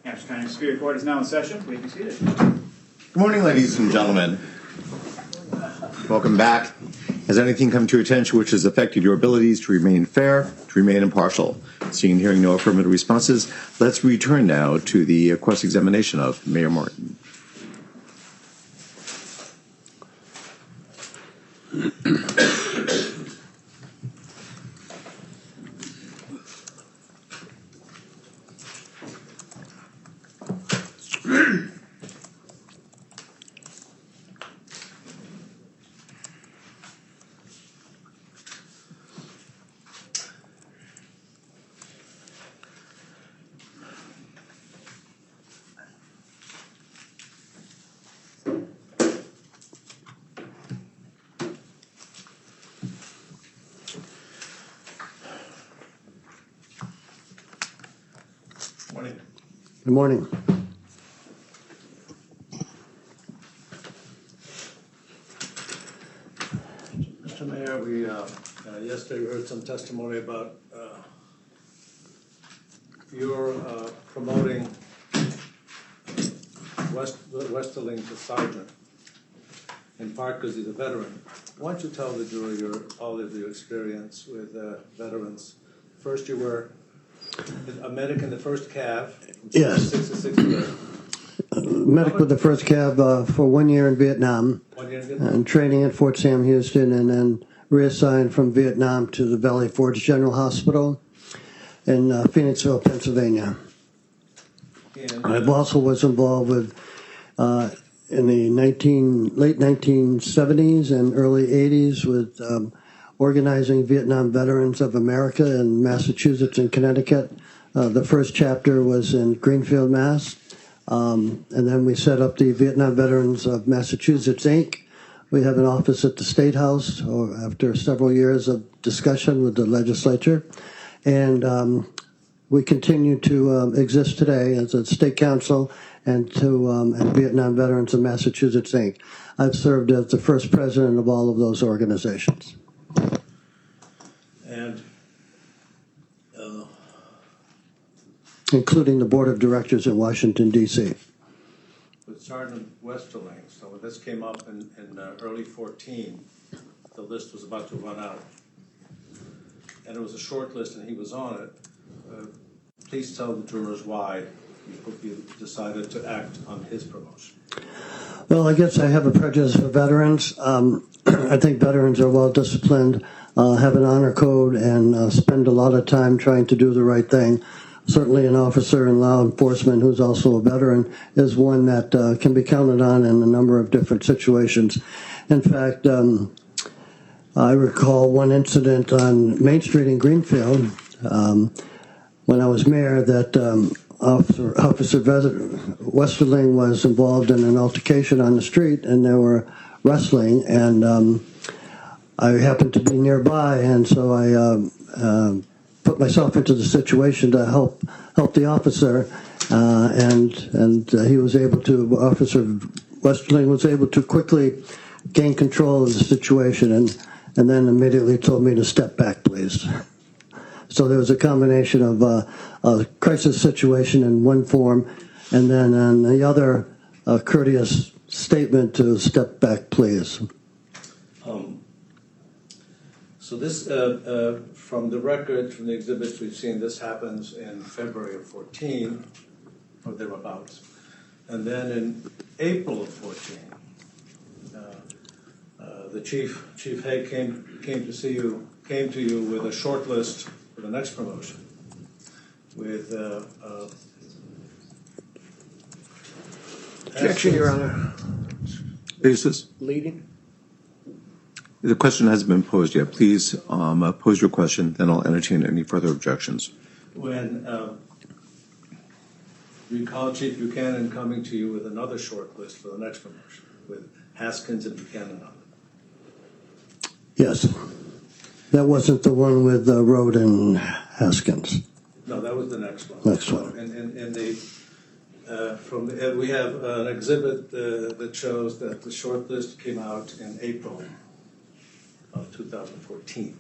Hampshire County Superior Court is now in session. Please be seated. Good morning, ladies and gentlemen. Welcome back. Has anything come to your attention which has affected your abilities to remain fair, to remain impartial? Seeing and hearing no affirmative responses, let's return now to the cross-examination of Mayor Martin. Good morning. Mr. Mayor, we yesterday heard some testimony about your promoting Westerling to sergeant, in part because he's a veteran. Why don't you tell the jury all of your experience with veterans? First, you were a medic in the first CAV. Yes. 6 to 68. Medic with the first CAV for 1 year in Vietnam, 1 year in Vietnam. and training at Fort Sam Houston, and then reassigned from Vietnam to the Valley Forge General Hospital in Phoenixville, Pennsylvania. And, I also was involved with in the late 1970s and early 80s with organizing Vietnam Veterans of America in Massachusetts and Connecticut. The first chapter was in Greenfield, Mass. And then we set up the Vietnam Veterans of Massachusetts, Inc. We have an office at the State House after several years of discussion with the legislature. And we continue to exist today as a state council and Vietnam Veterans of Massachusetts, Inc. I've served as the first president of all of those organizations. And Including the board of directors in Washington, D.C. with Sergeant Westerling, so when this came up in early 14, the list was about to run out. And it was a short list and he was on it. Please tell the jurors why you decided to act on his promotion. Well, I guess I have a prejudice for veterans. I think veterans are well disciplined, have an honor code, and spend a lot of time trying to do the right thing. Certainly an officer in law enforcement who's also a veteran is one that can be counted on in a number of different situations. In fact, I recall one incident on Main Street in Greenfield when I was mayor that Officer Westerling was involved in an altercation on the street, and they were wrestling, and I happened to be nearby, and so I put myself into the situation to help the officer, and he was able to, Officer Westerling was able to quickly gain control of the situation, and then immediately told me to step back, please. So there was a combination of a crisis situation in one form, and then on the other, a courteous statement to step back, please. So this, from the record, from the exhibits we've seen, this happens in February of 14, or thereabouts. And then in April of 14, the Chief Haig came to you with a short list for the next promotion, with Objection, Your Honor. Basis? Leading. The question hasn't been posed yet. Please pose your question, then I'll entertain any further objections. when recall Chief Buchanan coming to you with another short list for the next promotion, with Haskins and Buchanan on it. Yes. That wasn't the one with Rhodes and Haskins. No, that was the next one. Next one. And we have an exhibit that shows that the short list came out in April of 2014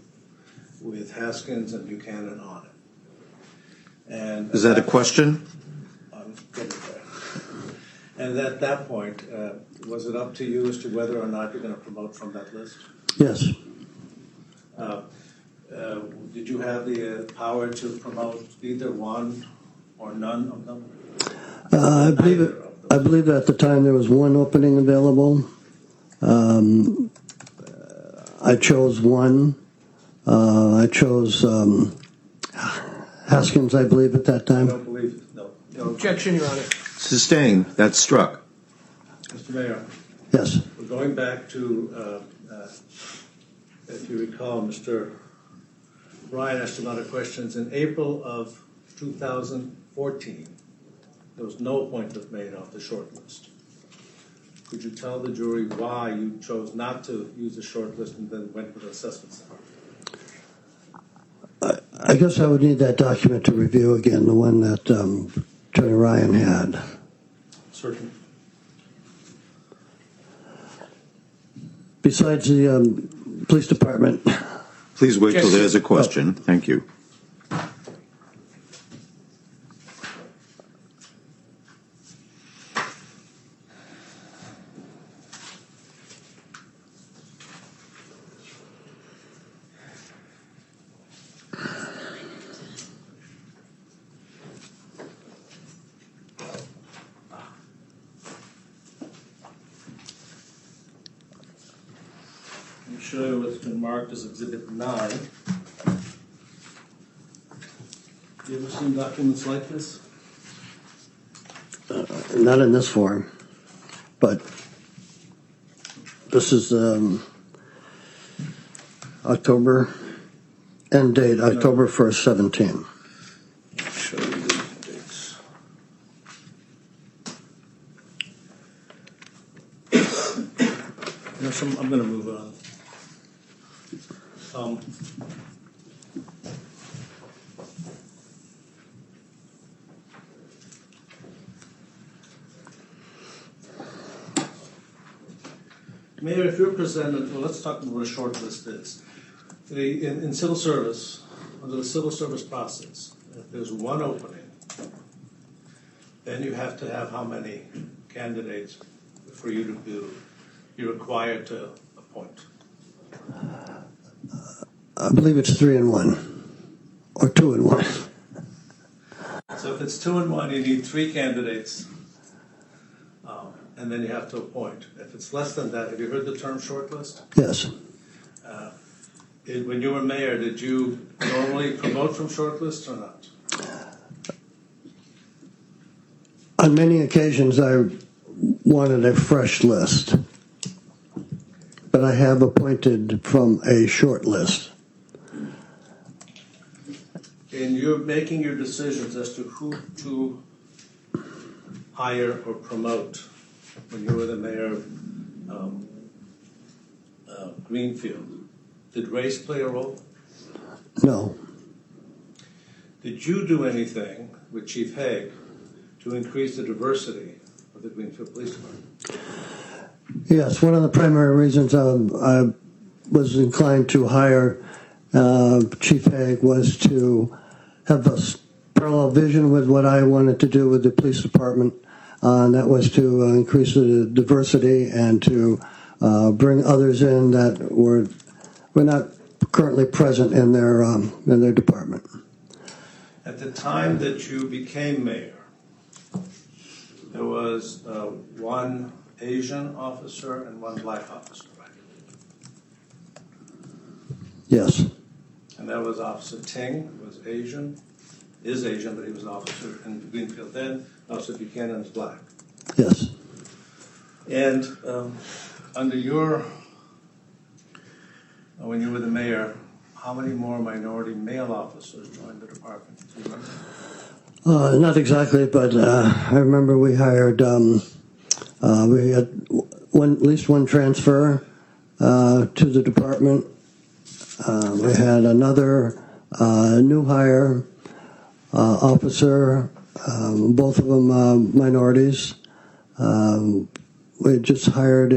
with Haskins and Buchanan on it. And Is that a question? getting there. And at that point, was it up to you as to whether or not you're going to promote from that list? Yes. Did you have the power to promote either one or none of them? I believe at the time there was one opening available. I chose one. I chose Haskins, I believe, at that I time. don't believe, no. Objection, Your Honor. Sustained. That's struck. Mr. Mayor, Yes. we're going back to, if you recall, Mr. Ryan asked a lot of questions. In April of 2014, there was no appointment made off the short list. Could you tell the jury why you chose not to use the short list and then went with the assessment center? I guess I would need that document to review again, the one that Attorney Ryan had. Certain. Besides the police department, Please wait till Yes. there's a question. Thank you. Let me show you what's been marked as Exhibit 9. You ever seen documents like this? not in this form, but this is October, end date, October 1st, 17. Show you the dates. I'm going to move on. Mayor, if you're presented, well, let's talk about what a short list is. In civil service, under the civil service process, if there's one opening, then you have to have how many candidates for you to do, you're required to appoint? I believe it's 3 and 1, or 2 and 1. So if it's 2 and 1, you need 3 candidates, and then you have to appoint. If it's less than that, have you heard the term shortlist? Yes. When you were mayor, did you normally promote from shortlist or not? On many occasions, I wanted a fresh list, but I have appointed from a short list. In your making your decisions as to who to hire or promote, when you were the mayor of Greenfield, did race play a role? No. Did you do anything with Chief Haig to increase the diversity of the Greenfield Police Department? Yes, one of the primary reasons I was inclined to hire Chief Haig was to have a parallel vision with what I wanted to do with the police department, and that was to increase the diversity and to bring others in that were not currently present in their department. At the time that you became mayor, there was one Asian officer and one black officer, right? Yes. And that was Officer Ting, who was Asian, is Asian, but he was an officer in Greenfield then. Officer Buchanan is black. Yes. And under your, when you were the mayor, how many more minority male officers joined the department? Do you remember? Not exactly, but I remember we hired, we had at least one transfer to the department. We had another new hire officer, both of them minorities. We just hired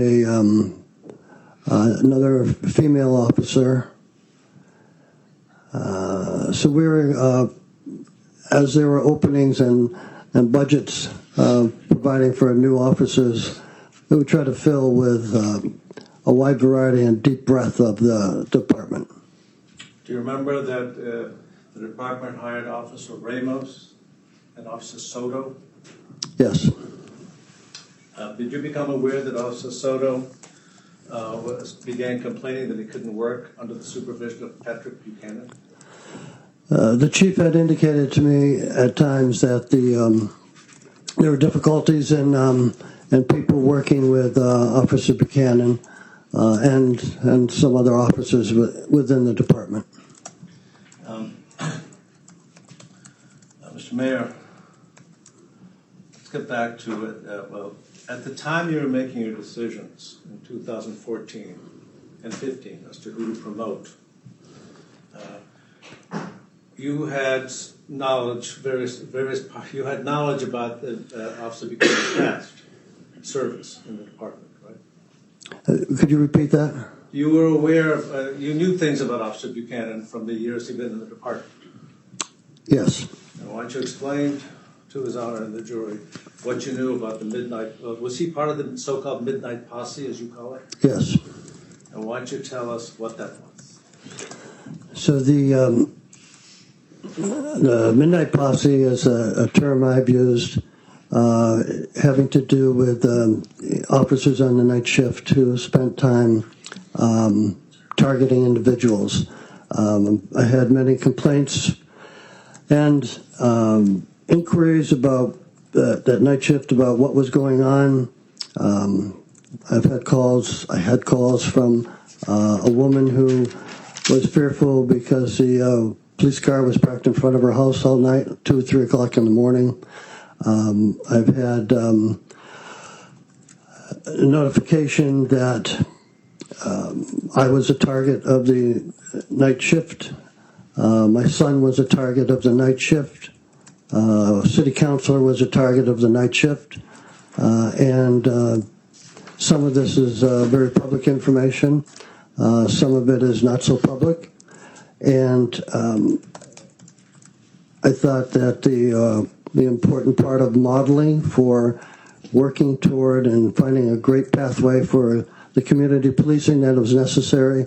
another female officer. So we were, as there were openings and and budgets providing for new officers that we try to fill with a wide variety and deep breadth of the department. Do you remember that the department hired Officer Ramos and Officer Soto? Yes. Did you become aware that Officer Soto began complaining that he couldn't work under the supervision of Patrick Buchanan? The chief had indicated to me at times that there were difficulties in people working with Officer Buchanan and some other officers within the department. Mr. Mayor, let's get back to it. Well, at the time you were making your decisions in 2014 and 15 as to who to promote, you had knowledge, you had knowledge about the Officer Buchanan's past service in the department, right? Could you repeat that? You were aware of, you knew things about Officer Buchanan from the years he'd been in the department. Yes. And why don't you explain to His Honor and the jury what you knew about the midnight, was he part of the so-called midnight posse, as you call it? Yes. And why don't you tell us what that was? So the midnight posse is a term I've used having to do with officers on the night shift who spent time targeting individuals. I had many complaints and inquiries about that night shift about what was going on. I had calls from a woman who was fearful because the police car was parked in front of her house all night, 2 or 3 o'clock in the morning. I've had a notification that I was a target of the night shift. My son was a target of the night shift. City councilor was a target of the night shift. And some of this is very public information. Some of it is not so public. And I thought that the important part of modeling for working toward and finding a great pathway for the community policing that was necessary,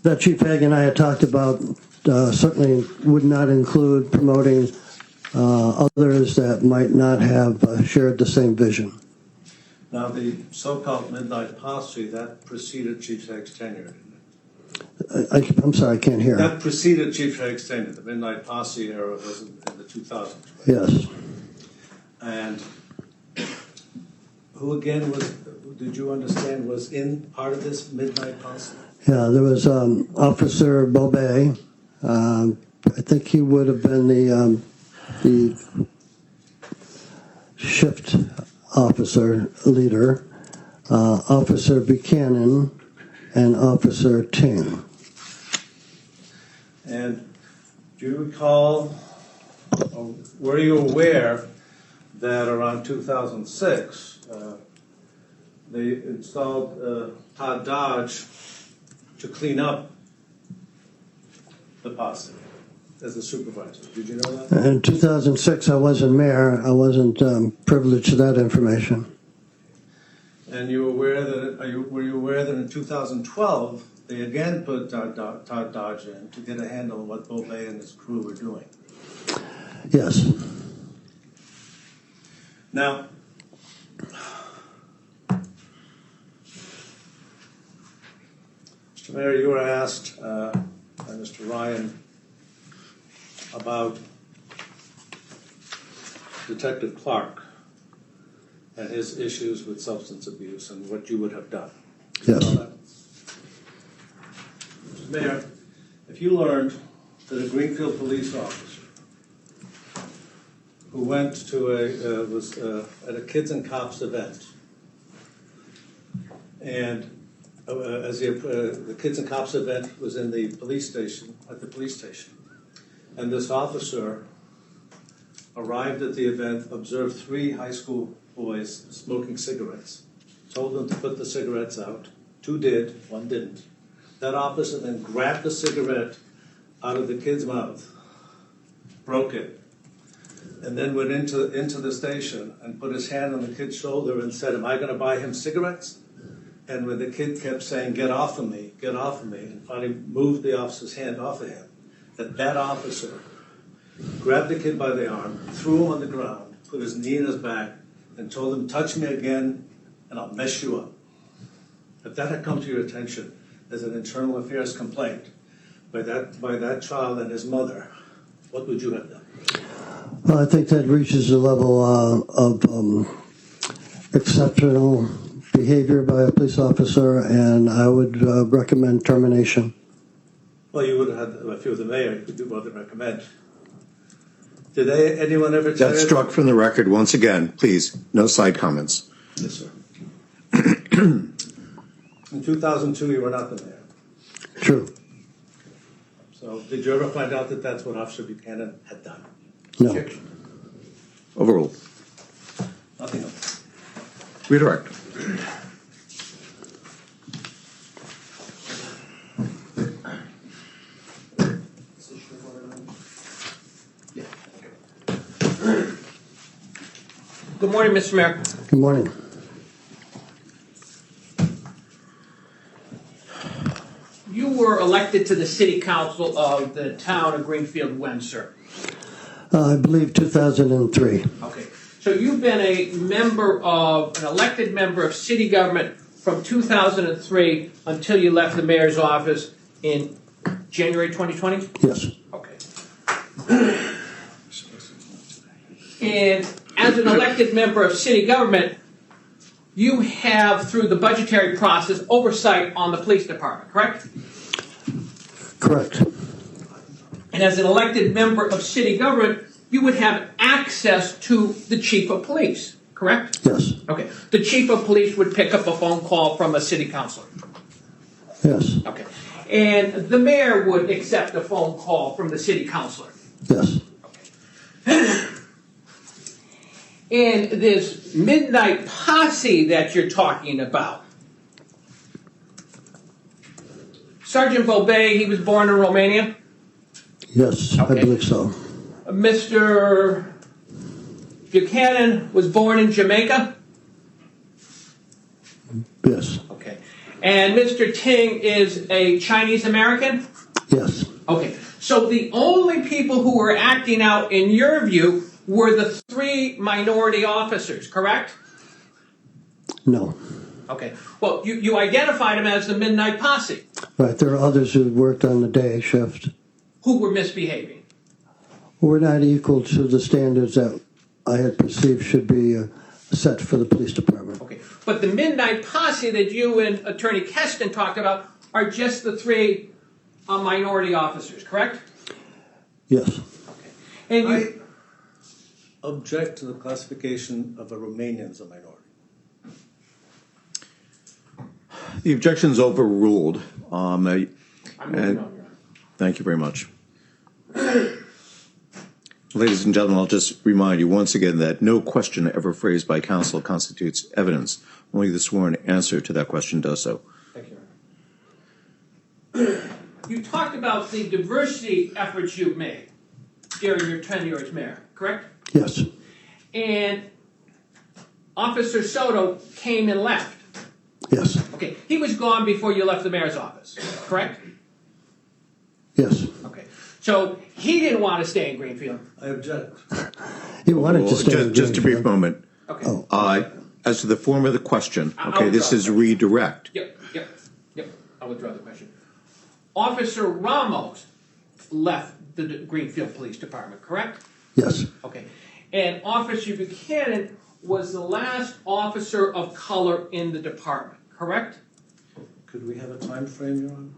that Chief Hague and I had talked about, certainly would not include promoting others that might not have shared the same vision. Now, the so-called midnight posse, that preceded Chief Hague's tenure, didn't it? I'm sorry, I can't hear. That preceded Chief Hague's tenure. The midnight posse era was in the 2000s. Right? Yes. And who again did you understand was in part of this midnight posse? Yeah, there was Officer Bobet. I think he would have been the shift officer leader, Officer Buchanan, and Officer Ting. And do you recall, or were you aware that around 2006, they installed Todd Dodge to clean up the posse as a supervisor? Did you know that? In 2006, I wasn't mayor. I wasn't privileged to that information. And you were aware that were you aware that in 2012 they again put Todd Dodge in to get a handle on what Bobet and his crew were doing? Yes. Now, Mr. Mayor, you were asked by Mr. Ryan about Detective Clark and his issues with substance abuse and what you would have done. Yes. Mr. Mayor, if you learned that a Greenfield police officer who went to was at a Kids and Cops event, and as the Kids and Cops event was in the police station, and this officer arrived at the event, observed 3 high school boys smoking cigarettes, told them to put the cigarettes out. 2 did, 1 didn't. That officer then grabbed the cigarette out of the kid's mouth, broke it, and then went into the station and put his hand on the kid's shoulder and said, "Am I going to buy him cigarettes?" And when the kid kept saying, "Get off of me, get off of me," and finally moved the officer's hand off of him, that officer grabbed the kid by the arm, threw him on the ground, put his knee in his back, and told him, "Touch me again, and I'll mess you up." If that had come to your attention as an internal affairs complaint by that child and his mother, what would you have done? Well, I think that reaches the level of exceptional behavior by a police officer, and I would recommend termination. Well, you would have had a few of the mayor you could do more than recommend. Did anyone ever tell That's you? struck from the record once again. Please, no side comments. Yes, sir. In 2002, you were not the mayor. True. So did you ever find out that that's what Officer Buchanan had done? No. Overruled. Nothing else. Redirect. Good morning, Mr. Mayor. Good morning. You were elected to the city council of the town of Greenfield when, sir? I believe 2003. Okay. So you've been an elected member of city government from 2003 until you left the mayor's office in January 2020? Yes. Okay. And as an elected member of city government, you have, through the budgetary process, oversight on the police department, correct? Correct. And as an elected member of city government, you would have access to the chief of police, correct? Yes. Okay. The chief of police would pick up a phone call from a city councilor. Yes. Okay. And the mayor would accept a phone call from the city councilor. Yes. And this midnight posse that you're talking about, Sergeant Bobet, he was born in Romania. Yes, Okay. I believe so. Mr. Buchanan was born in Jamaica. Yes. Okay. And Mr. Ting is a Chinese American? Yes. Okay. So the only people who were acting out, in your view, were the three minority officers, correct? No. Okay. Well, you identified them as the midnight posse, Right. There are others who worked on the day shift who were misbehaving. who were not equal to the standards that I had perceived should be set for the police department. Okay. But the midnight posse that you and Attorney Keston talked about are just the three minority officers, correct? Yes. Okay. And I object to the classification of a Romanian as a minority. The objection is overruled. I'm moving on, Your Honor. Thank you very much. Ladies and gentlemen, I'll just remind you once again that no question ever phrased by counsel constitutes evidence. Only the sworn answer to that question does so. Thank you, Your Honor. You talked about the diversity efforts you've made during your tenure as mayor, correct? Yes. And Officer Soto came and left. Yes. Okay, he was gone before you left the mayor's office, correct? Yes. Okay, so he didn't want to stay in Greenfield. I object. He wanted to stay in Just a brief Greenfield. moment. Okay. Oh. As to the form of the question, I'll okay, this withdraw is the redirect. Yep. I'll withdraw the question. Officer Ramos left the Greenfield Police Department, correct? Yes. Okay. And Officer Buchanan was the last officer of color in the department, correct? Could we have a time frame, Your Honor?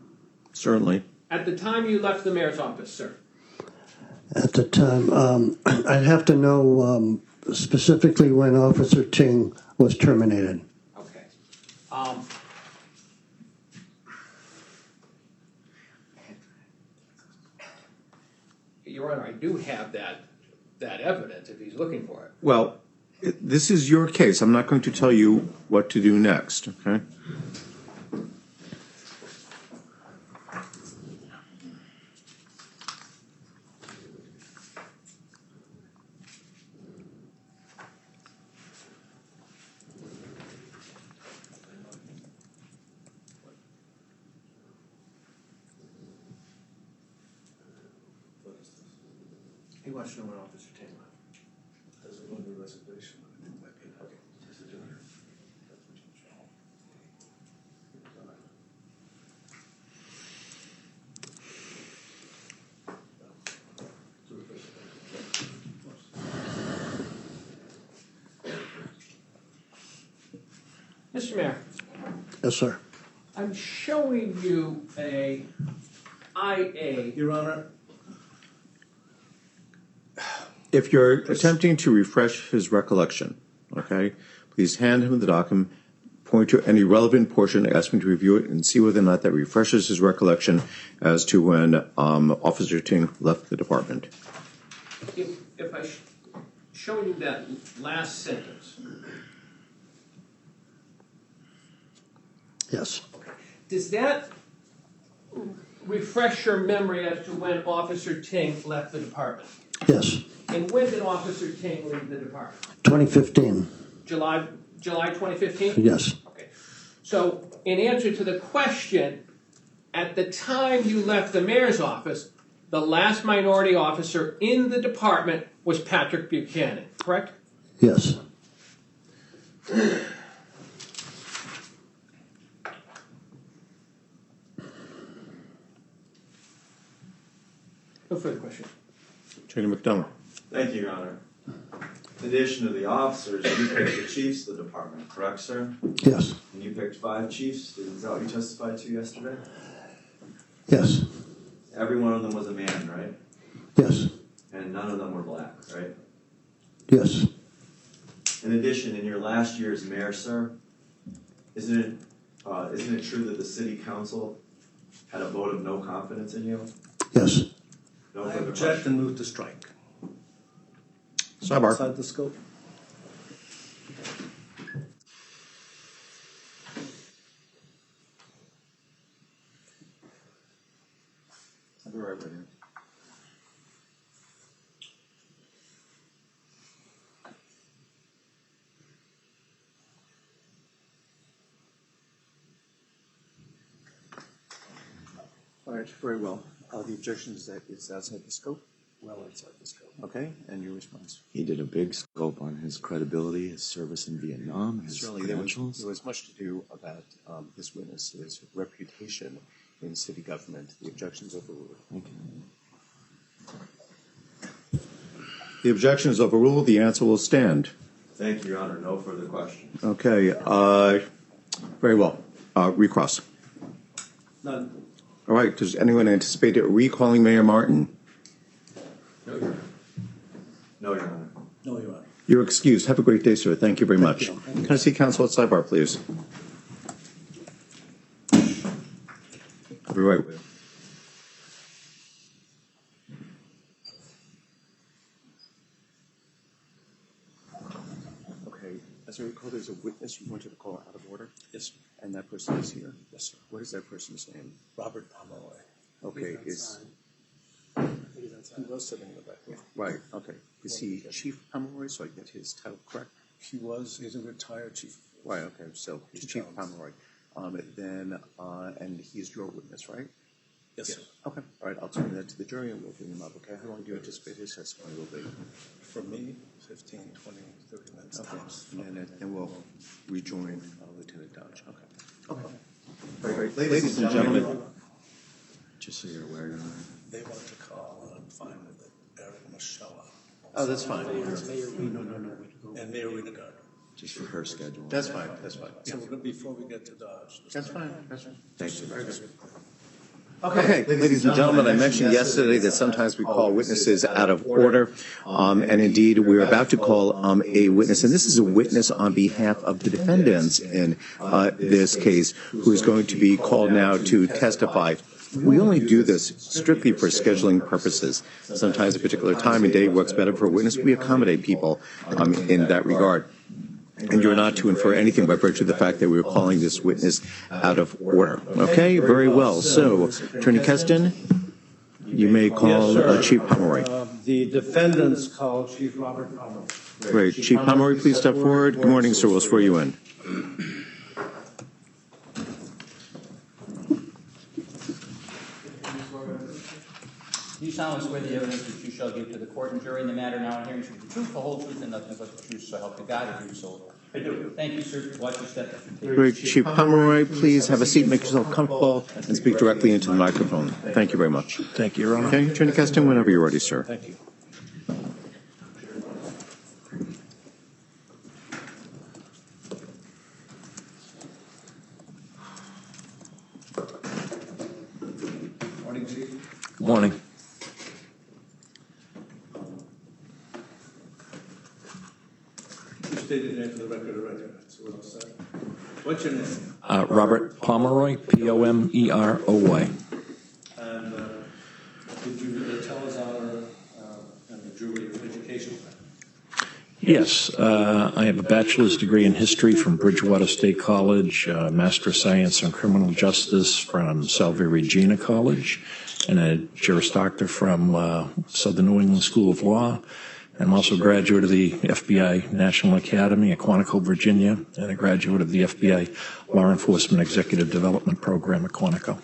Certainly. At the time you left the mayor's office, sir. At the time, I'd have to know specifically when Officer Ting was terminated. Okay. Your Honor, I do have that evidence if he's looking for it. Well, this is your case. I'm not going to tell you what to do next, okay? He wants to know when Officer Ting left. Does it go to resignation? I think it might be. Okay. Does it do it? Mr. Mayor, Yes, sir. I'm showing you a IA. Your Honor, If you're attempting to refresh his recollection, okay, please hand him the document, point to any relevant portion, ask him to review it, and see whether or not that refreshes his recollection as to when Officer Ting left the department. If I show you that last sentence, Yes. does that refresh your memory as to when Officer Ting left the department? Yes. And when did Officer Ting leave the department? 2015. July 2015? Yes. Okay. So, in answer to the question, at the time you left the mayor's office, the last minority officer in the department was Patrick Buchanan, correct? Yes. No further questions. Attorney McDonald. Thank you, Your Honor. In addition to the officers, you picked the chiefs of the department, correct, sir? Yes. And you picked 5 chiefs. Is that what you testified to yesterday? Yes. Every one of them was a man, right? Yes. And none of them were black, right? Yes. In addition, in your last year as mayor, sir, isn't it true that the city council had a vote of no confidence in you? Yes. No I further object and move to strike. Sidebar. Outside the scope. I'll be right with you. All right, very well. The objection is that it's outside the scope? Well inside the scope. Okay, and your response? He did a big scope on his credibility, his service in Vietnam, his Certainly, credentials. there was much to do about this witness's reputation in city government. The objection is overruled. Thank you. The objection is overruled. The answer will stand. Thank you, Your Honor. No further questions. Okay. Very well. Recross. None. All right. Does anyone anticipate recalling Mayor Martin? No, Your Honor. No, Your Honor. No, Your Honor. You're excused. Have a great day, sir. Thank you very much. you. Can I see counsel at sidebar, please? I'll be right with you. Okay, as I recall, there's a witness you wanted to call out of order, Yes, sir. and that person is here. Yes, sir. What is that person's name? Robert Pomeroy. Okay, is, He was sitting in the back. right, okay. Is he Chief Pomeroy, so I get his title correct? He's a retired chief. Right, okay, so he's Chief Pomeroy. And he's your witness, right? Yes, sir. Okay, all right, I'll turn that to the jury and we'll bring him up, okay? How long do you anticipate his testimony will be? For me, 15, 20, 30 minutes Okay, tops. and then we'll rejoin Lieutenant Dodge, okay. Okay. Very great. Ladies and gentlemen. Just so you're aware, Your Honor. They wanted to call, and I'm fine with it. Eric must show up. Oh, that's fine. And Mayor Rita Gardner. Just for her schedule. That's fine. That's fine. So we're gonna, before we get to Dodge. That's fine. That's fine. Thank you. Very good. Okay, ladies and gentlemen, I mentioned yesterday that sometimes we call witnesses out of order, and indeed we're about to call a witness, and this is a witness on behalf of the defendants in this case, who is going to be called now to testify. We only do this strictly for scheduling purposes. Sometimes a particular time and day works better for a witness. We accommodate people in that regard. And you're not to infer anything by virtue of the fact that we're calling this witness out of order. Okay, very well. So, Attorney Keston, you may call Chief Pomeroy. The defendants call Chief Robert Pomeroy. Great. Chief Pomeroy, please step forward. Good morning, sir. We'll swear you in. You solemnly swear the evidence which you shall give to the court and jury in the matter now in hearing shall be the truth, the whole truth, and nothing but the truth, so help you God, if you so. I do. Thank you, sir. Watch your step. Great. Chief Pomeroy, please have a seat, make yourself comfortable, and speak directly into the microphone. Thank you very much. Thank you, Your Honor. Okay, Attorney Keston, whenever you're ready, sir. Thank you. Morning, Chief. Good morning. You stated your name for the record, so we're all set. What's your name? Robert Pomeroy, Pomeroy. And could you tell us our and the jury your education? Yes, I have a bachelor's degree in history from Bridgewater State College, Master of Science in Criminal Justice from Salve Regina College, and a Juris Doctor from Southern New England School of Law. I'm also a graduate of the FBI National Academy at Quantico, Virginia, and a graduate of the FBI Law Enforcement Executive Development Program at Quantico.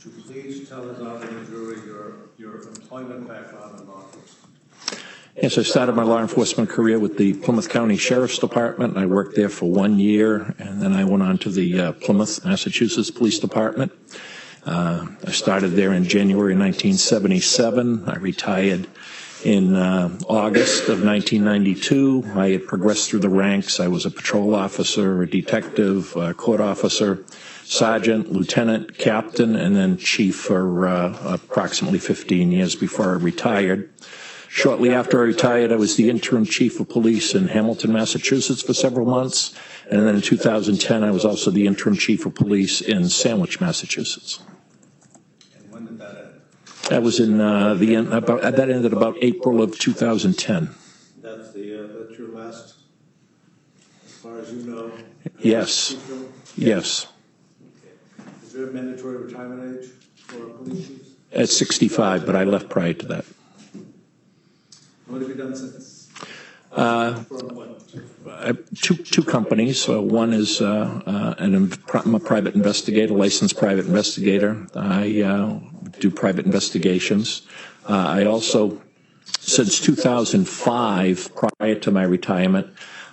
Would you please tell us, our jury, your employment background in law enforcement? Yes, I started my law enforcement career with the Plymouth County Sheriff's Department. I worked there for 1 year, and then I went on to the Plymouth, Massachusetts Police Department. I started there in January 1977. I retired in August of 1992. I had progressed through the ranks. I was a patrol officer, a detective, a court officer, sergeant, lieutenant, captain, and then chief for approximately 15 years before I retired. Shortly after I retired, I was the interim chief of police in Hamilton, Massachusetts for several months. And then in 2010, I was also the interim chief of police in Sandwich, Massachusetts. And when did that end? That was in that ended about April of 2010. That's your last, as far as you know? Yes. Yes. Okay. Is there a mandatory retirement age for police chiefs? At 65, but I left prior to that. What have you done since? Two companies. One is I'm a private investigator, licensed private investigator. I do private investigations. I also, since 2005, prior to my retirement,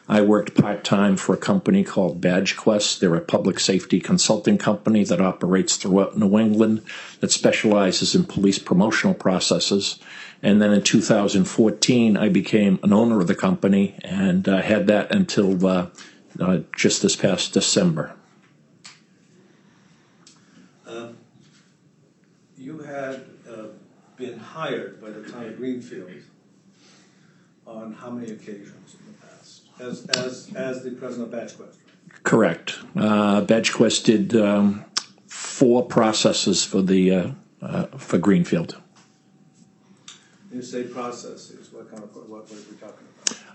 I worked part-time for a company called Badge Quest. They're a public safety consulting company that operates throughout New England that specializes in police promotional processes. And then in 2014, I became an owner of the company and had that until just this past December. You had been hired by the town of Greenfield on how many occasions in the past as the president of Badge Quest? Correct. Badge Quest did 4 processes for Greenfield. You say processes. What are we talking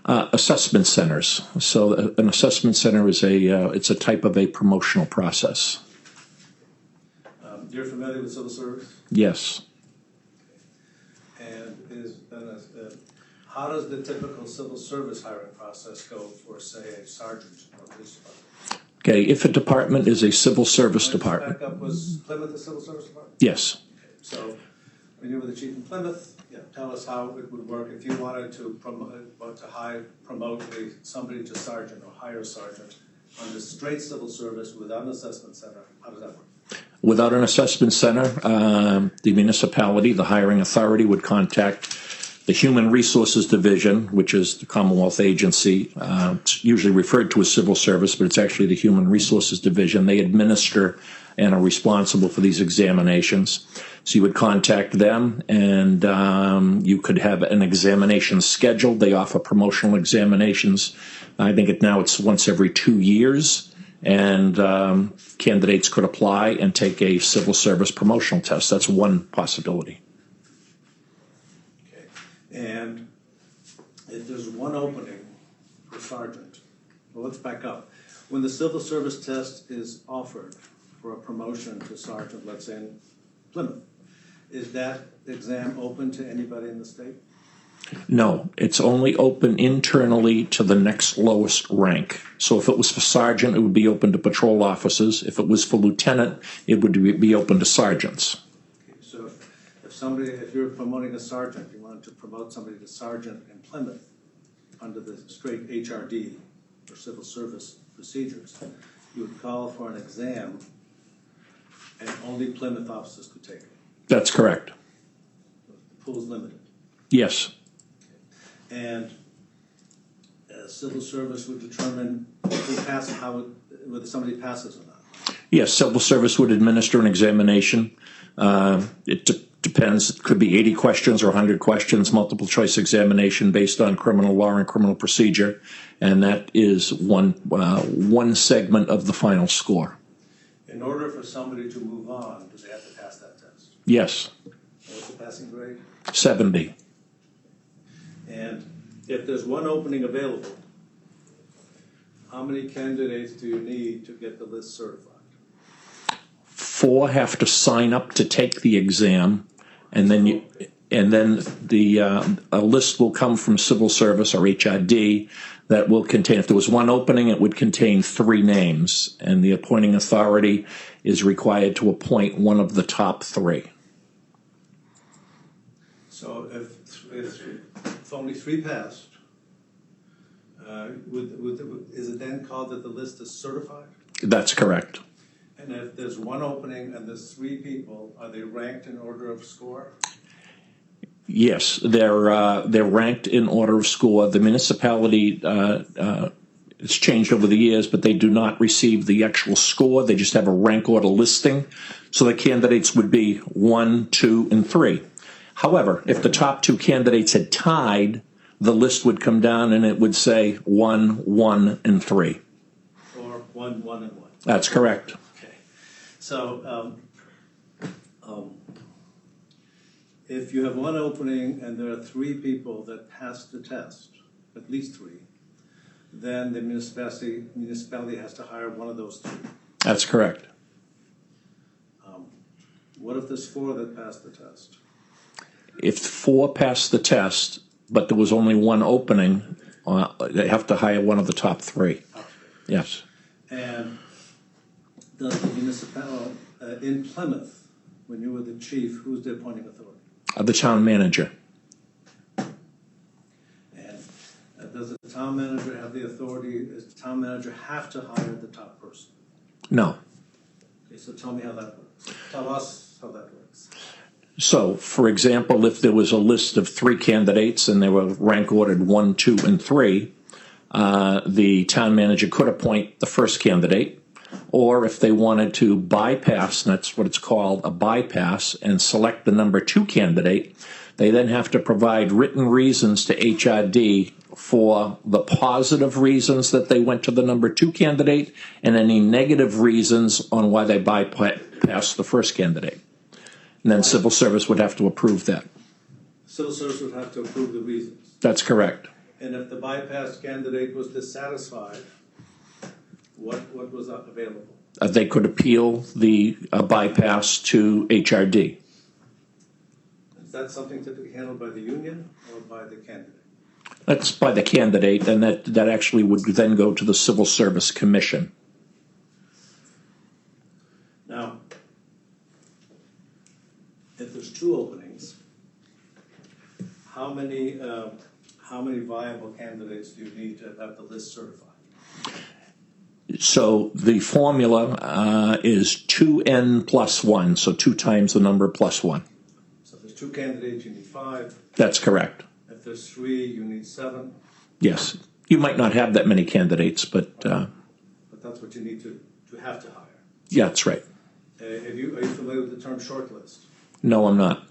about? Assessment centers. So an assessment center is it's a type of a promotional process. You're familiar with civil service? Yes. And how does the typical civil service hiring process go for, say, a sergeant or a police department? Okay, if a department is a civil service department. Back up, was Plymouth a civil service department? Yes. Okay. So when you were the chief in Plymouth, tell us how it would work if you wanted to promote somebody to sergeant or hire a sergeant on the straight civil service without an assessment center. How does that work? Without an assessment center, the municipality, the hiring authority, would contact the Human Resources Division, which is the Commonwealth agency. It's usually referred to as civil service, but it's actually the Human Resources Division. They administer and are responsible for these examinations. So you would contact them, and you could have an examination scheduled. They offer promotional examinations. I think it's once every 2 years, and candidates could apply and take a civil service promotional test. That's one possibility. Okay. And if there's one opening for sergeant, well, let's back up. When the civil service test is offered for a promotion to sergeant, let's say in Plymouth, is that exam open to anybody in the state? No, it's only open internally to the next lowest rank. So if it was for sergeant, it would be open to patrol officers. If it was for lieutenant, it would be open to sergeants. Okay, so if if you're promoting a sergeant, you wanted to promote somebody to sergeant in Plymouth under the straight HRD or civil service procedures, you would call for an exam and only Plymouth officers could take it. That's correct. The pool's limited. Yes. And civil service would determine whether somebody passes or not. Yes, civil service would administer an examination. It depends. It could be 80 questions or 100 questions, multiple choice examination based on criminal law and criminal procedure, and that is one segment of the final score. In order for somebody to move on, do they have to pass that test? Yes. What's the passing grade? 70. And if there's one opening available, how many candidates do you need to get the list certified? 4 have to sign up to take the exam, and then a list will come from civil service or HRD that will contain, if there was one opening, it would contain 3 names, and the appointing authority is required to appoint one of the top 3. So if only 3 passed, is it then called that the list is certified? That's correct. And if there's one opening and there's 3 people, are they ranked in order of score? Yes, they're ranked in order of score. The municipality it's changed over the years, but they do not receive the actual score. They just have a rank order listing. So the candidates would be 1, 2, and 3. However, if the top 2 candidates had tied, the list would come down and it would say 1, 1, and 3. Or 1, 1, and 1. That's correct. Okay. So if you have one opening and there are 3 people that pass the test, at least 3, then the municipality has to hire one of those 3. That's correct. What if there's 4 that pass the test? If 4 pass the test, but there was only one opening, they have to hire one of the top 3. Yes. And does the municipality, in Plymouth, when you were the chief, who's the appointing authority? The town manager. And does the town manager have the authority, does the town manager have to hire the top person? No. Okay, so tell me how that works. Tell us how that works. So, for example, if there was a list of 3 candidates and they were rank ordered 1, 2, and 3, the town manager could appoint the first candidate, or if they wanted to bypass, and that's what it's called, a bypass, and select the number 2 candidate, they then have to provide written reasons to HRD for the positive reasons that they went to the number 2 candidate and any negative reasons on why they bypassed the first candidate. And then civil service would have to approve that. Civil service would have to approve the reasons. That's correct. And if the bypassed candidate was dissatisfied, what was available? They could appeal the bypass to HRD. Is that something typically handled by the union or by the candidate? That's by the candidate, and that actually would then go to the Civil Service Commission. Now, if there's 2 openings, how many viable candidates do you need to have the list certified? So the formula is 2n plus 1, so 2 times the number plus 1. So if there's 2 candidates, you need 5. That's correct. If there's 3, you need 7. Yes. You might not have that many candidates, but But that's what you need to have to hire. yeah, that's right. Are you familiar with the term shortlist? No, I'm not.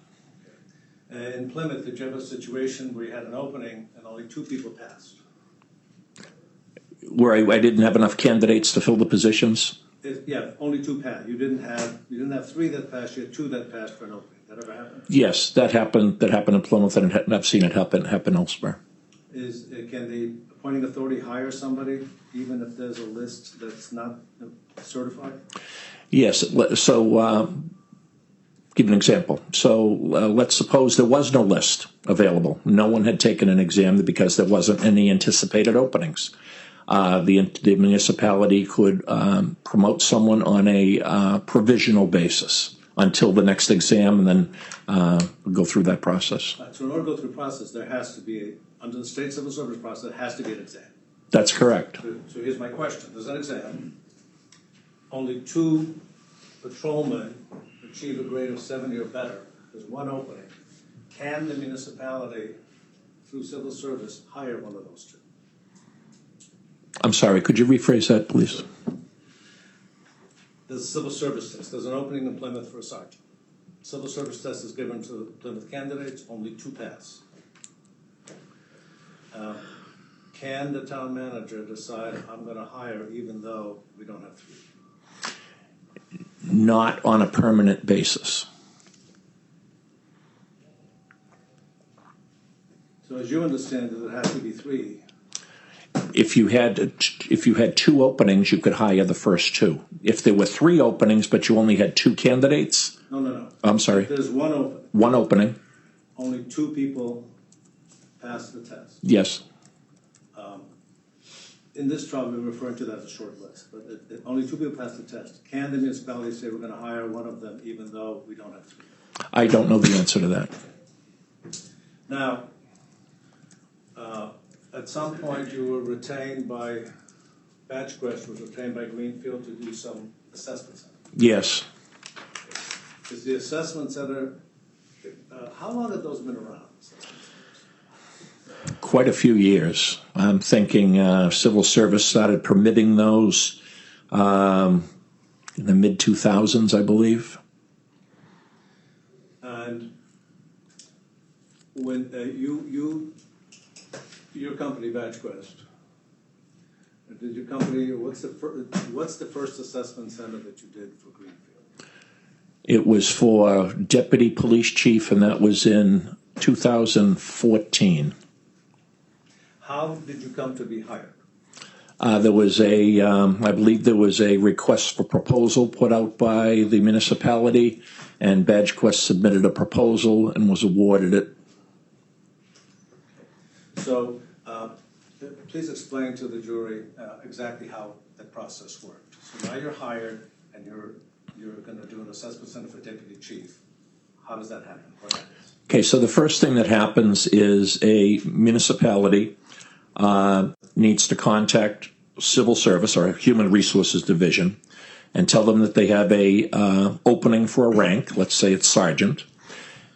In Plymouth, did you have a situation where you had an opening and only 2 people passed? Where I didn't have enough candidates to fill the positions? Yeah, only 2 passed. You didn't have 3 that passed. You had 2 that passed for an opening. That ever happened? Yes, that happened. That happened in Plymouth, and I've seen it happen elsewhere. Can the appointing authority hire somebody even if there's a list that's not certified? Yes. So, give an example. So, let's suppose there was no list available. No one had taken an exam because there wasn't any anticipated openings. The municipality could promote someone on a provisional basis, until the next exam, and then go through that process. So in order to go through the process, there has to be, under the state civil service process, there has to be an exam. That's correct. So here's my question. There's an exam. Only 2 patrolmen achieve a grade of 70 or better. There's 1 opening. Can the municipality, through civil service, hire one of those 2? I'm sorry, could you rephrase that, please? There's a civil service test. There's an opening in Plymouth for a sergeant. Civil service test is given to Plymouth candidates. Only 2 pass. Can the town manager decide, I'm going to hire even though we don't have 3? Not on a permanent basis. So as you understand it, it has to be 3. If you had 2 openings, you could hire the first 2. If there were 3 openings, but you only had 2 candidates. No. I'm sorry. There's 1 opening. 1 opening. Only 2 people pass the test. Yes. In this trial, we're referring to that as a short list, but only 2 people pass the test. Can the municipality say we're going to hire one of them even though we don't have 3? I don't know the answer to that. Now, at some point you were retained by, Badgecrest was retained by Greenfield to do some assessment center. Yes. Is the assessment center, how long have those been around? Quite a few years. I'm thinking civil service started permitting those in the mid-2000s, I believe. And when your company, Badgecrest, did your company, what's the first assessment center that you did for Greenfield? It was for deputy police chief, and that was in 2014. How did you come to be hired? There was I believe there was a request for proposal put out by the municipality, and Badgecrest submitted a proposal and was awarded it. So, please explain to the jury exactly how that process worked. So now you're hired, and you're going to do an assessment center for deputy chief. How does that happen? What happens? Okay, so the first thing that happens is a municipality needs to contact civil service or human resources division and tell them that they have a opening for a rank, let's say it's sergeant,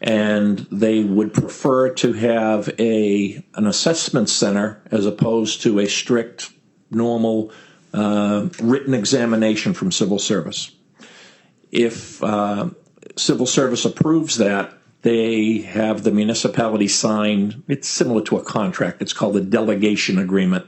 and they would prefer to have an assessment center as opposed to a strict, normal written examination from civil service. If civil service approves that, they have the municipality sign. It's similar to a contract. It's called a delegation agreement.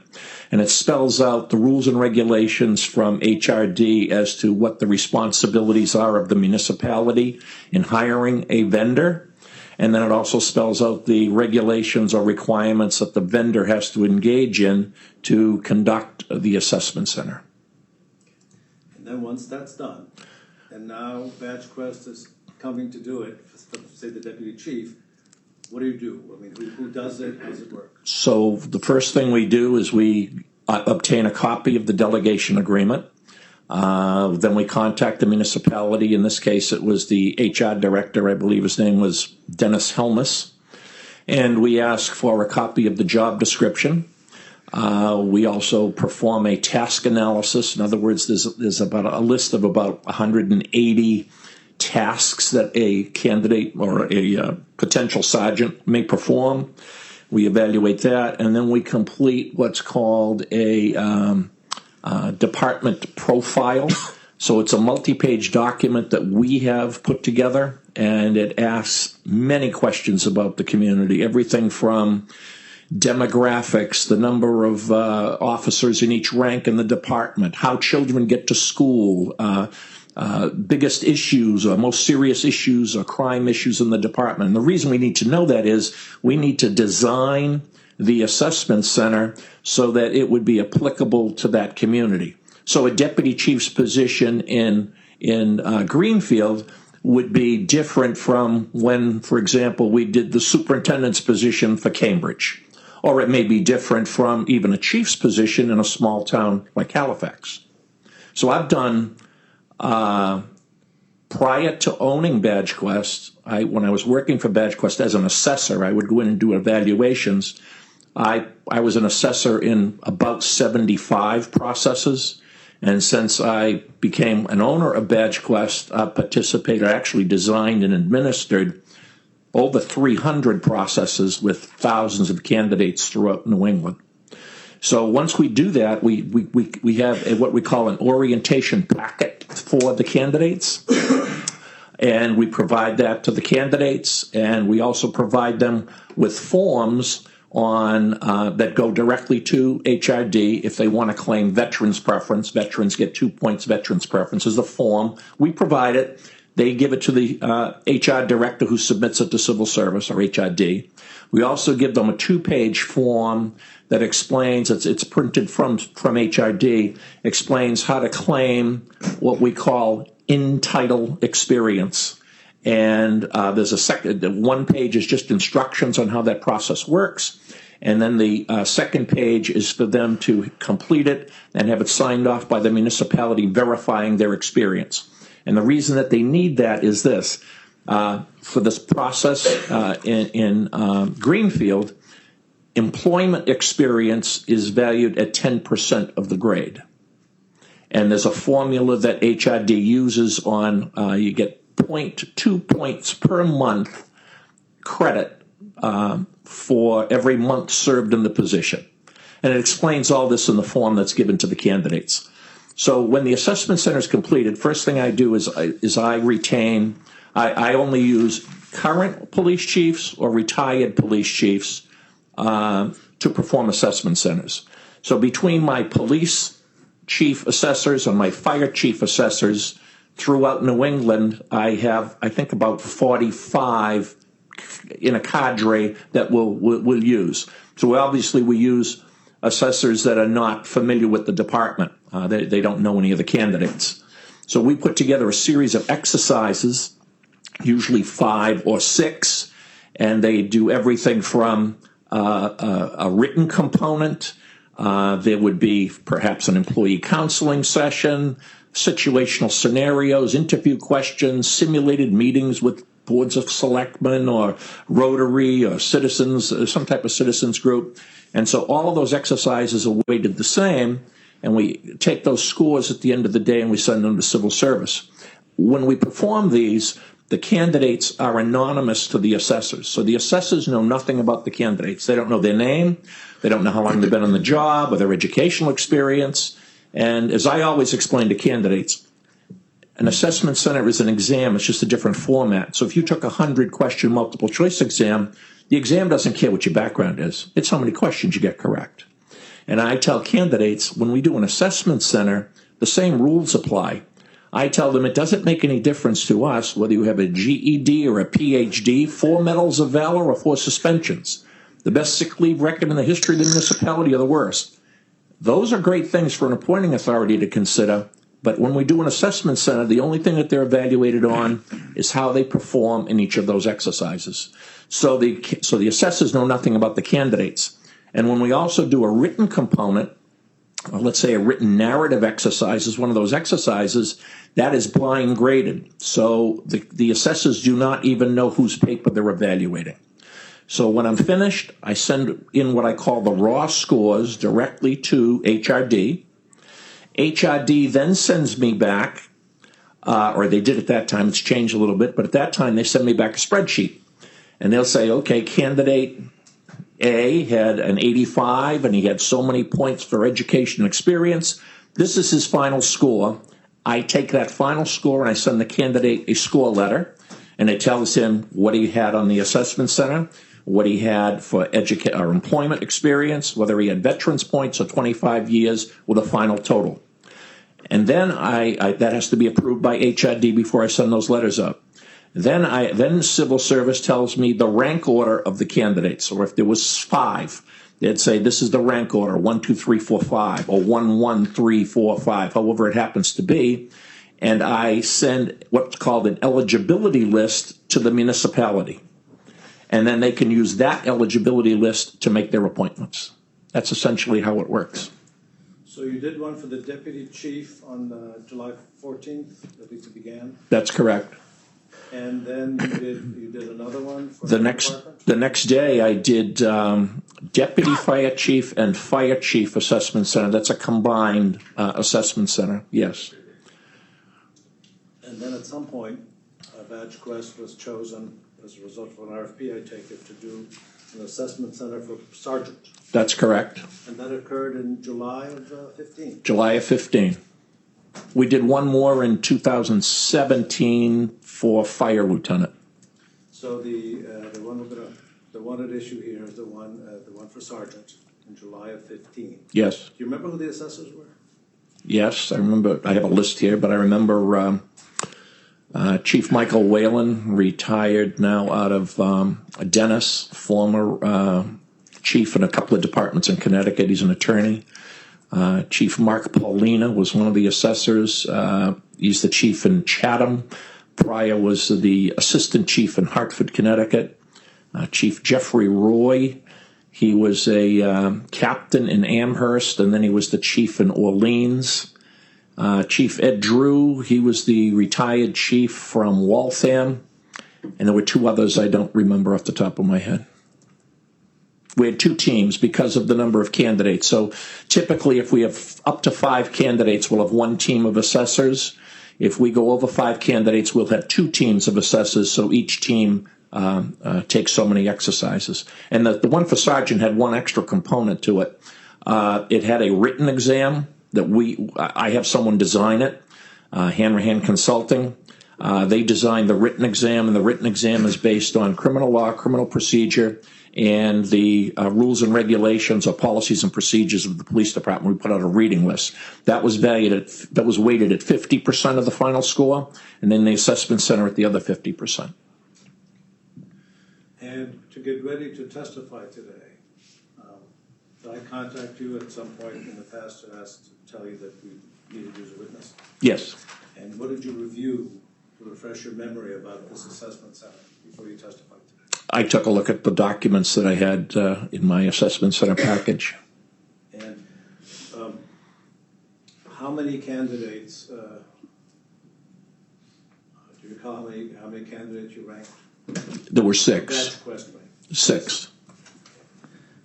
And it spells out the rules and regulations from HRD as to what the responsibilities are of the municipality in hiring a vendor. And then it also spells out the regulations or requirements that the vendor has to engage in to conduct the assessment center. And then once that's done, and now Badgecrest is coming to do it, say the deputy chief, what do you do? I mean, who does it? How does it work? So the first thing we do is we obtain a copy of the delegation agreement. Then we contact the municipality. In this case, it was the HR director. I believe his name was Dennis Helmus. And we ask for a copy of the job description. We also perform a task analysis. In other words, there's about a list of about 180 tasks that a candidate or a potential sergeant may perform. We evaluate that, and then we complete what's called a department profile. So it's a multi-page document that we have put together, and it asks many questions about the community, everything from demographics, the number of officers in each rank in the department, how children get to school, biggest issues or most serious issues or crime issues in the department. And the reason we need to know that is we need to design the assessment center so that it would be applicable to that community. So a deputy chief's position in Greenfield would be different from when, for example, we did the superintendent's position for Cambridge. Or it may be different from even a chief's position in a small town like Halifax. So I've done prior to owning BadgeQuest, when I was working for BadgeQuest as an assessor, I would go in and do evaluations. I was an assessor in about 75 processes. And since I became an owner of BadgeQuest, I actually designed and administered over 300 processes with thousands of candidates throughout New England. So once we do that, we have what we call an orientation packet for the candidates. And we provide that to the candidates, and we also provide them with forms that go directly to HRD if they want to claim veterans preference. Veterans get 2 points. Veterans preference is a form. We provide it. They give it to the HR director who submits it to Civil Service, or HRD. We also give them a 2-page form that explains, it's printed from HRD, explains how to claim what we call in-title experience. And there's the 1 page is just instructions on how that process works. And then the second page is for them to complete it and have it signed off by the municipality verifying their experience. And the reason that they need that is this. For this process in Greenfield, employment experience is valued at 10% of the grade. And there's a formula that HRD uses on, you get 0.2 points per month credit for every month served in the position. And it explains all this in the form that's given to the candidates. So when the assessment center is completed, first thing I do is I only use current police chiefs or retired police chiefs to perform assessment centers. So between my police chief assessors and my fire chief assessors throughout New England, I have, I think, about 45 in a cadre that we'll use. So obviously we use assessors that are not familiar with the department. They don't know any of the candidates. So we put together a series of exercises, usually 5 or 6, and they do everything from a written component. There would be perhaps an employee counseling session, situational scenarios, interview questions, simulated meetings with boards of selectmen or Rotary or citizens, some type of citizens group. And so all of those exercises are weighted the same, and we take those scores at the end of the day and we send them to Civil Service. When we perform these, the candidates are anonymous to the assessors. So the assessors know nothing about the candidates. They don't know their name. They don't know how long they've been on the job or their educational experience. And as I always explain to candidates, an assessment center is an exam. It's just a different format. So if you took a 100-question multiple choice exam, the exam doesn't care what your background is. It's how many questions you get correct. And I tell candidates, when we do an assessment center, the same rules apply. I tell them it doesn't make any difference to us whether you have a GED or a PhD, 4 medals of valor or 4 suspensions, the best sick leave record in the history of the municipality or the worst. Those are great things for an appointing authority to consider, but when we do an assessment center, the only thing that they're evaluated on is how they perform in each of those exercises. So the assessors know nothing about the candidates. And when we also do a written component, let's say a written narrative exercise is one of those exercises, that is blind graded. So the assessors do not even know whose paper they're evaluating. So when I'm finished, I send in what I call the raw scores directly to HRD. HRD then sends me back, or they did at that time, it's changed a little bit, but at that time they send me back a spreadsheet. And they'll say, okay, candidate A had an 85 and he had so many points for education and experience. This is his final score. I take that final score and I send the candidate a score letter, and it tells him what he had on the assessment center, what he had for or employment experience, whether he had veterans points or 25 years with a final total. And then that has to be approved by HRD before I send those letters out. Then Civil Service tells me the rank order of the candidates, or if there was 5, they'd say this is the rank order, 1, 2, 3, 4, 5, or 1, 1, 3, 4, 5, however it happens to be. And I send what's called an eligibility list to the municipality. And then they can use that eligibility list to make their appointments. That's essentially how it works. So you did one for the deputy chief on July 14th, at least it began, That's correct. and then you did another one for The department? next day, I did Deputy Fire Chief and Fire Chief Assessment Center. That's a combined assessment center, yes. And then at some point, Badge Quest was chosen as a result of an RFP, I take it, to do an assessment center for sergeant. That's correct. And that occurred in July of 15. July of 15. We did one more in 2017 for Fire Lieutenant. So the one at issue here is the one for sergeant in July of 15. Yes. Do you remember who the assessors were? Yes, I remember. I have a list here, but I remember Chief Michael Whalen, retired now out of Dennis, former chief in a couple of departments in Connecticut. He's an attorney. Chief Mark Paulina was one of the assessors. He's the chief in Chatham. Prior was the assistant chief in Hartford, Connecticut. Chief Jeffrey Roy, he was a captain in Amherst, and then he was the chief in Orleans. Chief Ed Drew, he was the retired chief from Waltham. And there were two others I don't remember off the top of my head. We had two teams because of the number of candidates. So typically, if we have up to 5 candidates, we'll have one team of assessors. If we go over 5 candidates, we'll have 2 teams of assessors. So each team takes so many exercises. And the one for sergeant had one extra component to it. It had a written exam that I have someone design it, Hand Consulting. They designed the written exam, and the written exam is based on criminal law, criminal procedure, and the rules and regulations or policies and procedures of the police department. We put out a reading list. That was weighted at 50% of the final score, and then the assessment center at the other 50%. And to get ready to testify today, did I contact you at some point in the past to tell you that we needed you as a witness? Yes. And what did you review to refresh your memory about this assessment center before you testified today? I took a look at the documents that I had in my assessment center package. And how many candidates, do you recall how many candidates you ranked? There were 6. That's the question. 6.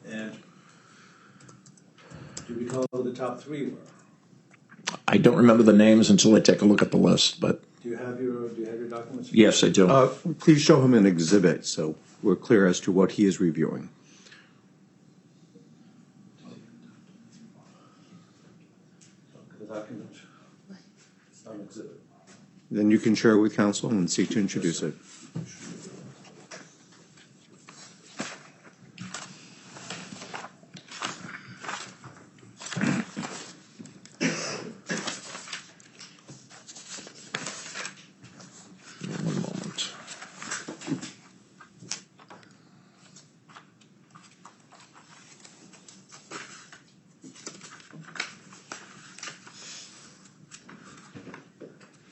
And do you recall who the top 3 were? I don't remember the names until I take a look at the list, but Do you have your documents? yes, I do. Please show him an exhibit so we're clear as to what he is reviewing. The document. It's not an exhibit. Then you can share it with counsel and seek to introduce it. One moment.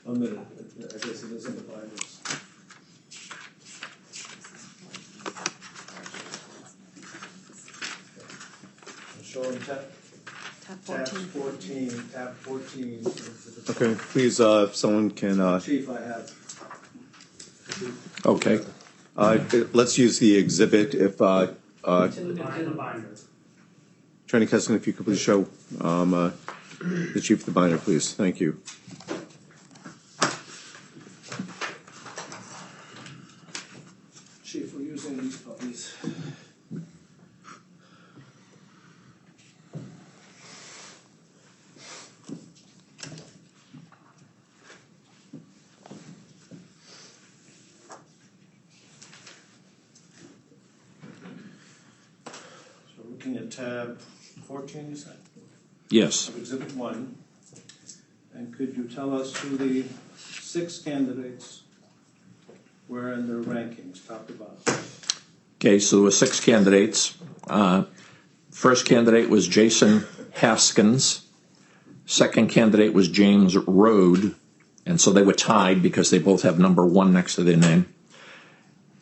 A minute. I guess it is in the binders. Showing tab 14. Tab 14. Okay, please, someone can, Chief, I have. Okay. let's use the exhibit if, Attorney Kessin, if you could please show the chief the binder, please. Thank you. Chief, we're using these puppies. So we're looking at tab 14, you said? Yes. Of Exhibit 1. And could you tell us who the 6 candidates were in their rankings, top to bottom? Okay, so there were 6 candidates. First candidate was Jason Haskins. Second candidate was James Rode. And so they were tied because they both have number 1 next to their name.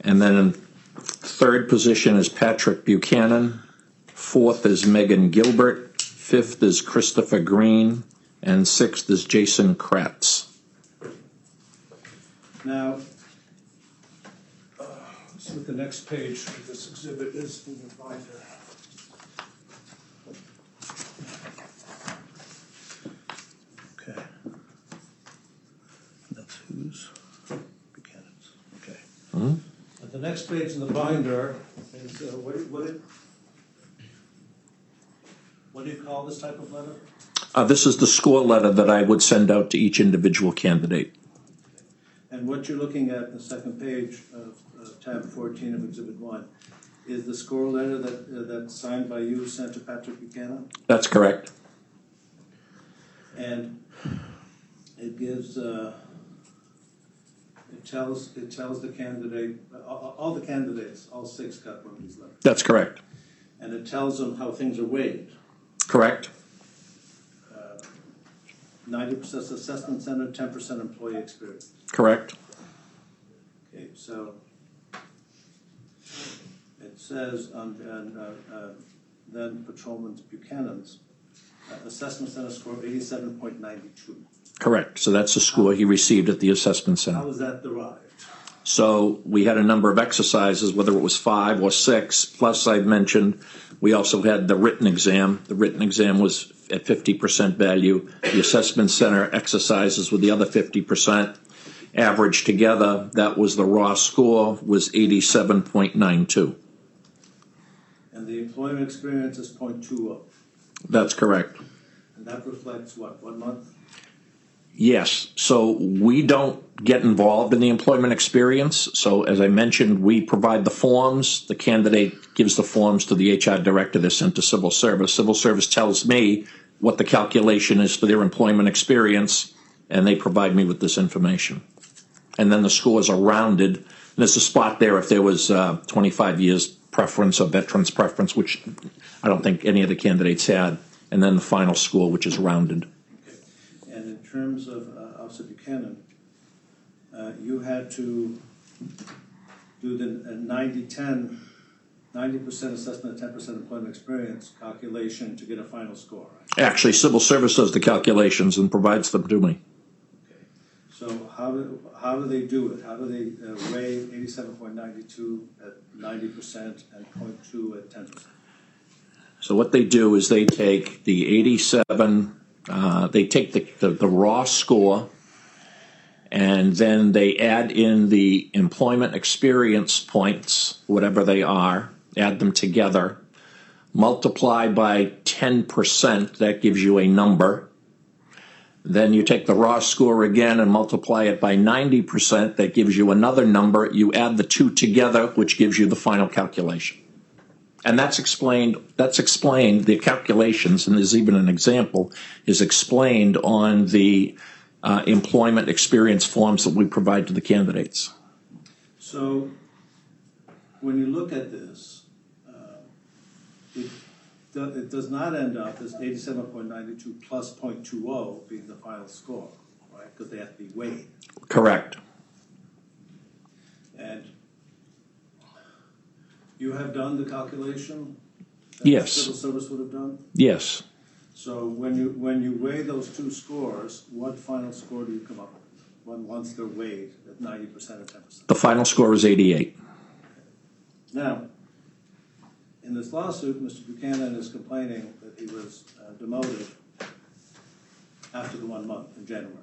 And then third position is Patrick Buchanan. Fourth is Megan Gilbert. 5th is Christopher Green, and 6th is Jason Kratz. Now, let's see what the next page of this exhibit is in your binder. Okay. That's who's Buchanan's. Okay. Mm-hmm. The next page in the binder is, what do you call this type of letter? This is the score letter that I would send out to each individual candidate. And what you're looking at in the second page of tab 14 of Exhibit 1 is the score letter that's signed by you, sent to Patrick Buchanan? That's correct. And it gives, it tells the candidate, all the candidates, all 6 got one of these letters. That's correct. And it tells them how things are weighed. Correct. 90% assessment center, 10% employee experience. Correct. Okay, so it says on then Patrolman Buchanan's assessment center score 87.92. Correct. So that's the score he received at the assessment center. How was that derived? So we had a number of exercises, whether it was 5 or 6, plus I mentioned we also had the written exam. The written exam was at 50% value. The assessment center exercises with the other 50%. Averaged together, that was the raw score, was 87.92. And the employment experience is 0.20. That's correct. And that reflects what, 1 month? Yes. So we don't get involved in the employment experience. So as I mentioned, we provide the forms. The candidate gives the forms to the HR director. They're sent to civil service. Civil service tells me what the calculation is for their employment experience, and they provide me with this information. And then the scores are rounded. And there's a spot there if there was 25 years preference or veterans preference, which I don't think any of the candidates had. And then the final score, which is rounded. And in terms of Officer Buchanan, you had to do the 90-10, 90% assessment and 10% employment experience calculation to get a final score, right? Actually, civil service does the calculations and provides them to me. Okay. So how do they do it? How do they weigh 87.92 at 90% and 0.2 at 10%? So what they do is they take the 87, they take the raw score, and then they add in the employment experience points, whatever they are, add them together, multiply by 10%, that gives you a number. Then you take the raw score again and multiply it by 90%, that gives you another number. You add the two together, which gives you the final calculation. And that's explained, the calculations, and there's even an example, is explained on the employment experience forms that we provide to the candidates. So when you look at this, it does not end up as 87.92 plus 0.20 being the final score, right? Because they have to be weighed. Correct. And you have done the calculation that Yes. the civil service would have done? Yes. So when you weigh those two scores, what final score do you come up with once they're weighed at 90% or 10%? The final score is 88. Now, in this lawsuit, Mr. Buchanan is complaining that he was demoted after the 1 month in January.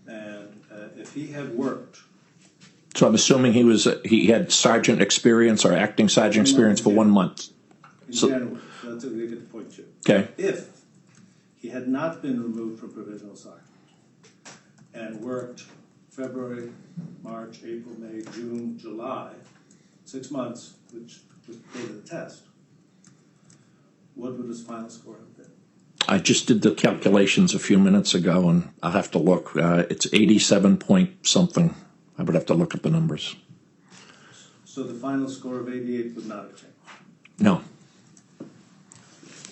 And if he had worked... So I'm assuming he had sergeant experience or acting sergeant experience for 1 month. In January, so that's what we get to point to. Okay. If he had not been removed from provisional sergeant and worked February, March, April, May, June, July, 6 months, which was the date of the test, what would his final score have been? I just did the calculations a few minutes ago, and I'll have to look. It's 87 point something. I would have to look at the numbers. So the final score of 88 would not have changed? No.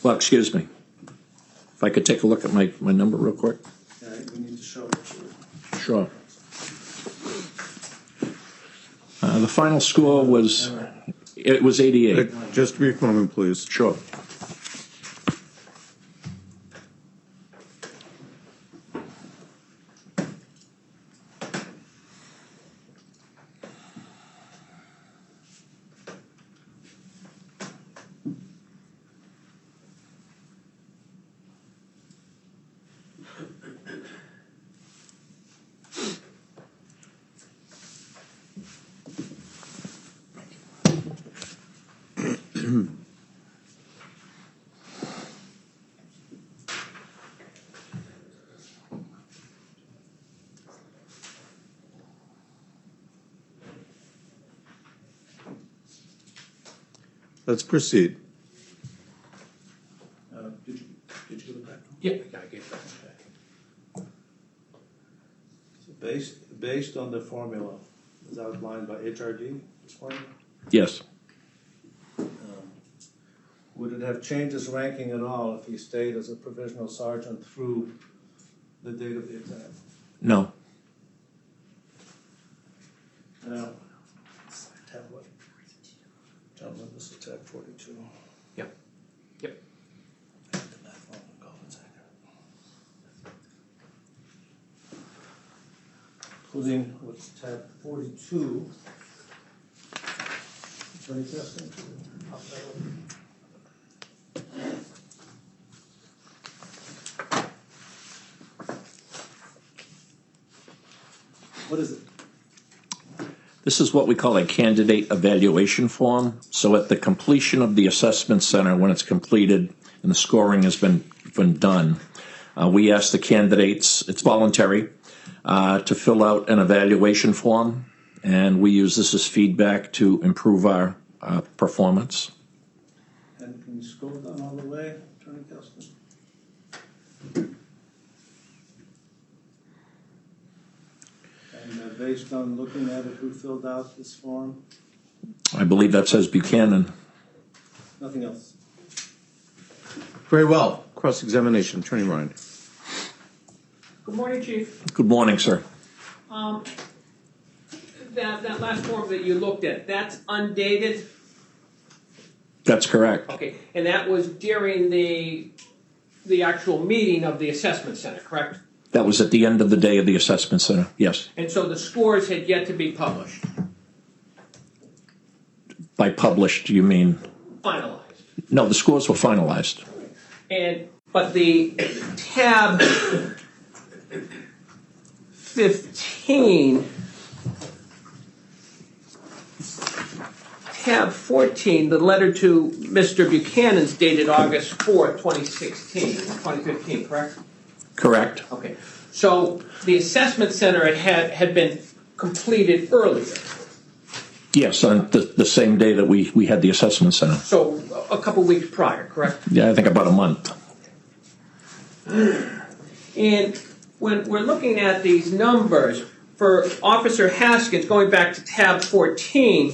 Well, excuse me. If I could take a look at my number real quick. Okay, we need to show it to you. Sure. The final score was, it was 88. Just a brief moment, please. Sure. Let's proceed. Did you give it back? Yeah, I gave that. So based on the formula as outlined by HRD, this formula, Yes. would it have changed his ranking at all if he stayed as a provisional sergeant through the date of the exam? No. Now, tab what? Gentlemen, this is tab 42. Yep. Yep. Including what's tab 42. Attorney testing. What is it? This is what we call a candidate evaluation form. So at the completion of the assessment center, when it's completed and the scoring has been done, we ask the candidates, it's voluntary, to fill out an evaluation form, and we use this as feedback to improve our performance. And can you scroll down all the way, Attorney Kessler? And based on looking at it, who filled out this form? I believe that says Buchanan. Nothing else. Very well. Cross-examination, Attorney Ryan. Good morning, Chief. Good morning, sir. That last form that you looked at, that's undated? That's correct. Okay, and that was during the actual meeting of the assessment center, correct? That was at the end of the day of the assessment center, yes. And so the scores had yet to be published, By published, you mean? finalized. No, the scores were finalized. But the tab 15, tab 14, the letter to Mr. Buchanan's dated August 4th, 2015, correct? Correct. Okay. So the assessment center had been completed earlier. Yes, on the same day that we had the assessment center. So a couple weeks prior, correct? Yeah, I think about a month. And when we're looking at these numbers, for Officer Haskins, going back to tab 14,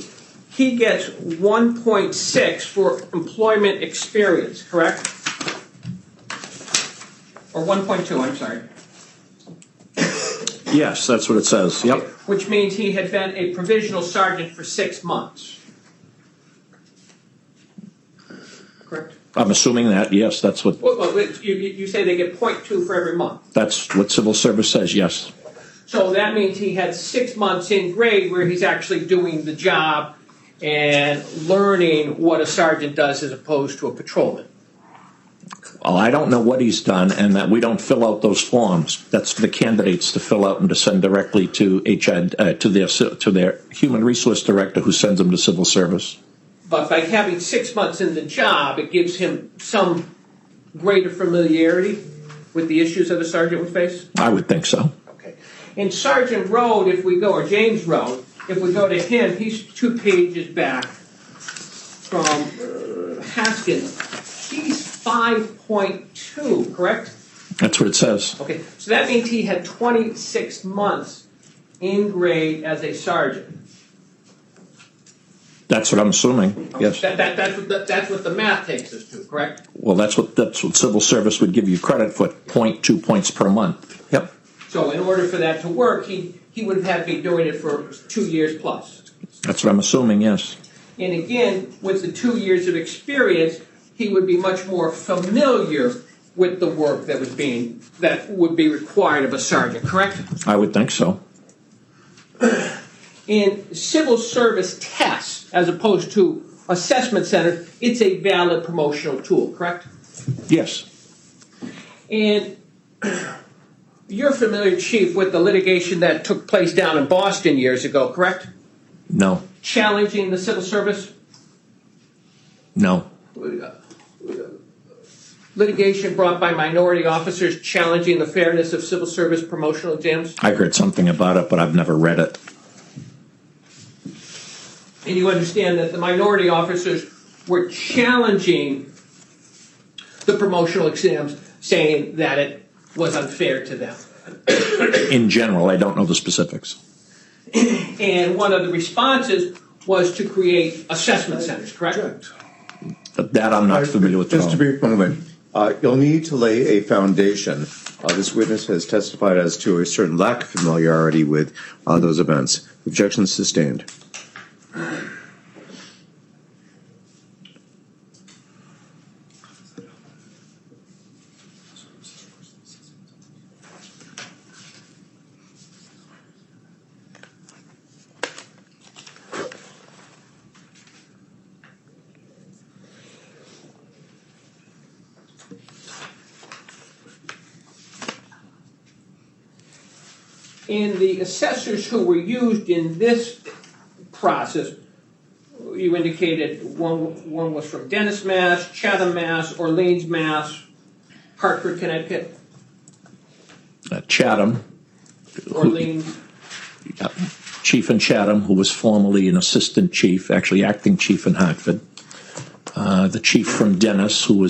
he gets 1.6 for employment experience, correct? Or 1.2, I'm sorry. Yes, that's what it says. Yep. Which means he had been a provisional sergeant for 6 months. Correct? I'm assuming that, yes, that's what You say they get 0.2 for every month. that's what civil service says, yes. So that means he had 6 months in grade where he's actually doing the job and learning what a sergeant does as opposed to a patrolman. Well, I don't know what he's done, and that we don't fill out those forms. That's for the candidates to fill out and to send directly to to their human resource director, who sends them to civil service. But by having 6 months in the job, it gives him some greater familiarity with the issues that a sergeant would face? I would think so. Okay. In Sergeant Road, if we go, or James Road, if we go to him, he's 2 pages back from Haskins. He's 5.2, correct? That's what it says. Okay, so that means he had 26 months in grade as a sergeant. That's what I'm assuming, yes. That's what the math takes us to, correct? Well, that's what civil service would give you credit for, 0.2 points per month. Yep. So in order for that to work, he would have had to be doing it for 2 years plus. That's what I'm assuming, yes. And again, with the 2 years of experience, he would be much more familiar with the work that would be required of a sergeant, correct? I would think so. In civil service tests, as opposed to assessment centers, it's a valid promotional tool, correct? Yes. And you're familiar, Chief, with the litigation that took place down in Boston years ago, correct? No. Challenging the civil service? No. Litigation brought by minority officers challenging the fairness of civil service promotional exams? I heard something about it, but I've never read it. And you understand that the minority officers were challenging the promotional exams, saying that it was unfair to them. In general, I don't know the specifics. And one of the responses was to create assessment centers, correct? But that I'm not familiar with. Just a brief moment. You'll need to lay a foundation. This witness has testified as to a certain lack of familiarity with those events. Objection sustained. And the assessors who were used in this process, you indicated one was from Dennis, Mass., Chatham, Mass., Orleans, Mass., Hartford, Connecticut, Chatham. Orleans. Chief in Chatham, who was formerly an assistant chief, actually acting chief in Hartford. The chief from Dennis, who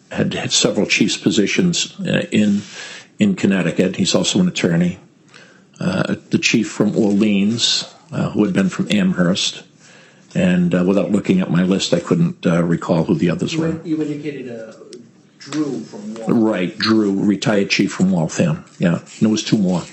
had several chief's positions in Connecticut. He's also an attorney. The chief from Orleans, who had been from Amherst. And without looking at my list, I couldn't recall who the others were. You indicated Drew from Waltham. Right, Drew, retired chief from Waltham. Yeah, and there was two more.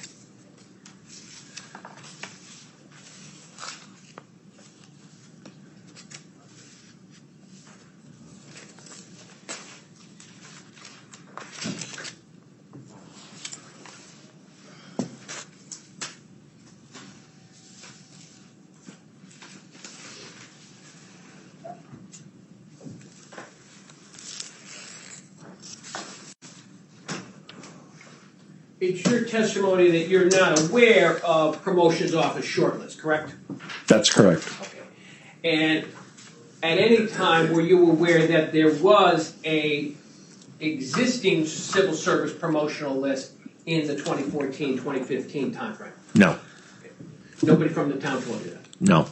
It's your testimony that you're not aware of promotions office shortlist, correct? That's correct. Okay. And at any time were you aware that there was a existing civil service promotional list in the 2014-2015 timeframe? No. Okay. Nobody from the town told you that? No.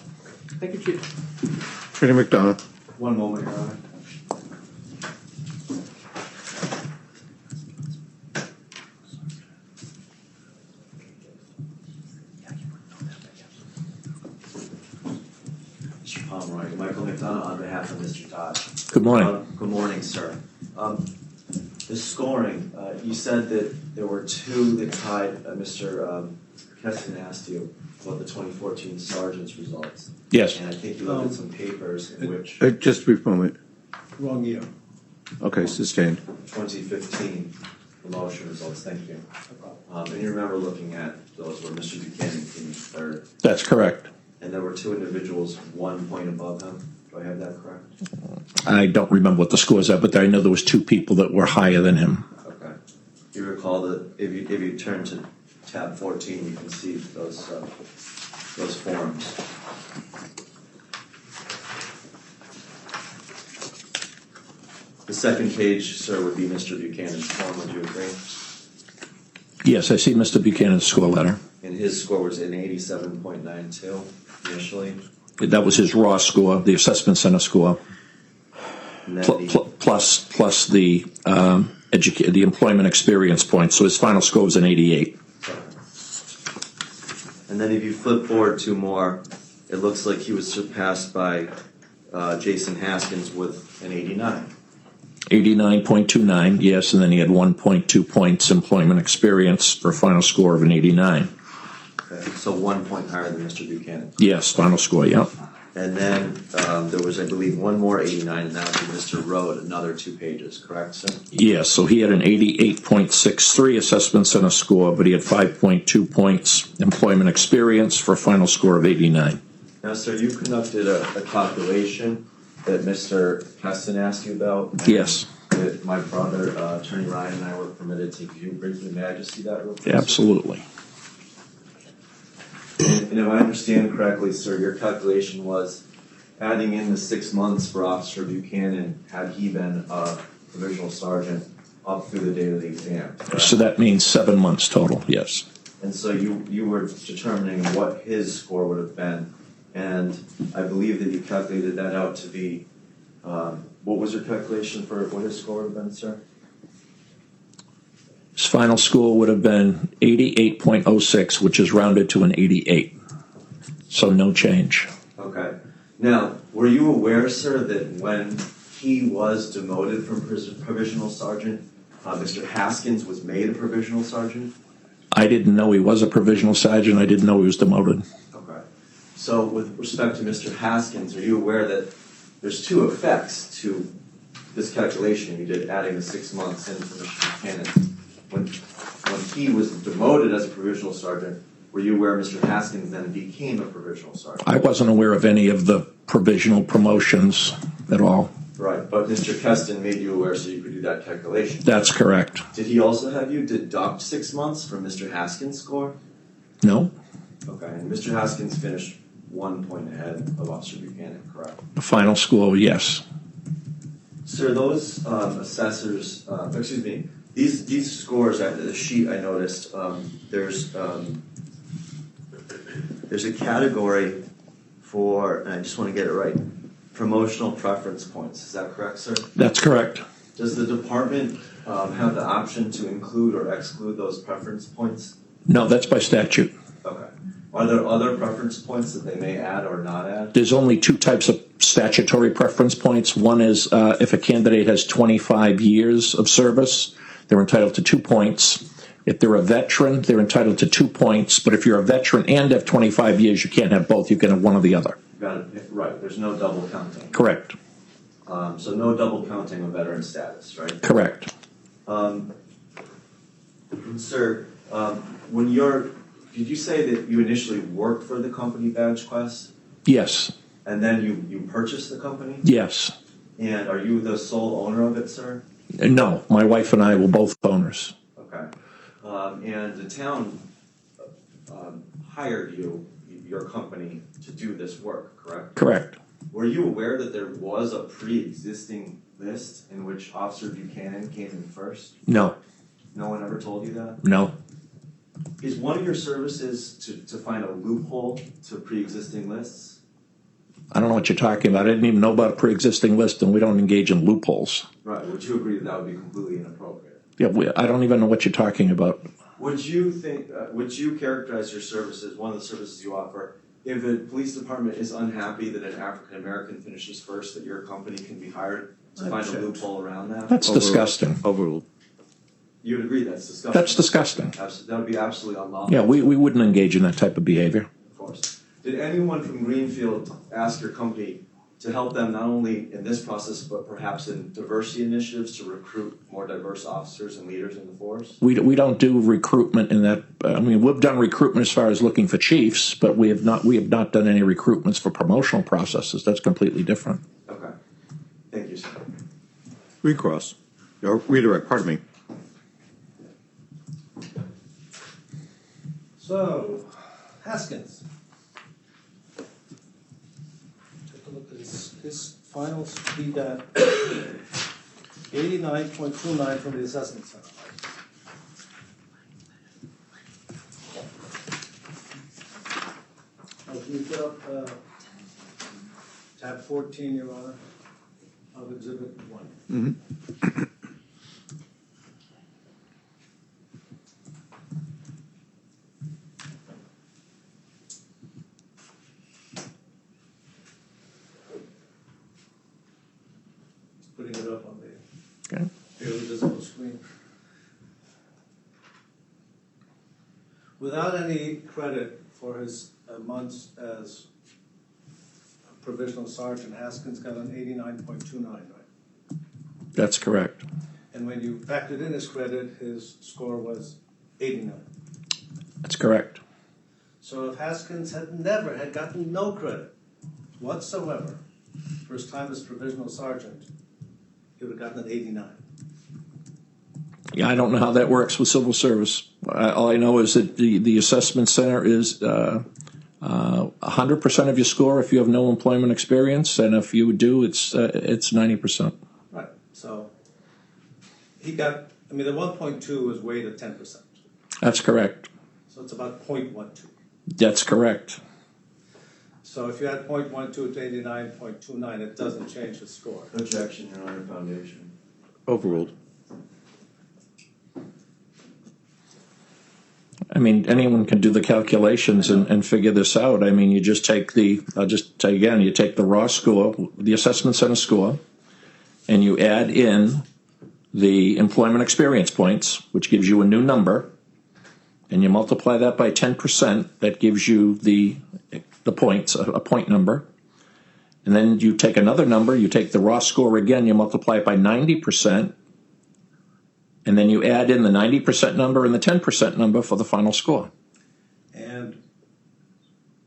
Thank you, Chief. Attorney McDonough. One moment, Your Honor. Mr. Pomeroy, Michael McDonough on behalf of Mr. Todd. Good morning. Good morning, sir. The scoring, you said that there were two that tied. Mr. Keston asked you about the 2014 sergeant's results. Yes. And I think you looked at some papers in which Just a brief moment. Wrong year. Okay, sustained. 2015 promotion results, thank you. And you remember looking at those where Mr. Buchanan came third. That's correct. And there were two individuals 1 point above him. Do I have that correct? I don't remember what the scores are, but I know there was two people that were higher than him. Okay. You recall that if you turn to tab 14, you can see those forms. The second page, sir, would be Mr. Buchanan's form. Would you agree? Yes, I see Mr. Buchanan's score letter. And his score was an 87.92 initially. That was his raw score, the assessment center score, And then plus the the employment experience points. So his final score was an 88. And then if you flip forward two more, it looks like he was surpassed by Jason Haskins with an 89. 89.29, yes, and then he had 1.2 points employment experience for a final score of an 89. Okay, so 1 point higher than Mr. Buchanan. Yes, final score, yep. And then there was, I believe, one more 89, and that would be Mr. Rode, another 2 pages, correct, sir? Yes, so he had an 88.63 assessment center score, but he had 5.2 points employment experience for a final score of 89. Now, sir, you conducted a calculation that Mr. Keston asked you about. Yes. That my brother, Attorney Ryan, and I were permitted to view briefly. May I just see that real quick? Absolutely. And if I understand correctly, sir, your calculation was adding in the 6 months for Officer Buchanan had he been a provisional sergeant up through the date of the exam. Correct? So that means 7 months total, yes. And so you were determining what his score would have been, and I believe that you calculated that out to be, what was your calculation for what his score would have been, sir? His final score would have been 88.06, which is rounded to an 88. So no change. Okay. Now, were you aware, sir, that when he was demoted from provisional sergeant, Mr. Haskins was made a provisional sergeant? I didn't know he was a provisional sergeant. I didn't know he was demoted. Okay. So with respect to Mr. Haskins, are you aware that there's two effects to this calculation you did, adding the 6 months in for Mr. Buchanan? When he was demoted as a provisional sergeant, were you aware Mr. Haskins then became a provisional sergeant? I wasn't aware of any of the provisional promotions at all. Right, but Mr. Keston made you aware so you could do that calculation. That's correct. Did he also have you deduct 6 months from Mr. Haskins' score? No. Okay, and Mr. Haskins finished 1 point ahead of Officer Buchanan, correct? The final score, yes. Sir, those assessors, these scores, the sheet I noticed, there's a category for, and I just want to get it right, promotional preference points. Is that correct, sir? That's correct. Does the department have the option to include or exclude those preference points? No, that's by statute. Okay. Are there other preference points that they may add or not add? There's only two types of statutory preference points. One is if a candidate has 25 years of service, they're entitled to 2 points. If they're a veteran, they're entitled to 2 points. But if you're a veteran and have 25 years, you can't have both. You can have one or the other. Got it. Right. There's no double counting. Correct. So no double counting of veteran status, right? Correct. Sir, did you say that you initially worked for the company Badge Quest? Yes. And then you purchased the company? Yes. And are you the sole owner of it, sir? No, my wife and I were both owners. Okay. And the town hired your company, to do this work, correct? Correct. Were you aware that there was a pre-existing list in which Officer Buchanan came in first? No. No one ever told you that? No. Is one of your services to find a loophole to pre-existing lists? I don't know what you're talking about. I didn't even know about a pre-existing list, and we don't engage in loopholes. Right. Would you agree that would be completely inappropriate? Yeah, I don't even know what you're talking about. Would you characterize your services, one of the services you offer, if a police department is unhappy that an African American finishes first, that your company can be hired to find a loophole around that? That's disgusting. Overruled. You would agree that's disgusting? That's disgusting. That would be absolutely unlawful. Yeah, we wouldn't engage in that type of behavior. Of course. Did anyone from Greenfield ask your company to help them not only in this process, but perhaps in diversity initiatives to recruit more diverse officers and leaders in the force? We don't do recruitment in that. I mean, we've done recruitment as far as looking for chiefs, but we have not done any recruitments for promotional processes. That's completely different. Okay. Thank you, sir. Recross. Or redirect, pardon me. So, Haskins. Take a look at his finals. He got 89.29 from the assessment center. Now, can you get up tab 14, Your Honor, of Exhibit 1? Mm-hmm. Putting it up on the Okay. barely visible screen. Without any credit for his months as a provisional sergeant, Haskins got an 89.29, right? That's correct. And when you factored in his credit, his score was 89. That's correct. So if Haskins had gotten no credit whatsoever for his time as provisional sergeant, he would have gotten an 89. Yeah, I don't know how that works with civil service. All I know is that the assessment center is 100% of your score if you have no employment experience, and if you do, it's 90%. Right, so he got, I mean, the 1.2 was weighed at 10%. That's correct. So it's about 0.12. That's correct. So if you had 0.12 to 89.29, it doesn't change the score. Objection, Your Honor, foundation. Overruled. I mean, anyone can do the calculations and figure this out. I mean, you just take I'll just say again, you take the raw score, the assessment center score, and you add in the employment experience points, which gives you a new number, and you multiply that by 10%, that gives you the points, a point number. And then you take another number, you take the raw score again, you multiply it by 90%, and then you add in the 90% number and the 10% number for the final score. And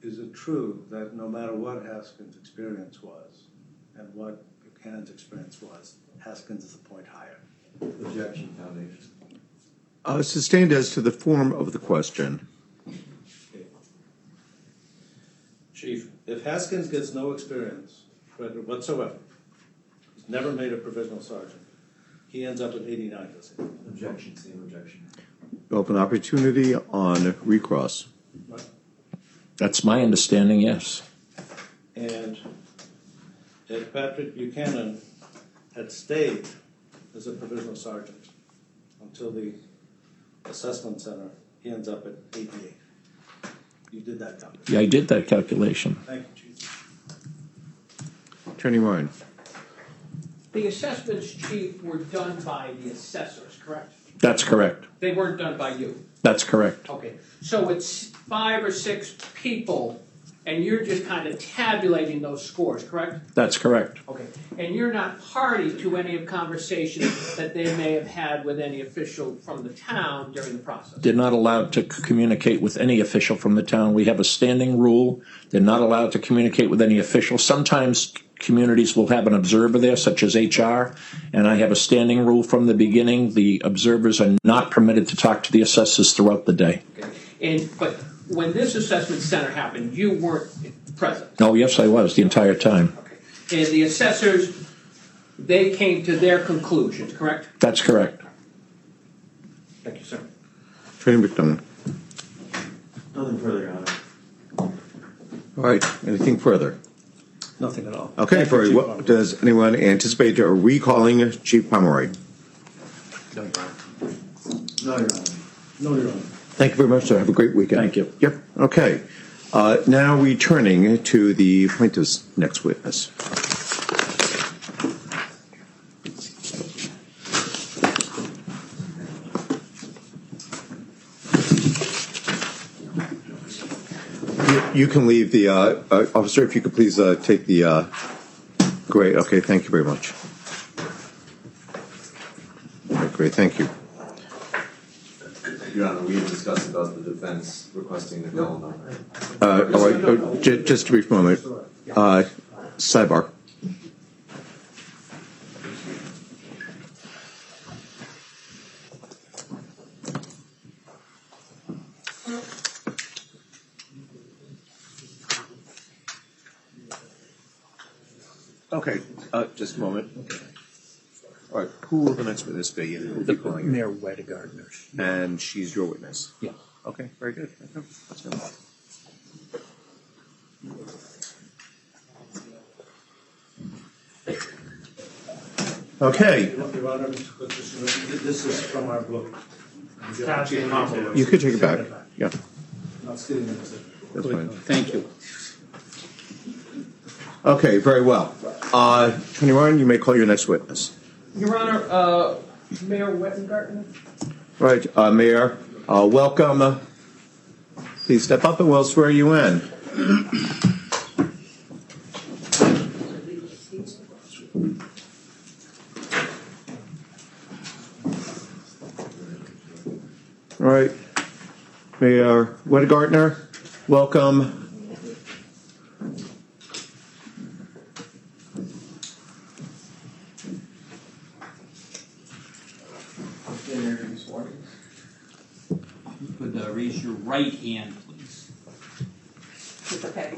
is it true that no matter what Haskins' experience was and what Buchanan's experience was, Haskins is a point higher? Objection, foundation. Sustained as to the form of the question. Okay. Chief, if Haskins gets no experience whatsoever, he's never made a provisional sergeant, he ends up at 89, does he? Objection, same objection. Open opportunity on recross. Right. That's my understanding, yes. And if Patrick Buchanan had stayed as a provisional sergeant until the assessment center, he ends up at 88. You did that calculation. Yeah, I did that calculation. Thank you, Chief. Attorney Ryan. The assessments, Chief, were done by the assessors, correct? That's correct. They weren't done by you. That's correct. Okay, so it's 5 or 6 people, and you're just kind of tabulating those scores, correct? That's correct. Okay, and you're not party to any of conversations that they may have had with any official from the town during the process? They're not allowed to communicate with any official from the town. We have a standing rule. They're not allowed to communicate with any official. Sometimes communities will have an observer there, such as HR, and I have a standing rule from the beginning. The observers are not permitted to talk to the assessors throughout the day. Okay. But when this assessment center happened, you weren't present? Oh, yes, I was the entire time. Okay. And the assessors, they came to their conclusions, correct? That's correct. Thank you, sir. Attorney McDonough. Nothing further, Your Honor. All right, anything further? Nothing at all. Okay, Thank you, very Chief well. Pomeroy. Does anyone anticipate recalling Chief Pomeroy? No, Your Honor. No, Your Honor. Thank you very much, sir. Have a great weekend. Thank you. Yep, okay. Now returning to the plaintiff's next witness. You can leave the, officer, if you could please take the, great, okay, thank you very much. Okay, great, thank you. Your Honor, we had discussed about the defense requesting the call number. All right, just a brief moment. Sidebar. Okay, just a moment. All right, who will the next witness be? Who will be calling? Mayor Wedegardner. And she's your witness? Yeah. Okay, very good. Okay, let's go. Okay, Your Honor, this is from our book. you could take it back. Yeah, Not stealing it. that's fine. Thank you. Okay, very well. Attorney Ryan, you may call your next witness. Your Honor, Mayor Wettengarten? Right, Mayor, welcome. Please step up and we'll swear you in. All right, Mayor Wedegardner, welcome. Could raise your right hand, please.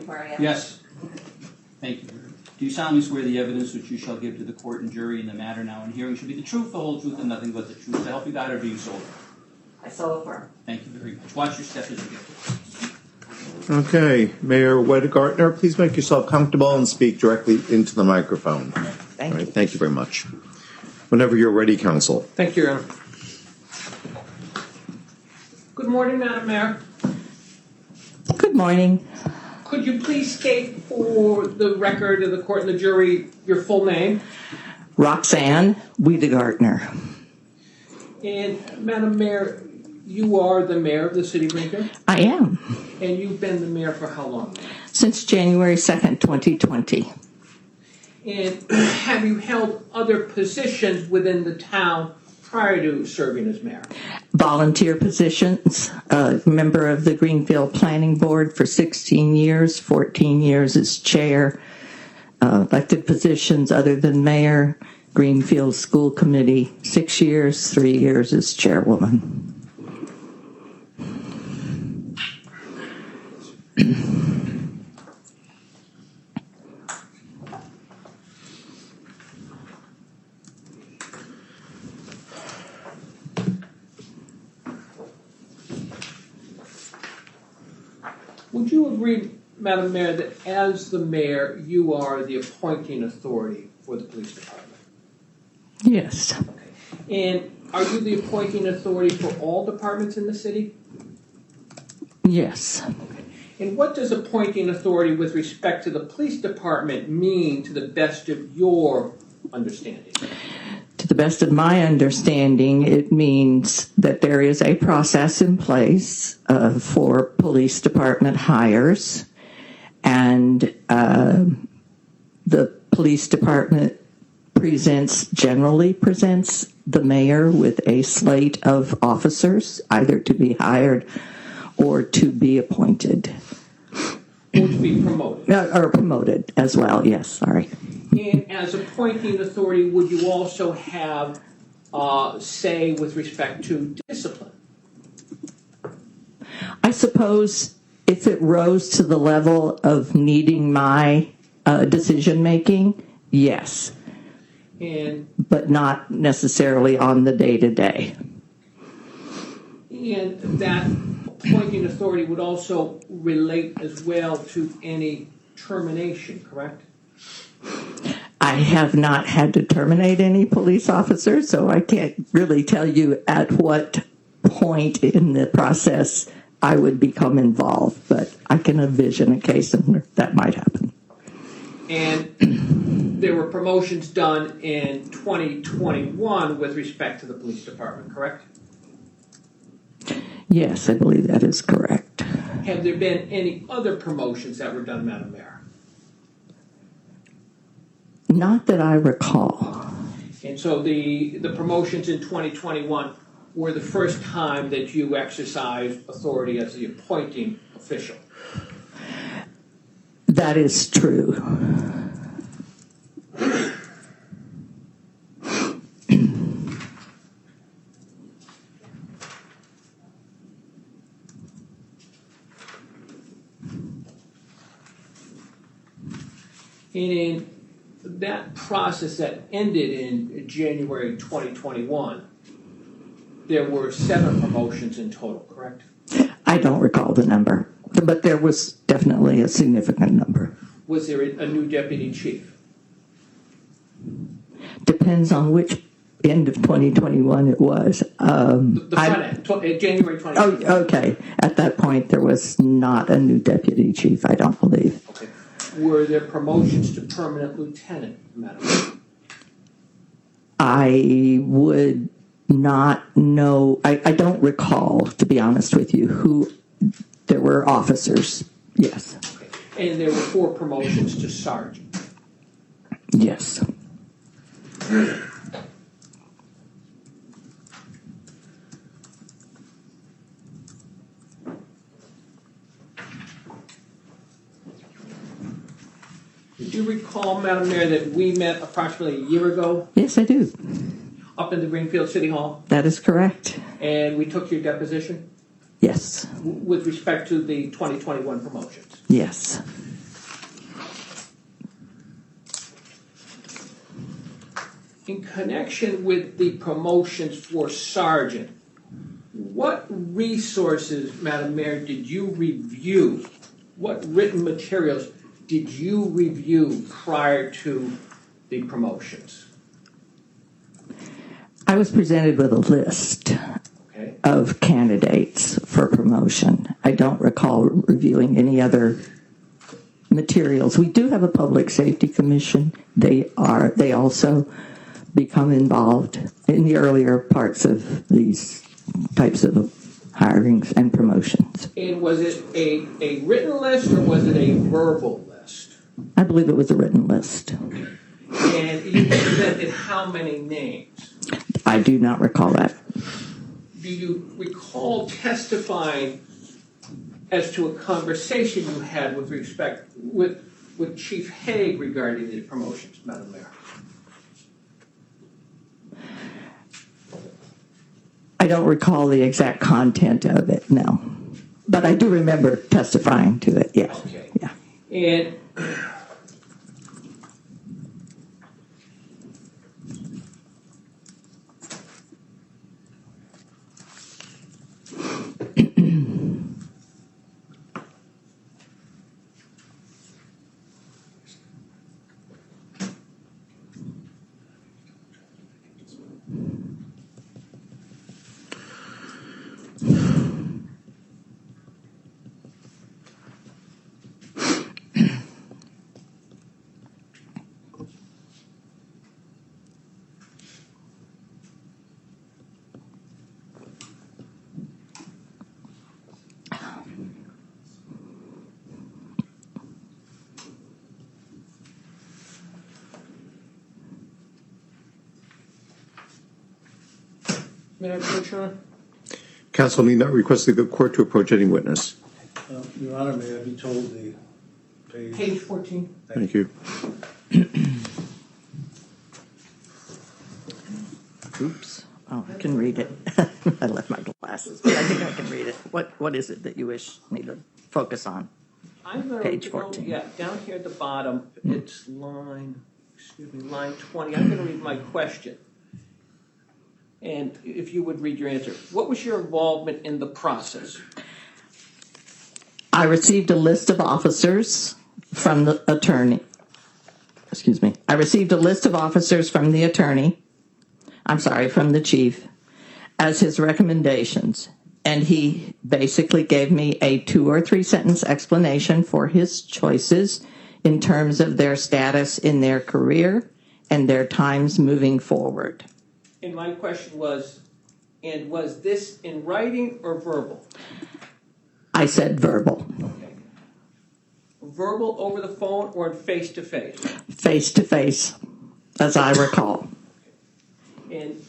Victoria. Yes. Thank you. Do you solemnly swear the evidence which you shall give to the court and jury in the matter now in hearing shall be the truth, the whole truth, and nothing but the truth, to help you God, or do you so? I so affirm. Thank you very much. Watch your step as you get. Okay, Mayor Wedegartner, please make yourself comfortable and speak directly into the microphone. Thank All right, you. thank you very much. Whenever you're ready, Counsel. Thank you, Your Honor. Good morning, Madam Mayor. Good morning. Could you please state for the record of the court and the jury your full name? Roxanne Wiedegartner. And Madam Mayor, you are the mayor of the city of Greenfield? I am. And you've been the mayor for how long? Since January 2nd, 2020. And have you held other positions within the town prior to serving as mayor? Volunteer positions, member of the Greenfield Planning Board for 16 years, 14 years as chair. Elected positions other than mayor, Greenfield School Committee, 6 years, 3 years as chairwoman. Would you agree, Madam Mayor, that as the mayor, you are the appointing authority for the police department? Yes. And are you the appointing authority for all departments in the city? Yes. And what does appointing authority with respect to the police department mean to the best of your understanding? To the best of my understanding, it means that there is a process in place for police department hires, and the police department generally presents the mayor with a slate of officers, either to be hired or to be appointed. Or to be promoted? Or promoted as well, yes, sorry. And as appointing authority, would you also have say with respect to discipline? I suppose if it rose to the level of needing my decision making, yes. But not necessarily on the day-to-day. And that appointing authority would also relate as well to any termination, correct? I have not had to terminate any police officers, so I can't really tell you at what point in the process I would become involved, but I can envision a case where that might happen. And there were promotions done in 2021 with respect to the police department, correct? Yes, I believe that is correct. Have there been any other promotions that were done, Madam Mayor? Not that I recall. And so the promotions in 2021 were the first time that you exercised authority as the appointing official. That is true. And in that process that ended in January 2021, there were 7 promotions in total, correct? I don't recall the number, but there was definitely a significant number. Was there a new deputy chief? Depends on which end of 2021 it was. The front end, January 2021. Oh, okay. At that point, there was not a new deputy chief, I don't believe. Okay. Were there promotions to permanent lieutenant, Madam? I would not know. I don't recall, to be honest with you, who there were officers. Yes. Okay. And there were 4 promotions to sergeant. Yes. Do you recall, Madam Mayor, that we met approximately a year ago? Yes, I do. Up in the Greenfield City Hall? That is correct. And we took your deposition? Yes. With respect to the 2021 promotions? Yes. in connection with the promotions for sergeant, what resources, Madam Mayor, did you review? What written materials did you review prior to the promotions? I was presented with a list of candidates for promotion. I don't recall reviewing any other materials. We do have a public safety commission. They also become involved in the earlier parts of these types of hirings and promotions. And was it a written list or was it a verbal list? I believe it was a written list. And you presented how many names? I do not recall that. Do you recall testifying as to a conversation you had with respect with Chief Haig regarding the promotions, Madam Mayor? I don't recall the exact content of it, no. But I do remember testifying to it, yes. Okay. Yeah. And may I approach, Your Honor? Counsel need not request the court to approach any witness. Your Honor, may I be told the page? Page 14. Thank you. Oops. Oh, I can read it. I left my glasses, but I think I can read it. What is it that you wish me to focus on? I'm going Page to 14. Yeah, down here at the bottom, it's line 20. I'm going to read my question. And if you would read your answer. What was your involvement in the process? I received a list of officers from the attorney. Excuse me. I received a list of officers from the attorney. From the chief, as his recommendations. And he basically gave me a 2 or 3 sentence explanation for his choices in terms of their status in their career and their times moving forward. And my question was this in writing or verbal? I said verbal. Okay. Verbal over the phone or face to face? Face to face, as I recall. And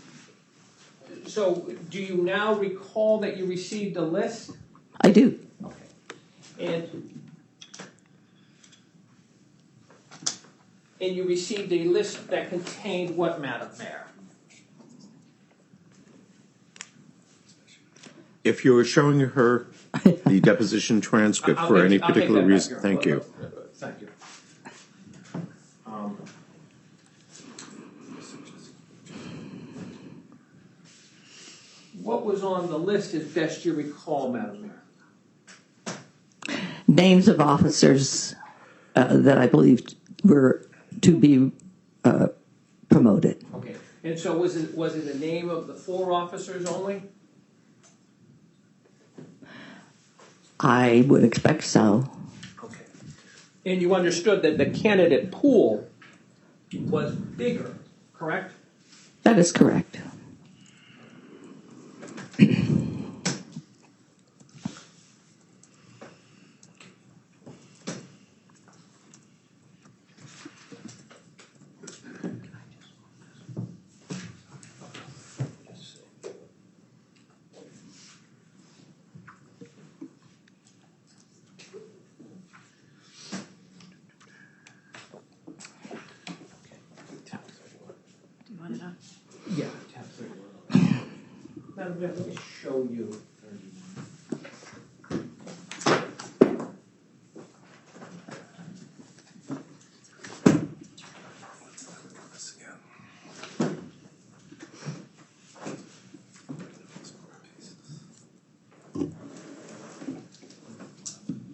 so do you now recall that you received a list? I do. Okay. And you received a list that contained what, Madam Mayor? If you were showing her the deposition transcript for any particular reason, thank you. Thank you. What was on the list as best you recall, Madam Mayor? Names of officers that I believed were to be promoted. Okay. And so was it the name of the 4 officers only? I would expect so. Okay. And you understood that the candidate pool was bigger, correct? That is correct. Yeah, tab 31. Madam Mayor, let me show you.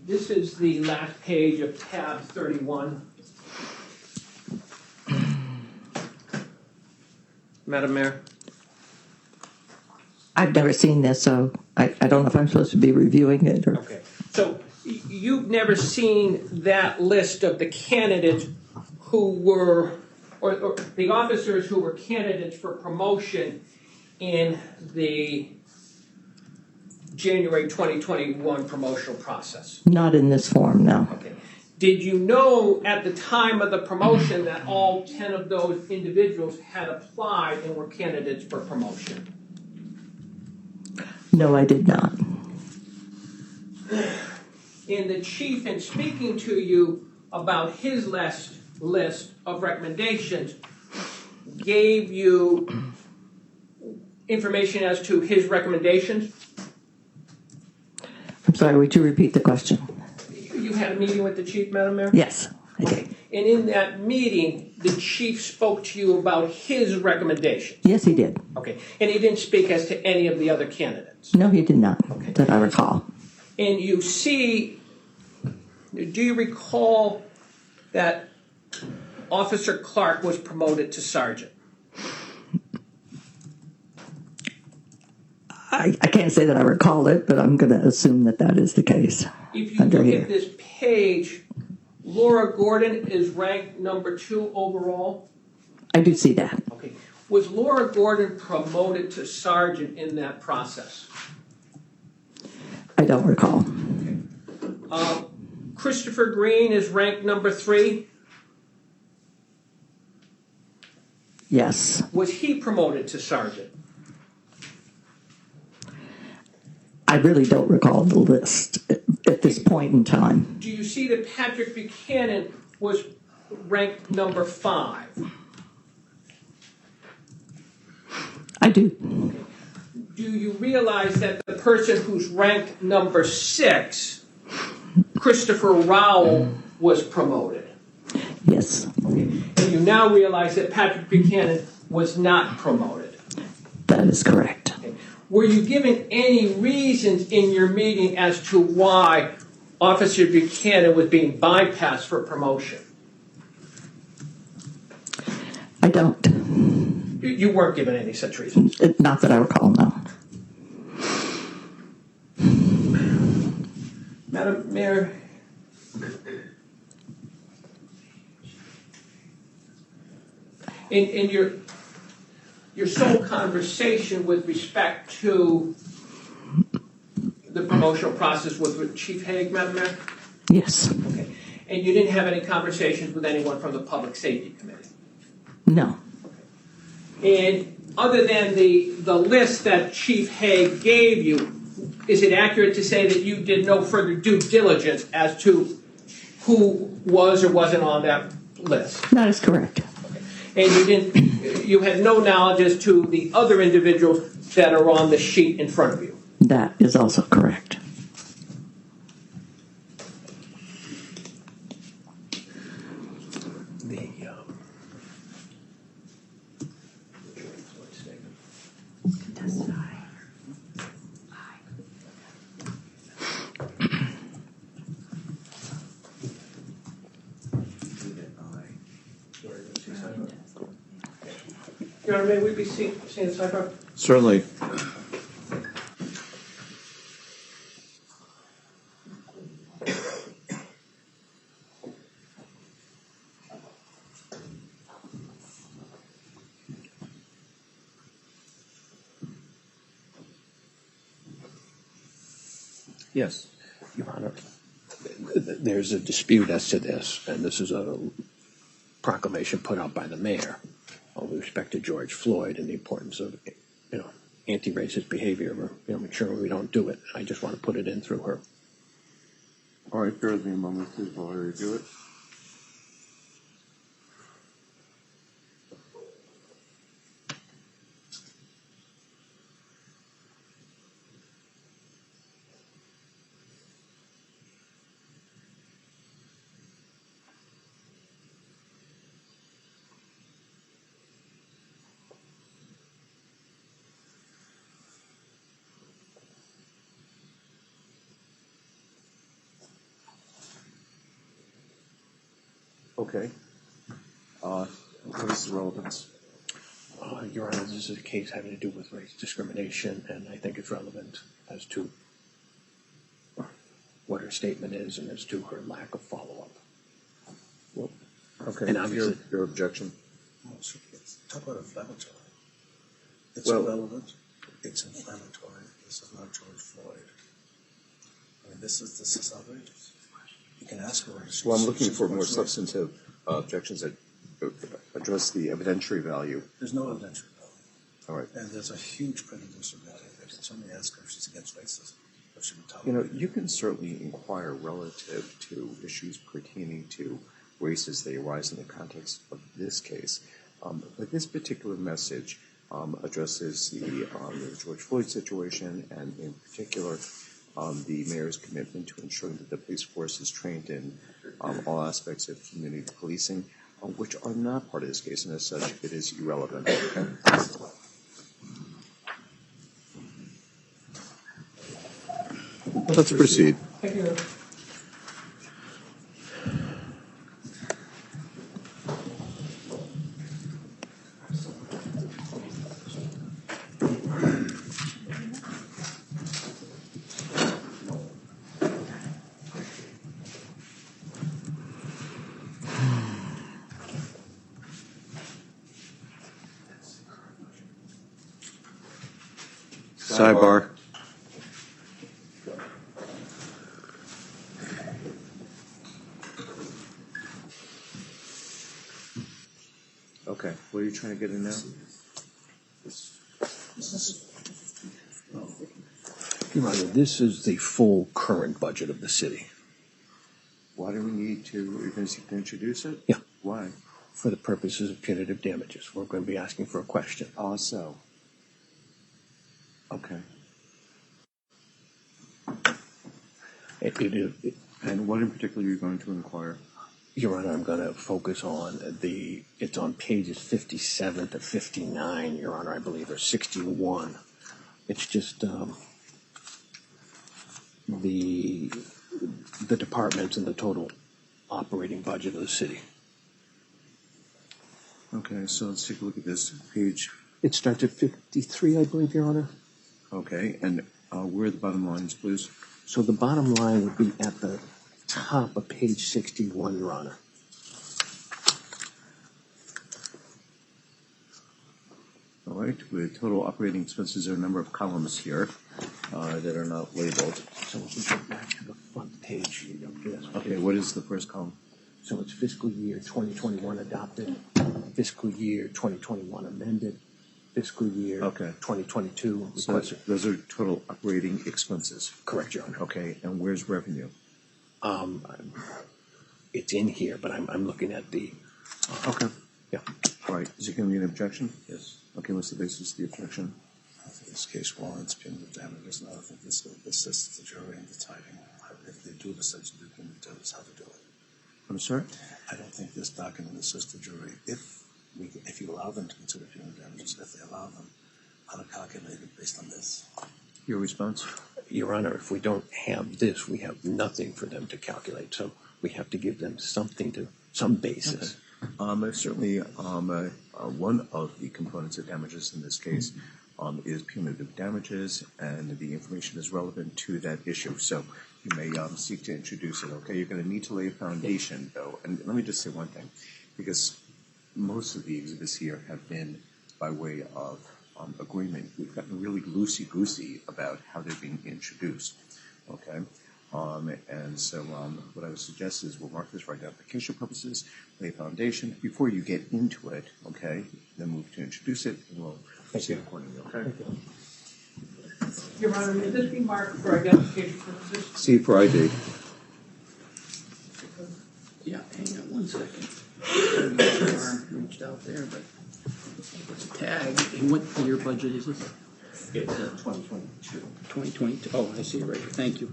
This is the last page of tab 31. Madam Mayor? I've never seen this, so I don't know if I'm supposed to be reviewing it or. Okay. So you've never seen that list of the candidates who were, or the officers who were candidates for promotion in the January 2021 promotional process? Not in this form, no. Okay. Did you know at the time of the promotion that all 10 of those individuals had applied and were candidates for promotion? No, I did not. And the chief, in speaking to you about his list of recommendations, gave you information as to his recommendations? I'm sorry, would you repeat the question? You had a meeting with the chief, Madam Mayor? Yes, I did. And in that meeting, the chief spoke to you about his recommendations? Yes, he did. Okay. And he didn't speak as to any of the other candidates? No, he did not, Okay. that I recall. And you see, do you recall that Officer Clark was promoted to sergeant? I can't say that I recall it, but I'm going to assume that that is the case. If you look at this page, Laura Gordon is ranked number 2 overall. I do see that. Okay. Was Laura Gordon promoted to sergeant in that process? I don't recall. Christopher Green is ranked number 3. Yes. Was he promoted to sergeant? I really don't recall the list at this point in time. Do you see that Patrick Buchanan was ranked number 5? I do. Do you realize that the person who's ranked number 6, Christopher Rowell, was promoted? Yes. And you now realize that Patrick Buchanan was not promoted? That is correct. Were you given any reasons in your meeting as to why Officer Buchanan was being bypassed for promotion? I don't. You weren't given any such reasons? Not that I recall, no. Madam Mayor, in your sole conversation with respect to the promotional process was with Chief Haig, Madam Mayor? Yes. Okay. And you didn't have any conversations with anyone from the Public Safety Committee? No. And other than the list that Chief Haig gave you, is it accurate to say that you did no further due diligence as to who was or wasn't on that list? That is correct. And you had no knowledge as to the other individuals that are on the sheet in front of you? That is also correct. Your Honor, may we be seeing the sidebar? Certainly. Yes, Your Honor. There's a dispute as to this, and this is a proclamation put out by the mayor with respect to George Floyd and the importance of, anti-racist behavior. Make sure we don't do it. I just want to put it in through her. All right, bear with me a moment, please, while I review it. Okay. What is the relevance? Your Honor, this is a case having to do with race discrimination, and I think it's relevant as to what her statement is and as to her lack of follow-up. Well, okay. And obviously, your objection. Talk about inflammatory. It's Well, irrelevant. It's inflammatory. This is not George Floyd. I mean, this is outrageous. You can ask her. Well, I'm looking for more substantive objections that address the evidentiary value. There's no evidentiary value. All right. And there's a huge prejudicial value. I can certainly ask her if she's against racism. But she would tell You know, you can certainly inquire relative to issues pertaining to races that arise in the context of this case. But this particular message addresses the George Floyd situation, and in particular, the mayor's commitment to ensuring that the police force is trained in all aspects of community policing, which are not part of this case, and as such, it is irrelevant. Let's proceed. Thank you. Sidebar. Okay, what are you trying to get in now? Your Honor, this is the full current budget of the city. Why do we need to, you're going to seek to introduce it? Yeah. Why? For the purposes of punitive damages. We're going to be asking for a question. Also. Okay. And what in particular are you going to inquire? Your Honor, I'm going to focus on it's on pages 57 to 59, Your Honor, I believe, or 61. It's just the departments and the total operating budget of the city. Okay, so let's take a look at this page. It starts at 53, I believe, Your Honor. Okay, and where are the bottom lines, please? So the bottom line would be at the top of page 61, Your Honor. All right, with total operating expenses, there are a number of columns here that are not labeled. So if we go back to the front page. Okay, what is the first column? So it's fiscal year 2021 adopted, fiscal year 2021 amended, fiscal year 2022 so requested. those are total operating expenses. Correct, Your Honor. Okay, and where's revenue? It's in here, but I'm looking at the. Okay. Yeah. All right. Is there going to be an objection? Yes. Okay. What's the basis of the objection? I think this case warrants punitive damages, and I think this assists the jury in deciding if they do decide to do punitive damages, how to do it. I'm sorry? I don't think this document assists the jury if you allow them to consider punitive damages, if they allow them, how to calculate it based on this. Your response? Your Honor, if we don't have this, we have nothing for them to calculate. So we have to give them some basis. Okay. Certainly, one of the components of damages in this case is punitive damages, and the information is relevant to that issue. So you may seek to introduce it. Okay, you're going to need to lay a foundation, though. And let me just say one thing, because most of the exhibits here have been by way of agreement. We've gotten really loosey-goosey about how they're being introduced. Okay. And so what I would suggest is we'll mark this for identification purposes, lay a foundation before you get into it, okay, then move to introduce it, and we'll proceed accordingly, okay? Your Honor, may this be marked for identification purposes? C for ID. Yeah, hang on one second. My arm reached out there, but it's a tag. And what year budget is this? It's 2022. 2022. Oh, I see it right here. Thank you.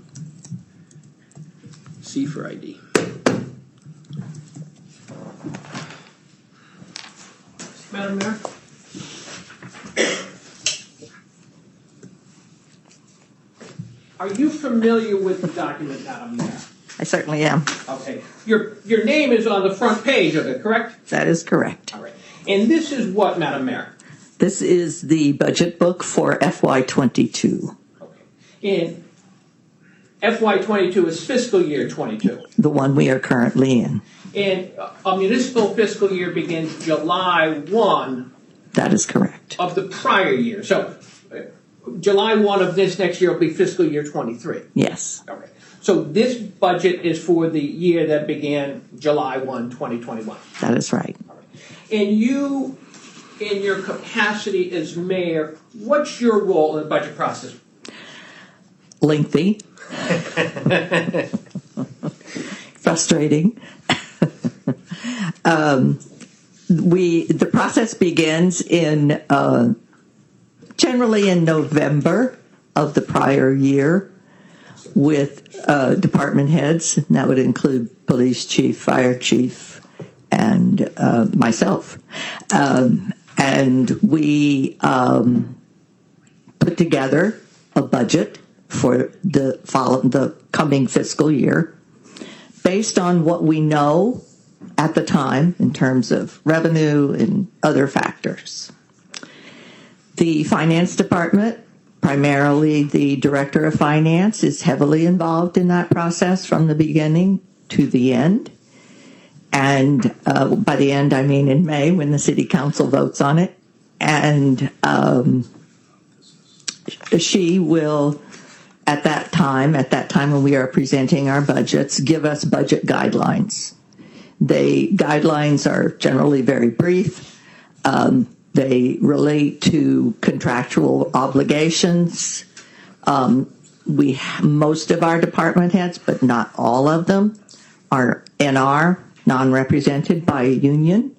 C for ID. Madam Mayor? Are you familiar with the document, Madam Mayor? I certainly am. Okay. Your name is on the front page of it, correct? That is correct. All right. And this is what, Madam Mayor? This is the budget book for FY22, And FY22 is fiscal year 22. the one we are currently in. And a municipal fiscal year begins July 1 That is correct. of the prior year. So July 1 of this next year will be fiscal year 23. Yes. Okay. So this budget is for the year that began July 1, 2021. That is right. And you, in your capacity as mayor, what's your role in the budget process? Lengthy. Frustrating. The process begins in generally in November of the prior year with department heads, and that would include police chief, fire chief, and myself. And we put together a budget for the coming fiscal year based on what we know at the time in terms of revenue and other factors. The finance department, primarily the director of finance, is heavily involved in that process from the beginning to the end. And by the end, I mean in May when the city council votes on it. And she will, at that time when we are presenting our budgets, give us budget guidelines. The guidelines are generally very brief. They relate to contractual obligations. Most of our department heads, but not all of them, are NR, non-represented by a union.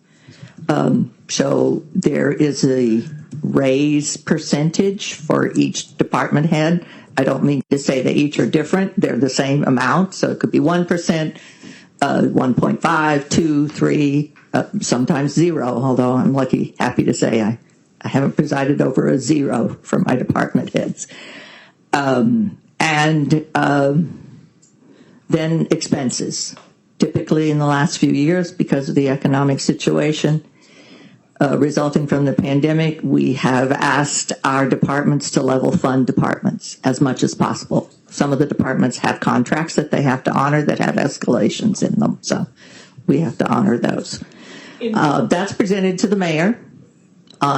So there is a raise percentage for each department head. I don't mean to say they each are different. They're the same amount. So it could be 1%, 1.5, 2, 3, sometimes 0, although I'm happy to say I haven't presided over a 0 for my department heads. Then expenses. Typically in the last few years, because of the economic situation resulting from the pandemic, we have asked our departments to level fund departments as much as possible. Some of the departments have contracts that they have to honor that have escalations in them, so we have to honor those. That's presented to the mayor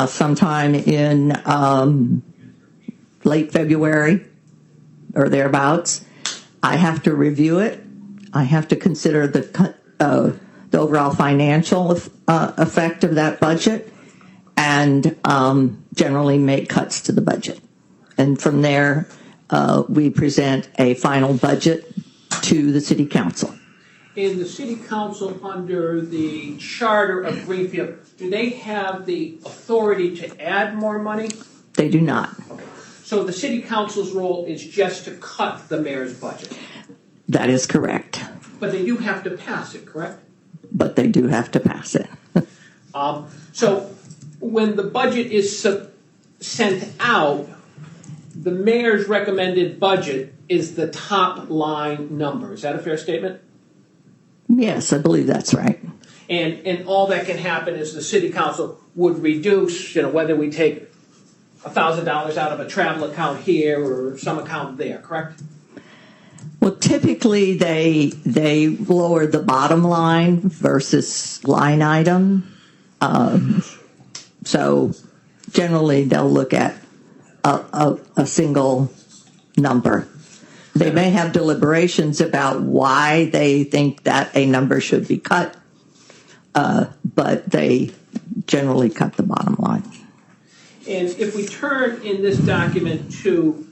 sometime in late February or thereabouts. I have to review it. I have to consider the overall financial effect of that budget and generally make cuts to the budget. And from there, we present a final budget to the city council. In the city council, under the charter of Greenfield, do they have the authority to add more money? They do not. Okay. So the city council's role is just to cut the mayor's budget? That is correct. But they do have to pass it, correct? But they do have to pass it. So when the budget is sent out, the mayor's recommended budget is the top line number. Is that a fair statement? Yes, I believe that's right. And all that can happen is the city council would reduce, whether we take $1,000 out of a travel account here or some account there, correct? Well, typically they lower the bottom line versus line item. So generally they'll look at a single number. They may have deliberations about why they think that a number should be cut, but they generally cut the bottom line. And if we turn in this document to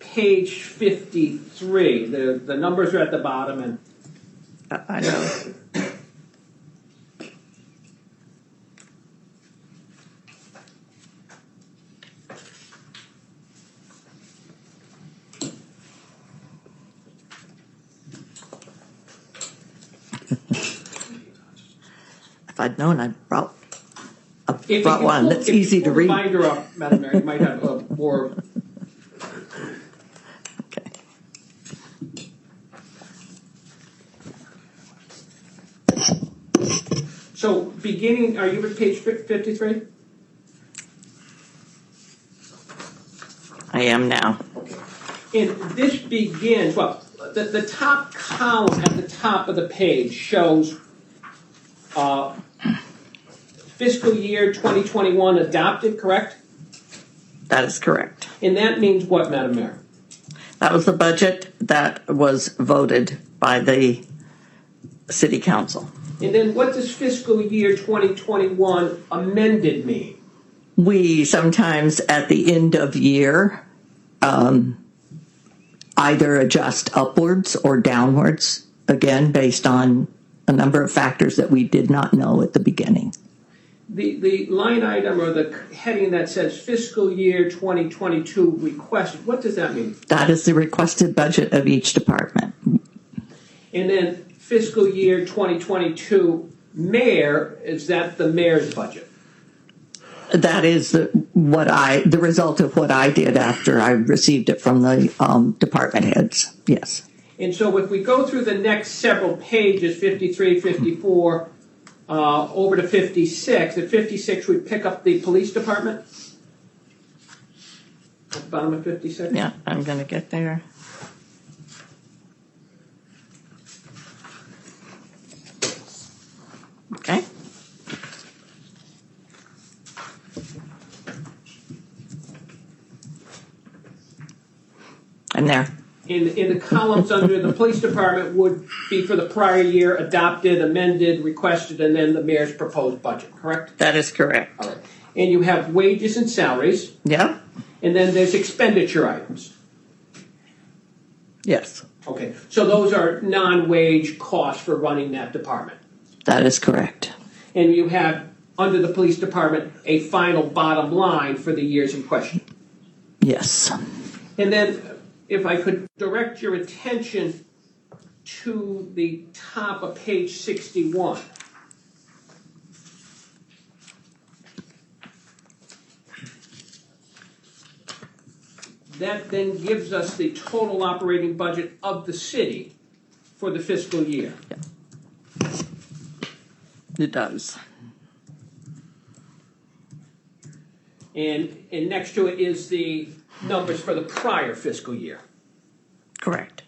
page 53, the numbers are at the bottom, and I know. If I'd known, I'd brought one that's easy to read. If you pull the binder up, Madam Mayor, you might have more. Okay. So beginning, are you at page 53? I am now. And this begins, well, the top column at the top of the page shows fiscal year 2021 adopted, correct? That is correct. And that means what, Madam Mayor? That was the budget that was voted by the City Council. And then what does fiscal year 2021 amended mean? We sometimes at the end of year either adjust upwards or downwards, again, based on a number of factors that we did not know at the beginning. The line item or the heading that says fiscal year 2022 requested, what does that mean? That is the requested budget of each department. And then fiscal year 2022 mayor, is that the mayor's budget? That is the result of what I did after I received it from the department heads. Yes. And so if we go through the next several pages, 53, 54, over to 56, at 56 we pick up the police department. At the bottom of 56. Yeah, I'm going to get there. Okay. I'm there. In the columns under the police department would be for the prior year, adopted, amended, requested, and then the mayor's proposed budget, correct? That is correct. All right. And you have wages and salaries. Yep. And then there's expenditure items. Yes. Okay. So those are non-wage costs for running that department. That is correct. And you have, under the police department, a final bottom line for the years in question. Yes. And then, if I could direct your attention to the top of page 61. That then gives us the total operating budget of the city for the fiscal year. It does. And next to it is the numbers for the prior fiscal year. Correct.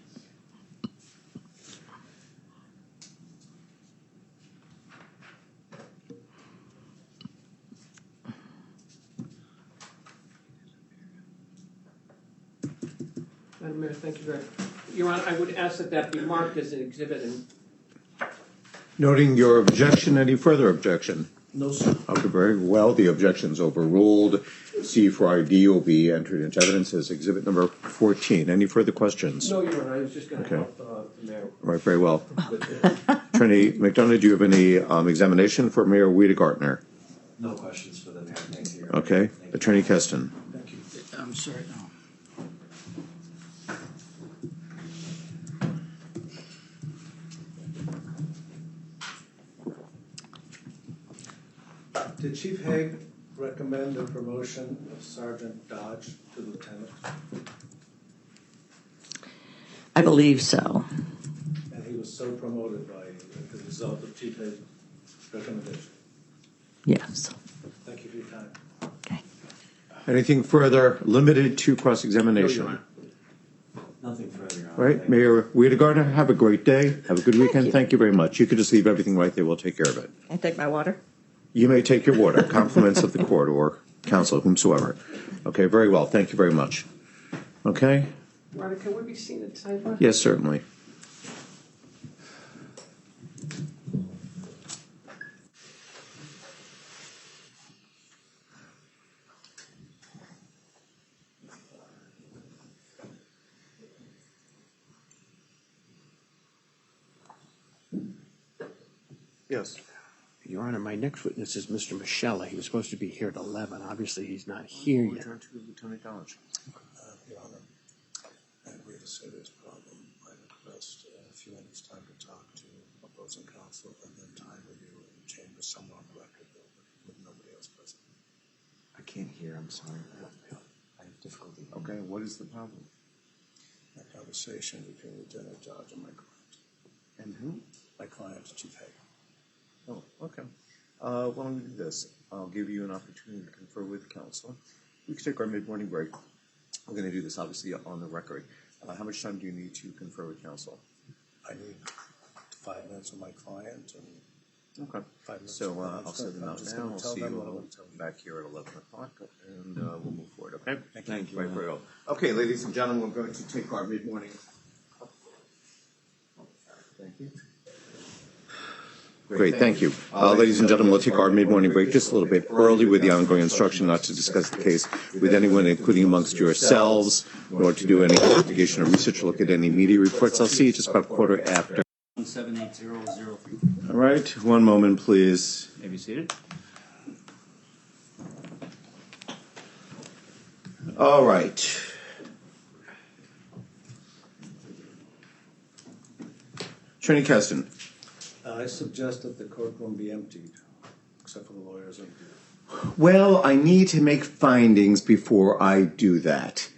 Madam Mayor, thank you very much. Your Honor, I would ask that that be marked as an exhibit. And Noting your objection, any further objection? No, sir. Okay, very well. The objection's overruled. C for ID will be entered into evidence as exhibit number 14. Any further questions? no, Your Honor, I was just going to Okay. help the mayor. Right, very well. Attorney McDonough, do you have any examination for Mayor Wiedegartner? No questions for the mayor. Thank you. Okay. Thank you. Attorney Keston. Thank you. I'm sorry, no. Did Chief Haig recommend the promotion of Sergeant Dodge to lieutenant? I believe so. And he was so promoted by the result of Chief Haig's recommendation. Yes. Thank you for your time. Okay. Anything further limited to cross-examination? Nothing further, Your Honor. All right, Thank you. Mayor Wiedegartner, have a great day. Have a good weekend. you. Thank you very much. You could just leave everything right there. We'll take care of it. Can I take my water? You may take your water. Compliments of the court or counsel, whomsoever. Okay, very well. Thank you very much. Okay? Your Honor, can we be seen at sidebar? Yes, certainly. Yes. Your Honor, my next witness is Mr. Michella. He was supposed to be here at 11. Obviously, he's not here yet. Return to Lieutenant Dodge. Your Honor, I agree with a serious problem. I request a few minutes time to talk to opposing counsel and then time with you in the chamber somewhere on the record with nobody else present. I can't hear, I'm sorry. I have difficulty. Okay, what is the problem? A conversation between Lieutenant Dodge and my client. And who? My client, Chief Haig. Oh, okay. Why don't we do this? I'll give you an opportunity to confer with counsel. We can take our mid-morning break. We're going to do this, obviously, on the record. How much time do you need to confer with counsel? I need 5 minutes with my client and Okay. 5 minutes. So with my I'll set them I'm out just now. gonna I'll tell see them you what I'm gonna tell you. back here at 11 o'clock, and we'll move forward, okay? Thank you. Right, very well. Okay, ladies and gentlemen, we're going to take our mid-morning. Thank you. Great, thank you. Ladies and gentlemen, we'll take our mid-morning break just a little bit early with the ongoing instruction not to discuss the case with anyone, including amongst yourselves, nor to do any investigation or research or look at any media reports. I'll see you just about 1:15. 1780033. All right, one moment, please. May be seated. All right. Attorney Keston. I suggest that the courtroom be emptied, except for the lawyers empty. Well, I need to make findings before I do that.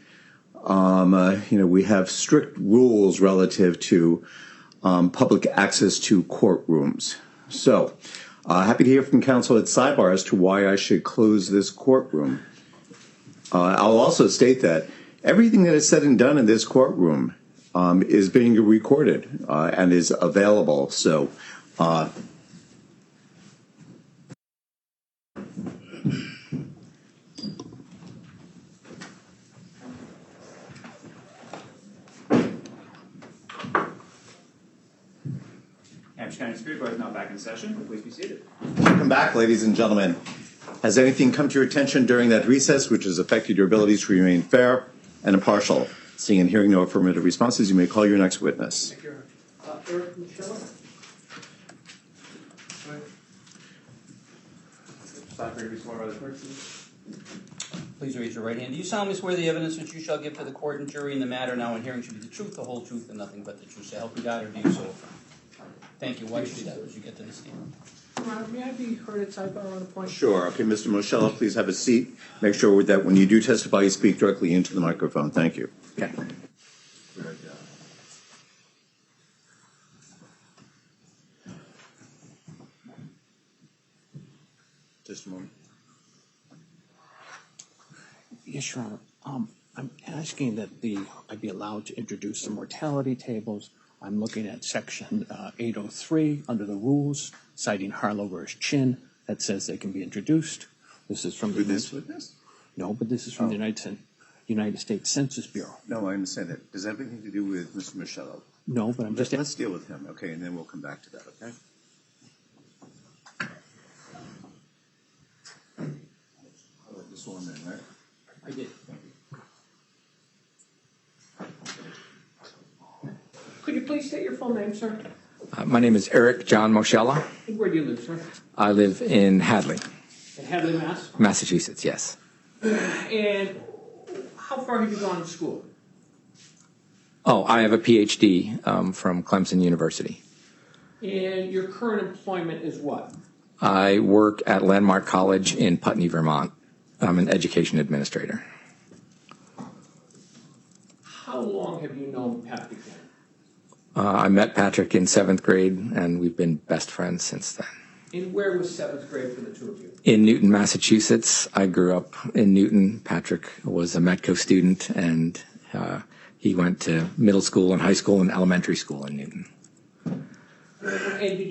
We have strict rules relative to public access to courtrooms. So, happy to hear from counsel at sidebar as to why I should close this courtroom. I'll also state that everything that is said and done in this courtroom is being recorded and is available. So, Hampshire County Superior Court is now back in session. Please be seated. welcome back, ladies and gentlemen. Has anything come to your attention during that recess which has affected your abilities to remain fair and impartial? Seeing and hearing no affirmative responses, you may call your next witness. Thank you. Eric Michelle? Stop here to be sworn by the clerk, please. Please raise your right hand. Do you solemnly swear the evidence which you shall give to the court and jury in the matter now in hearing should be the truth, the whole truth, and nothing but the truth? So help you God, or do you so affirm? Thank you. Why should you do that as you get to the stand? May I be heard at sidebar on a point? Sure. Okay, Mr. Moschella, please have a seat. Make sure that when you do testify, you speak directly into the microphone. Thank you. Okay. Just a moment. Yes, Your Honor. I'm asking that I be allowed to introduce the mortality tables. I'm looking at section 803 under the rules, citing Harlow versus Chin, that says they can be introduced. This is from With this witness? No, but this is from the United States Census Bureau. No, I understand that. Does that have anything to do with Mr. Moschella? No, but I'm just... Let's deal with him, okay, and then we'll come back to that, okay? I'll let this one in, right? I did. Could you please state your full name, sir? My name is Eric John Moschella. And where do you live, sir? I live in Hadley, In Hadley, Mass. Massachusetts, yes. And how far have you gone to school? Oh, I have a PhD from Clemson University. And your current employment is what? I work at Landmark College in Putney, Vermont. I'm an education administrator. How long have you known Pat Buchanan? I met Patrick in 7th grade, and we've been best friends since then. And where was 7th grade for the two of you? In Newton, Massachusetts. I grew up in Newton. Patrick was a Metco student, and he went to middle school and high school and elementary school in Newton. And did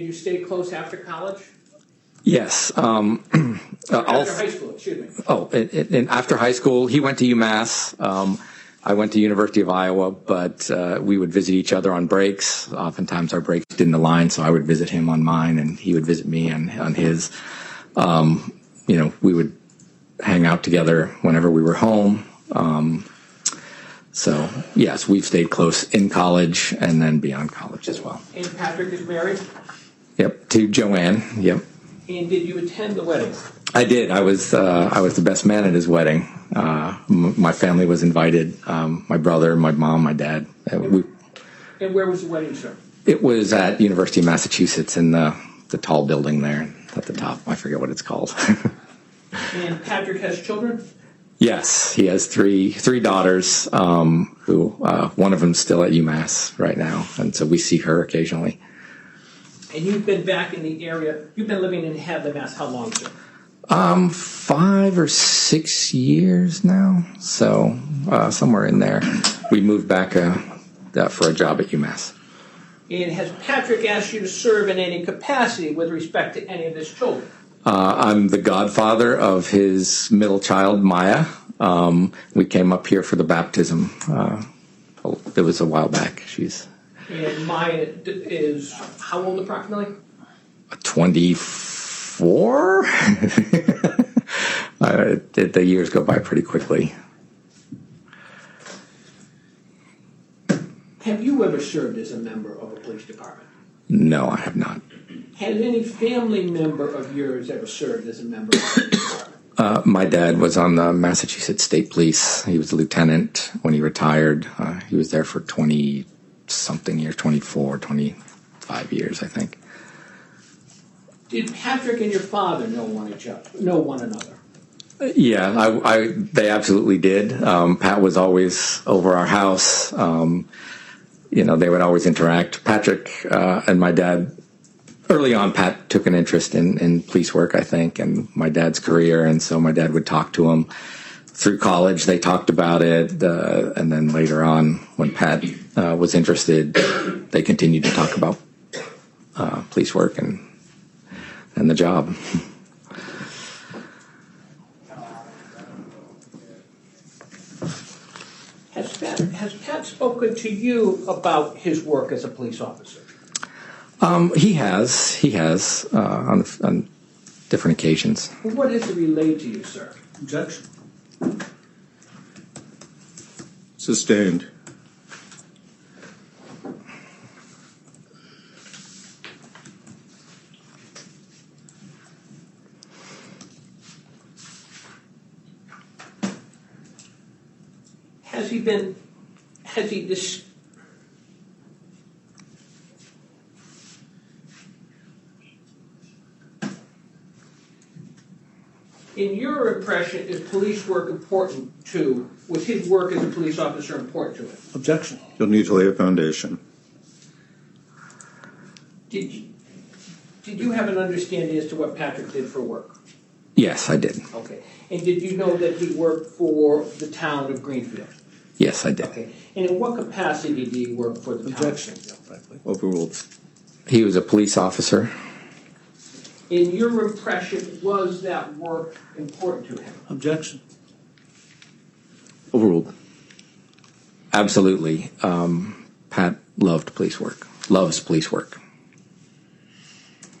you stay close after college? Yes. After high school, excuse me. Oh, and after high school, he went to UMass. I went to University of Iowa, but we would visit each other on breaks. Oftentimes our breaks didn't align, so I would visit him on mine, and he would visit me on his. We would hang out together whenever we were home. So, yes, we've stayed close in college and then beyond college as well. And Patrick is married? Yep, to Joanne, yep. And did you attend the wedding? I did. I was the best man at his wedding. My family was invited. My brother, my mom, my dad. And where was the wedding, sir? It was at University of Massachusetts in the tall building there at the top. I forget what it's called. And Patrick has children? Yes, he has three daughters. Who one of them's still at UMass right now, and so we see her occasionally. And you've been back in the area, you've been living in Hadley, Mass. How long, sir? 5 or 6 years now, so somewhere in there. We moved back for a job at UMass. And has Patrick asked you to serve in any capacity with respect to any of his children? I'm the godfather of his middle child, Maya. We came up here for the baptism. It was a while back. She's And Maya is how old approximately? 24. The years go by pretty quickly. Have you ever served as a member of a police department? No, I have not. Has any family member of yours ever served as a member of a police department? My dad was on the Massachusetts State Police. He was a lieutenant when he retired. He was there for 20-something years, 24, 25 years, I think. Did Patrick and your father know one another? Yeah, they absolutely did. Pat was always over our house. They would always interact. Patrick and my dad, early on, Pat took an interest in police work, I think, and my dad's career, and so my dad would talk to him. Through college, they talked about it, and then later on, when Pat was interested, they continued to talk about police work and the job. Has Pat spoken to you about his work as a police officer? He has on different occasions. What has it relayed to you, sir? Objection. Sustained. In your impression, is police work important to, was his work as a police officer important to him? Objection. You'll need to lay a foundation. Did you have an understanding as to what Patrick did for work? Yes, I did. Okay. And did you know that he worked for the town of Greenfield? Yes, I did. Okay. And in what capacity did he work for the town of Greenfield? Overruled. He was a police officer. In your impression, was that work important to him? Objection. Overruled. Absolutely. Pat loved police work. Loves police work.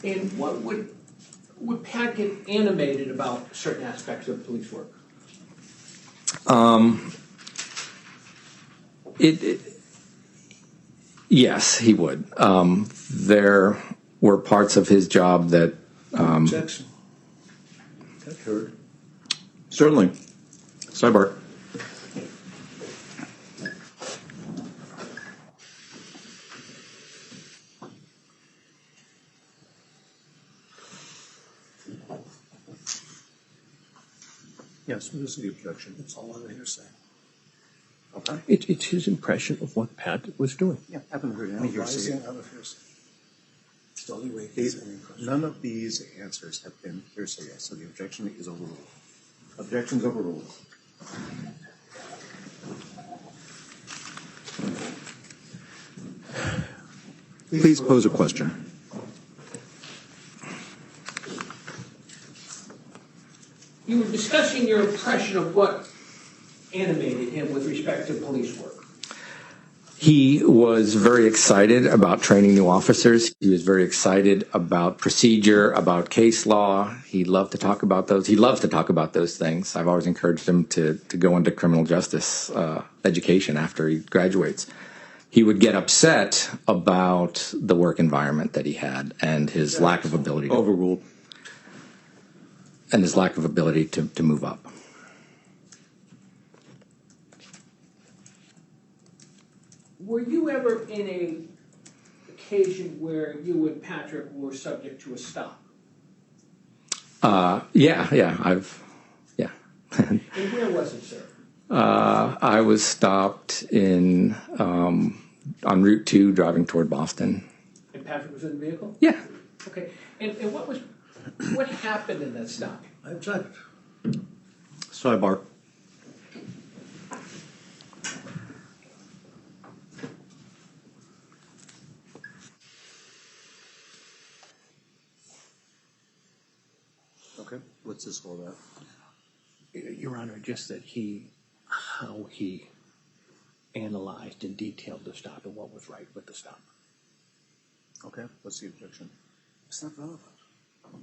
And what would Pat get animated about certain aspects of police work? Yes, he would. There were parts of his job that. Objection. That heard. Certainly. Sidebar. Yes, what is the objection? It's all on hearsay. Okay. It's his impression of what Pat was doing. Yeah, haven't heard any hearsay. Out of hearsay. It's the only way he's any impression. None of these answers have been hearsay yet, so the objection is overruled. Objection's overruled. Please pose a question. You were discussing your impression of what animated him with respect to police work. He was very excited about training new officers. He was very excited about procedure, about case law. He loved to talk about those. He loves to talk about those things. I've always encouraged him to go into criminal justice education after he graduates. He would get upset about the work environment that he had and his lack of ability to, Overruled. and his lack of ability to move up. Were you ever in a occasion where you and Patrick were subject to a stop? Yeah. And where was it, sir? I was stopped on Route 2 driving toward Boston. And Patrick was in the vehicle? Yeah. Okay. And what happened in that stop? I object. Sidebar. Okay, what's this all about? Your Honor, just that how he analyzed and detailed the stop and what was right with the stop. Okay, what's the objection? It's not relevant.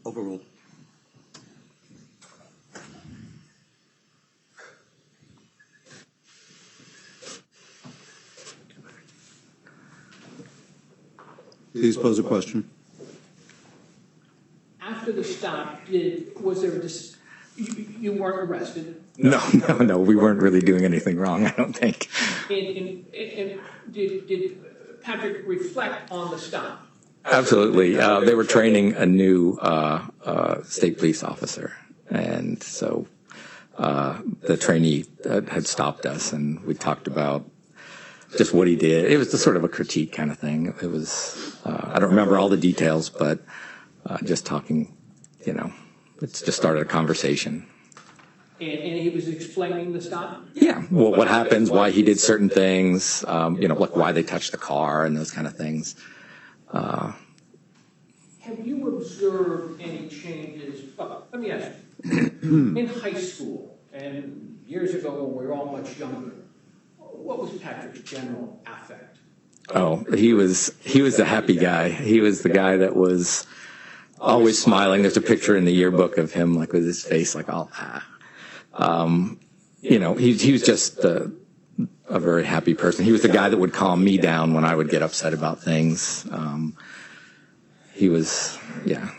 Overruled. Please pose a question. After the stop, was there you weren't arrested? No, we weren't really doing anything wrong, I don't think. And did Patrick reflect on the stop? Absolutely. They were training a new state police officer, and so the trainee had stopped us, and we talked about just what he did. It was just sort of a critique kind of thing. It was, I don't remember all the details, but just talking, it's just started a conversation. And he was explaining the stop? Yeah, well, what happens, why he did certain things, like why they touched the car and those kind of things. Have you observed any changes? Let me ask you. In high school and years ago when we were all much younger, what was Patrick's general affect? Oh, he was the happy guy. He was the guy that was always smiling. There's a picture in the yearbook of him, like with his face, like all he was just a very happy person. He was the guy that would calm me down when I would get upset about things. He was, yeah.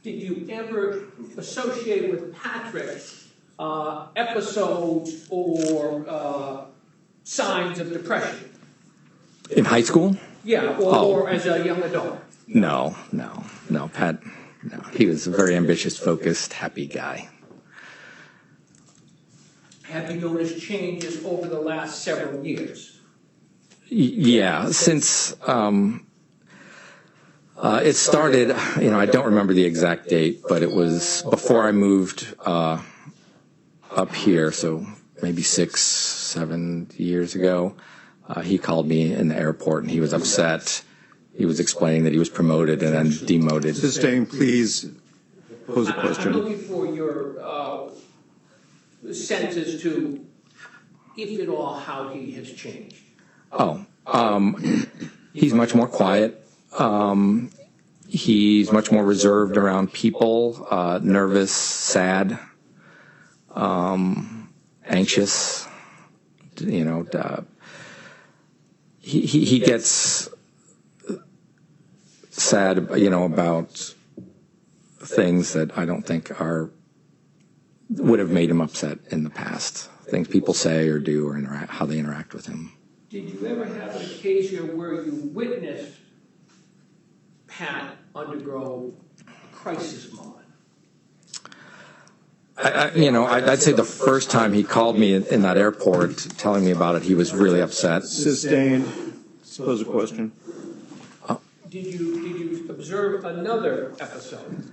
Did you ever associate with Patrick episodes or signs of depression? In high school? Yeah, or as a young adult? No, Pat, no. He was a very ambitious, focused, happy guy. Have you noticed changes over the last several years? Yeah, since it started, I don't remember the exact date, but it was before I moved up here, so maybe 6-7 years ago. He called me in the airport, and he was upset. He was explaining that he was promoted and then demoted. Sustained, please pose a question. I'm looking for your sense as to, if at all, how he has changed. He's much more quiet. He's much more reserved around people, nervous, sad, anxious. He gets sad, about things that I don't think would have made him upset in the past. Things people say or do or how they interact with him. Did you ever have an occasion where you witnessed Pat undergo a crisis moment? I'd say the first time he called me in that airport telling me about it, he was really upset. Sustained. Pose a question. Did you observe another episode?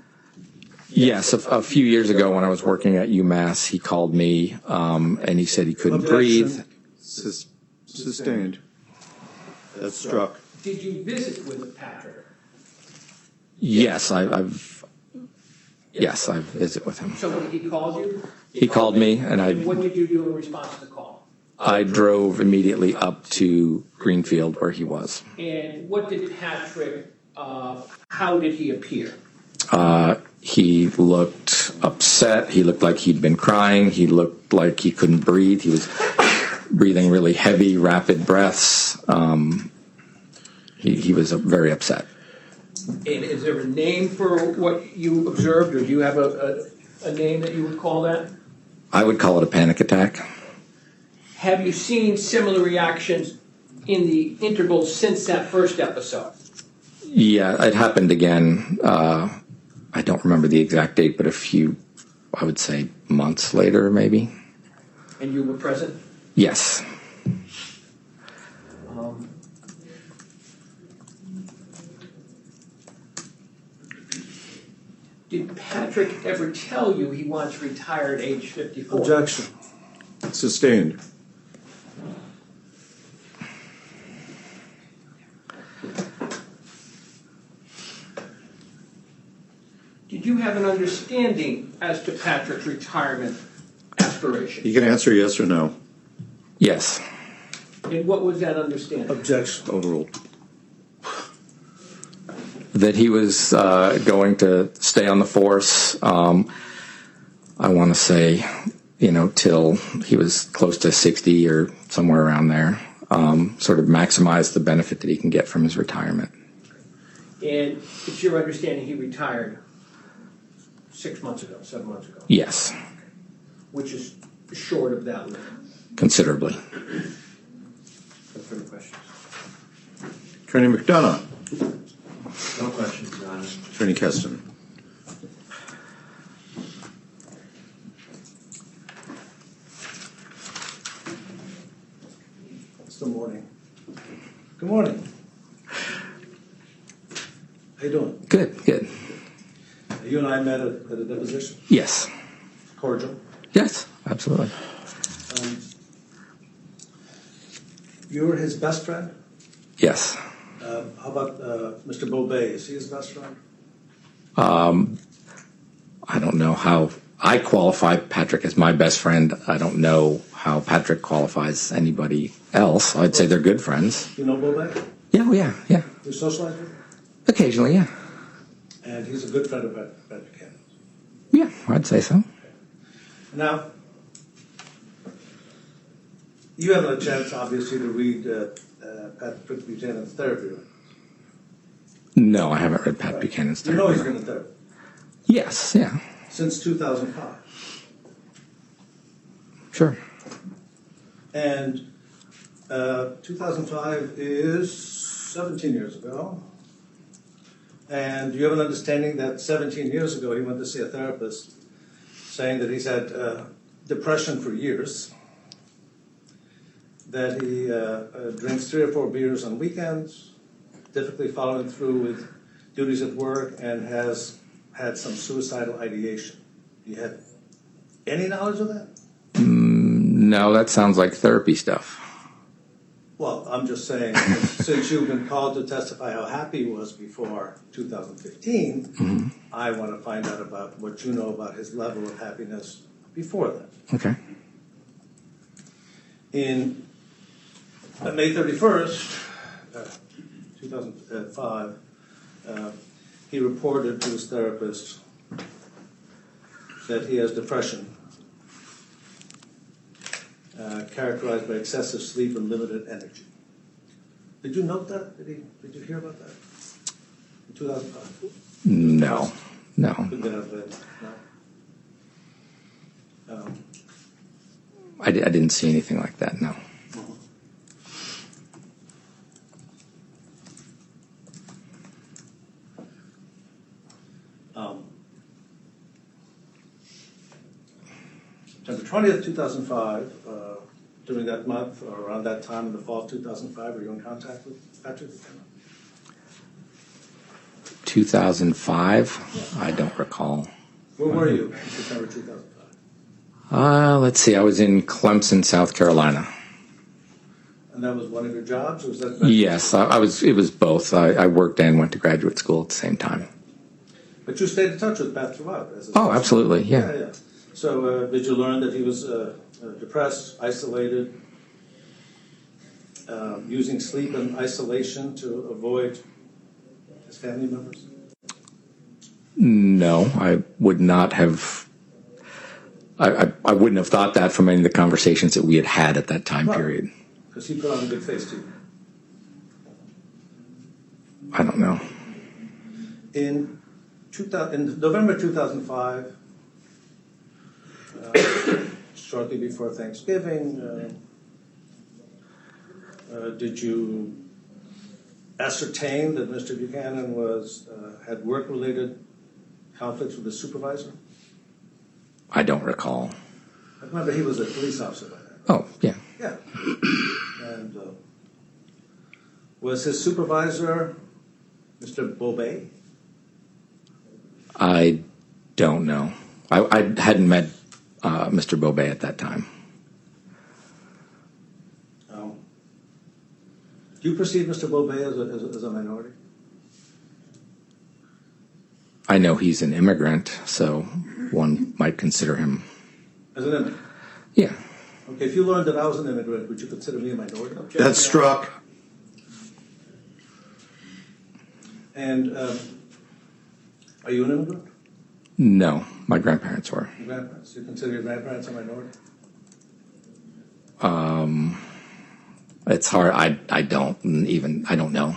Yes, a few years ago when I was working at UMass, he called me and he said he couldn't breathe. Sustained. That's struck. Did you visit with Patrick? Yes, I've visited with him. So he called you? He called me, and what did you do in response to the call? I drove immediately up to Greenfield where he was. And what did Patrick? How did he appear? He looked upset. He looked like he'd been crying. He looked like he couldn't breathe. He was breathing really heavy, rapid breaths. He was very upset. And is there a name for what you observed, or do you have a name that you would call that? I would call it a panic attack. Have you seen similar reactions in the intervals since that first episode? Yeah, it happened again. I don't remember the exact date, but a few, I would say, months later, maybe. And you were present? Yes. Did Patrick ever tell you he wants to retire at age 54? Objection. Sustained. Did you have an understanding as to Patrick's retirement aspiration? You can answer yes or no. Yes. And what was that understanding? Objection. Overruled. That he was going to stay on the force, I want to say, till he was close to 60 or somewhere around there. Sort of maximize the benefit that he can get from his retirement. And it's your understanding he retired 7 months ago? Yes. Which is short of that limit. Considerably. No further questions. Attorney McDonough. No questions, Your Honor. Attorney Keston. It's the morning. Good morning. How you doing? Good. You and I met at a deposition. Yes. Cordial. Yes, absolutely. You were his best friend? Yes. How about Mr. Bobet? Is he his best friend? I don't know how I qualify Patrick as my best friend. I don't know how Patrick qualifies anybody else. I'd say they're good friends. You know Bobet? Yeah. You socialize with him? Occasionally, yeah. And he's a good friend of Pat Buchanan. Yeah, I'd say so. Now, you haven't had a chance, obviously, to read Patrick Buchanan's therapy, right? No, I haven't read Pat Buchanan's You therapy. know he's been in therapy. Yes, yeah. Since 2005. Sure. And 2005 is 17 years ago. And you have an understanding that 17 years ago he went to see a therapist saying that he's had depression for years, that he drinks 3 or 4 beers on weekends, difficulty following through with duties at work, and has had some suicidal ideation. Do you have any knowledge of that? No, that sounds like therapy stuff. Well, I'm just saying, since you've been called to testify how happy he was before 2015, I want to find out about what you know about his level of happiness before that. Okay. In May 31st, 2005, he reported to his therapist that he has depression, characterized by excessive sleep and limited energy. Did you note that? Did you hear about that in 2005? No. Couldn't get out of bed. No. I didn't see anything like that, no. September 20th, 2005, during that month, or around that time in the fall of 2005, were you in contact with Patrick? 2005? I don't recall. Where were you in September 2005? Let's see, I was in Clemson, South Carolina. And that was one of your jobs, or was that? Yes, it was both. I worked and went to graduate school at the same time. But you stayed in touch with Pat throughout. Oh, absolutely, yeah. So did you learn that he was depressed, isolated, using sleep and isolation to avoid his family members? No, I would not have. I wouldn't have thought that from any of the conversations that we had at that time period. Because he put on a good face too. I don't know. In November 2005, shortly before Thanksgiving, did you ascertain that Mr. Buchanan had work-related conflicts with his supervisor? I don't recall. I remember he was a police officer by then. Oh, yeah. Yeah. And was his supervisor Mr. Bobet? I don't know. I hadn't met Mr. Bobet at that time. Do you perceive Mr. Bobet as a minority? I know he's an immigrant, so one might consider him. As an immigrant? Yeah. Okay, if you learned that I was an immigrant, would you consider me a minority? That's struck. And are you an immigrant? No, my grandparents were. Your grandparents. You consider your grandparents a minority? It's hard. I don't know.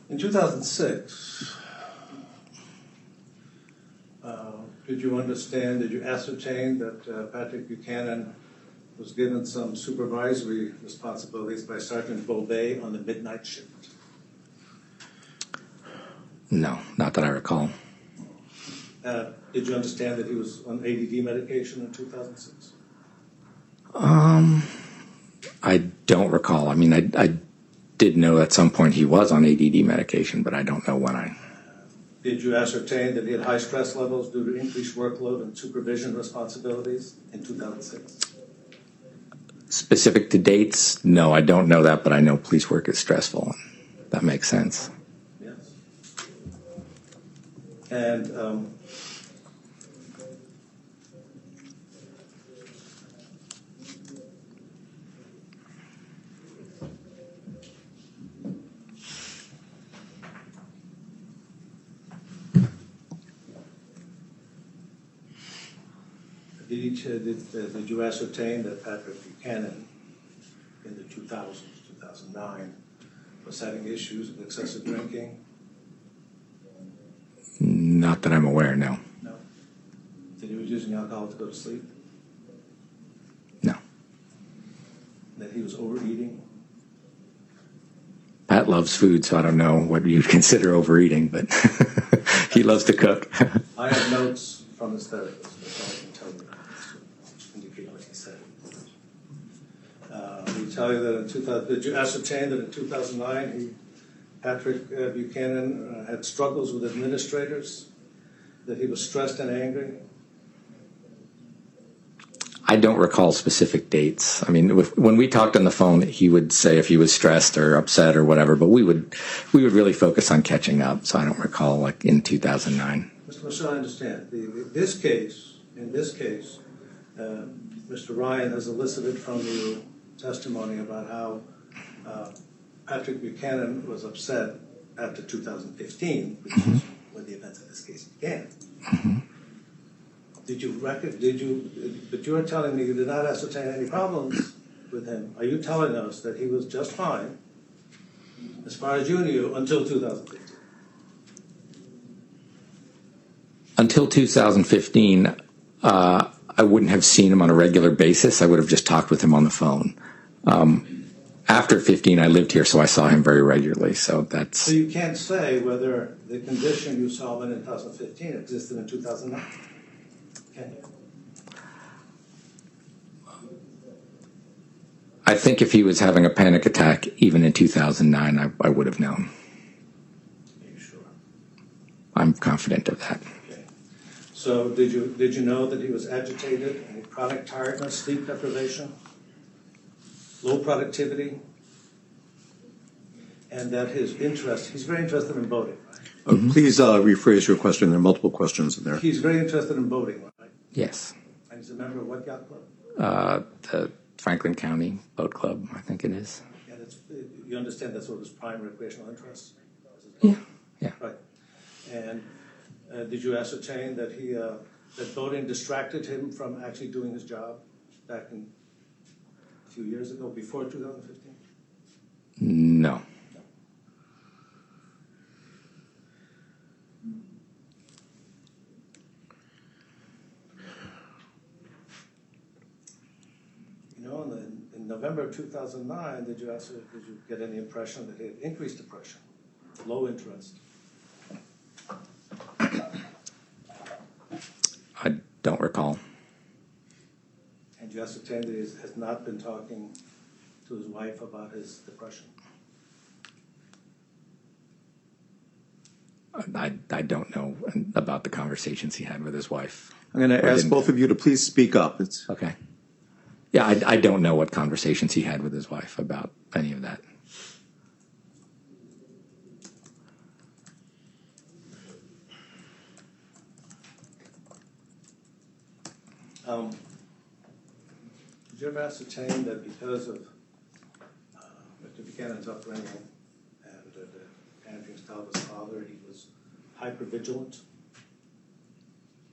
In 2006, did you ascertain that Patrick Buchanan was given some supervisory responsibilities by Sergeant Bobet on the midnight shift? No, not that I recall. Did you understand that he was on ADD medication in 2006? I don't recall. I mean, I did know at some point he was on ADD medication, but I don't know when I... Did you ascertain that he had high stress levels due to increased workload and supervision responsibilities in 2006? Specific to dates? No, I don't know that, but I know police work is stressful. That makes sense. Yes. And did you ascertain that Patrick Buchanan in the 2000s, 2009, was having issues with excessive drinking? Not that I'm aware, no. No. That he was using alcohol to go to sleep? No. That he was overeating? Pat loves food, so I don't know what you'd consider overeating, but he loves to cook. I have notes from his therapist. That's all I can tell you. Indicate what he said. We tell you that in 2000, did you ascertain that in 2009 Patrick Buchanan had struggles with administrators, that he was stressed and angry? I don't recall specific dates. I mean, when we talked on the phone, he would say if he was stressed or upset or whatever, but we would really focus on catching up. So I don't recall like in 2009. Mr. Michel, I understand. In this case, Mr. Ryan has elicited from you testimony about how Patrick Buchanan was upset after 2015, which is when the events of this case began. Mm-hmm. But you are telling me you did not ascertain any problems with him. Are you telling us that he was just fine, as far as you knew, until 2015? Until 2015, I wouldn't have seen him on a regular basis. I would have just talked with him on the phone. After 15, I lived here, so I saw him very regularly. So you can't say whether the condition you saw him in 2015 existed in 2009. Can you? I think if he was having a panic attack, even in 2009, I would have known. Are you sure? I'm confident of that. Okay. So did you know that he was agitated, any chronic tiredness, sleep deprivation, low productivity, and that he's very interested in boating, right? Please rephrase your question. There are multiple questions in there. He's very interested in boating, right? Yes. And he's a member of what yacht club? The Franklin County Boat Club, I think it is. And you understand that's sort of his prime recreational interest? Yeah. Right. And did you ascertain that that boating distracted him from actually doing his job back a few years ago, before 2015? No. In November of 2009, did you get any impression that he had increased depression, low interest? I don't recall. Did you ascertain that he has not been talking to his wife about his depression? I don't know about the conversations he had with his wife. I'm going to ask both of you to please speak up. It's okay. Yeah, I don't know what conversations he had with his wife about any of that. Did you ever ascertain that because of Mr. Buchanan's upbringing and the parenting style of his father, he was hypervigilant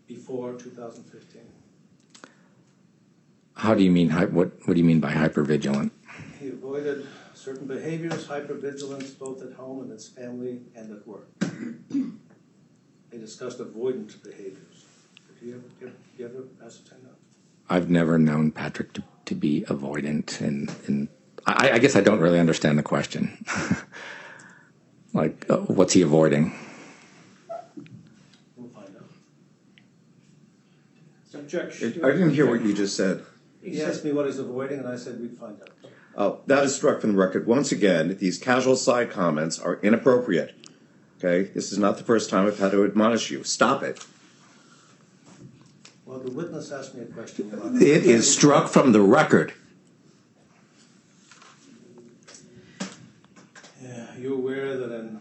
before 2015? How do you mean? What do you mean by hypervigilant? He avoided certain behaviors, hypervigilance, both at home and his family and at work. They discussed avoidant behaviors. Did you ever ascertain that? I've never known Patrick to be avoidant, and I guess I don't really understand the question. Like, what's he avoiding? We'll find out. I didn't hear what you just said. He asked me what he's avoiding, and I said we'd find out. Oh, that is struck from the record. Once again, these casual side comments are inappropriate. Okay? This is not the first time I've had to admonish you. Stop it. Well, the witness asked me a question. It is struck from the record. Yeah, are you aware that in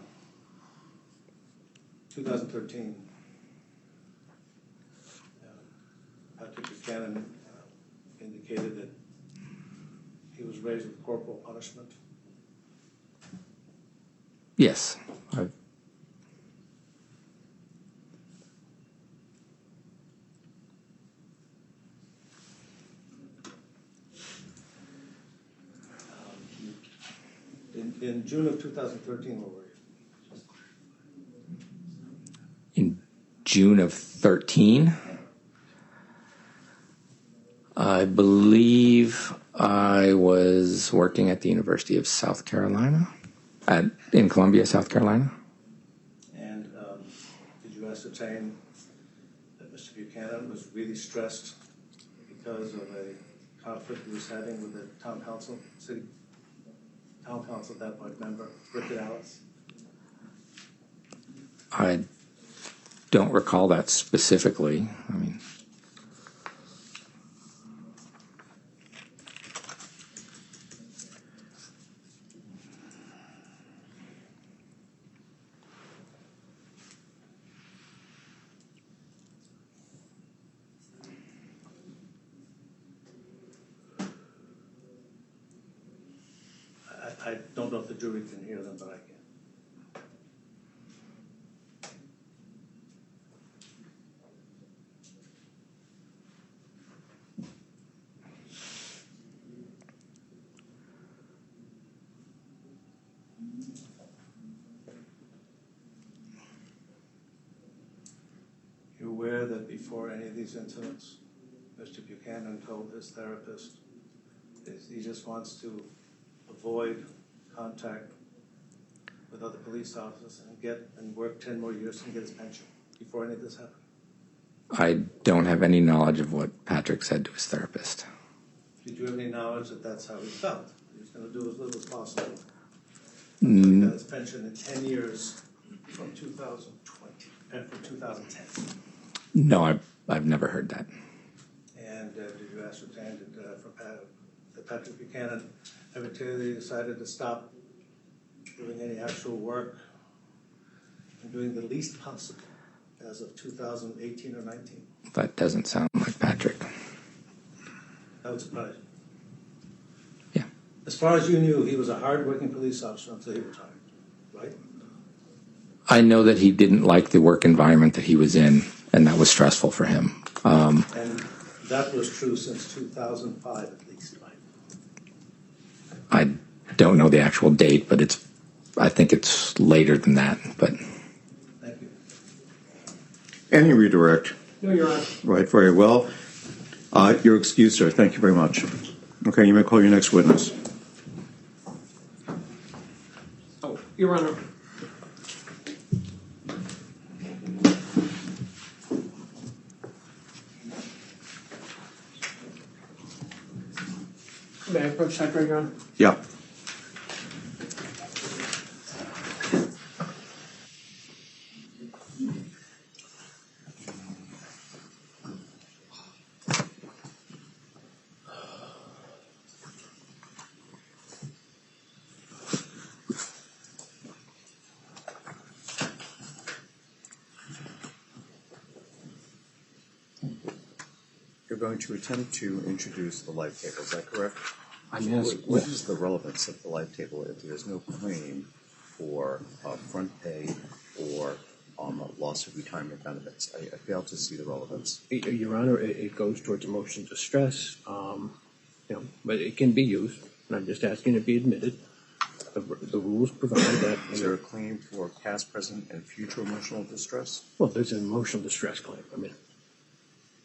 2013, Patrick Buchanan indicated that he was raised with corporal punishment? Yes. In June of 2013, where were you? In June of 13, I believe I was working at the University of South Carolina, in Columbia, South Carolina. And did you ascertain that Mr. Buchanan was really stressed because of a conflict he was having with the town council, city town council at that point member, Rick Dallas? I don't recall that specifically. I mean, I don't know if the jury can hear them, but I can. You're aware that before any of these incidents, Mr. Buchanan told his therapist that he just wants to avoid contact with other police officers and work 10 more years and get his pension before any of this happened? I don't have any knowledge of what Patrick said to his therapist. Did you have any knowledge that that's how he felt? He was going to do as little as possible until he got his pension in 10 years from 2020 and from 2010? No, I've never heard that. And did you ascertain that Patrick Buchanan ever tell you that he decided to stop doing any actual work and doing the least possible as of 2018 or 19? That doesn't sound like Patrick. That would surprise you. Yeah. As far as you knew, he was a hard-working police officer until he retired, right? I know that he didn't like the work environment that he was in, and that was stressful for him. And that was true since 2005 at least, right? I don't know the actual date, but I think it's later than that. But thank you. Any redirect? No, Your Honor. Right, very well. You're excused, sir. Thank you very much. Okay, you may call your next witness. Oh, Your Honor. approach secretary, Your Honor? Yeah. You're going to attempt to introduce the life table, is that correct? I'm asking. What is the relevance of the life table if there's no claim for front pay or loss of retirement benefits? I fail to see the relevance. Your Honor, it goes towards emotional distress, but it can be used, and I'm just asking it be admitted. The rules provide that. Is there a claim for past, present, and future emotional distress? Well, there's an emotional distress claim. I mean,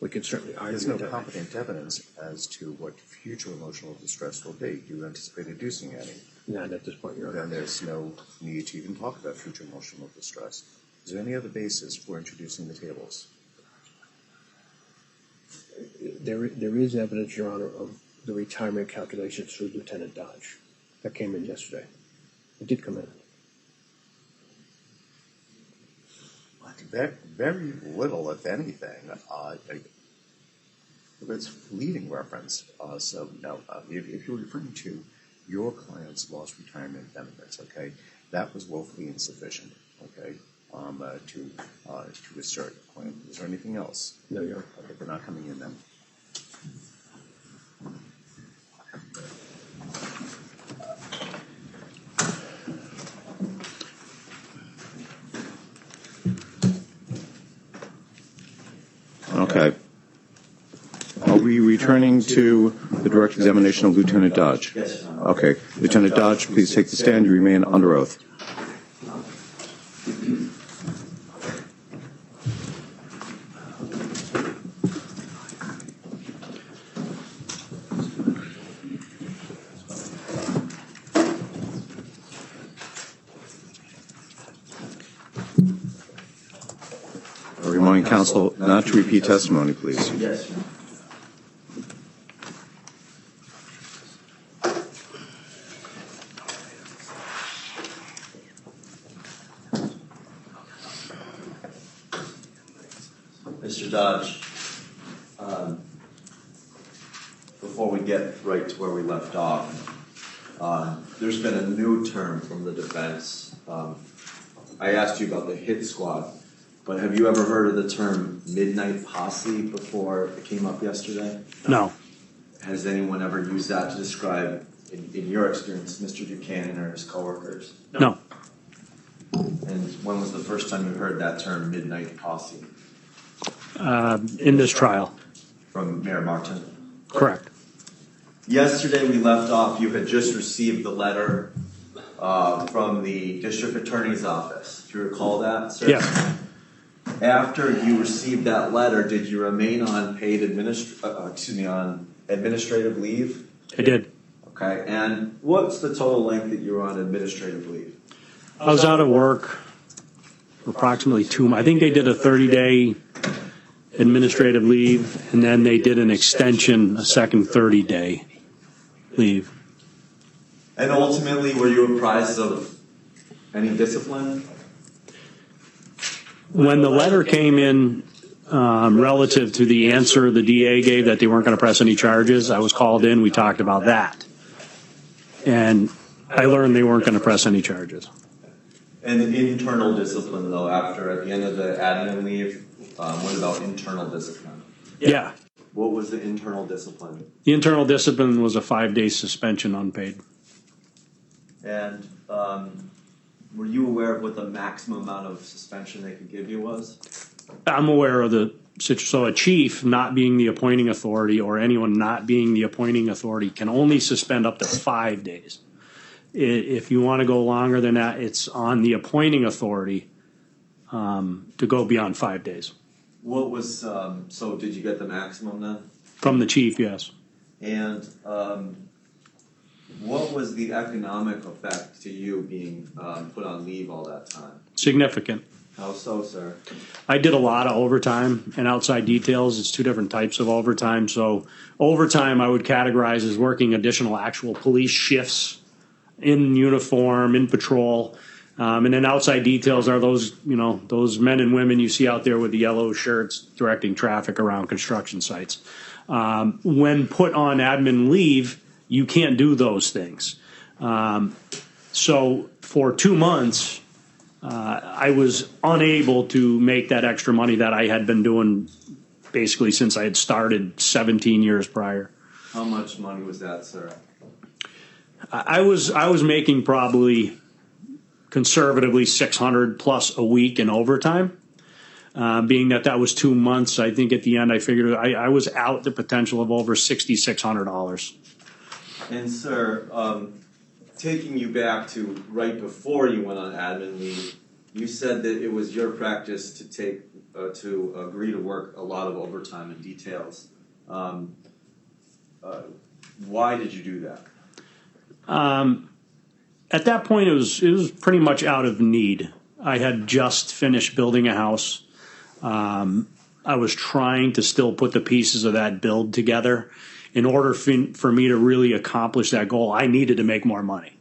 we can certainly argue There's no that. competent evidence as to what future emotional distress will be. Do you anticipate inducing any? Not at this point, Your Honor. Then there's no need to even talk about future emotional distress. Is there any other basis for introducing the tables? There is evidence, Your Honor, of the retirement calculations through Lieutenant Dodge. That came in yesterday. It did come in. Very little, if anything. It's fleeting reference. So no, if you're referring to your client's lost retirement benefits, okay, that was woefully insufficient, okay, to assert a claim. Is there anything else? No, Your Honor. Okay, they're not coming in then. Okay. Are we returning to the direct examination of Lieutenant Dodge? Yes, Your Honor. Okay. Lieutenant Dodge, please take the stand. You remain under oath. Reminding counsel not to repeat testimony, please. Yes, Your Honor. Mr. Dodge, before we get right to where we left off, there's been a new term from the defense. I asked you about the hit squad, but have you ever heard of the term midnight posse before it came up yesterday? No. Has anyone ever used that to describe, in your experience, Mr. Buchanan or his coworkers? No. And when was the first time you heard that term, midnight posse? In this trial. From Mayor Martin? Correct. Yesterday we left off, you had just received the letter from the district attorney's office. Do you recall that, sir? Yes. After you received that letter, did you remain on paid on administrative leave? I did. Okay, and what's the total length that you were on administrative leave? I was out of work for approximately 2 months. I think they did a 30-day administrative leave, and then they did an extension, a second 30-day leave. And ultimately, were you apprised of any discipline? When the letter came in relative to the answer the DA gave that they weren't going to press any charges, I was called in, we talked about that. And I learned they weren't going to press any charges. And internal discipline, though, at the end of the admin leave, what about internal discipline? Yeah. What was the internal discipline? The internal discipline was a 5-day suspension unpaid. And were you aware of what the maximum amount of suspension they could give you was? I'm aware of the situation. So a chief not being the appointing authority or anyone not being the appointing authority can only suspend up to 5 days. If you want to go longer than that, it's on the appointing authority to go beyond 5 days. What was, so did you get the maximum then? From the chief, yes. And what was the economic effect to you being put on leave all that time? Significant. How so, sir? I did a lot of overtime and outside details. It's two different types of overtime. So overtime I would categorize as working additional actual police shifts in uniform, in patrol. And then outside details are those, those men and women you see out there with the yellow shirts directing traffic around construction sites. When put on admin leave, you can't do those things. So for 2 months, I was unable to make that extra money that I had been doing basically since I had started 17 years prior. How much money was that, sir? I was making probably conservatively $600 plus a week in overtime. Being that was 2 months, I think at the end I figured I was out the potential of over $6,600. And sir, taking you back to right before you went on admin leave, you said that it was your practice to agree to work a lot of overtime and details. Why did you do that? At that point, it was pretty much out of need. I had just finished building a house. I was trying to still put the pieces of that build together. In order for me to really accomplish that goal, I needed to make more money.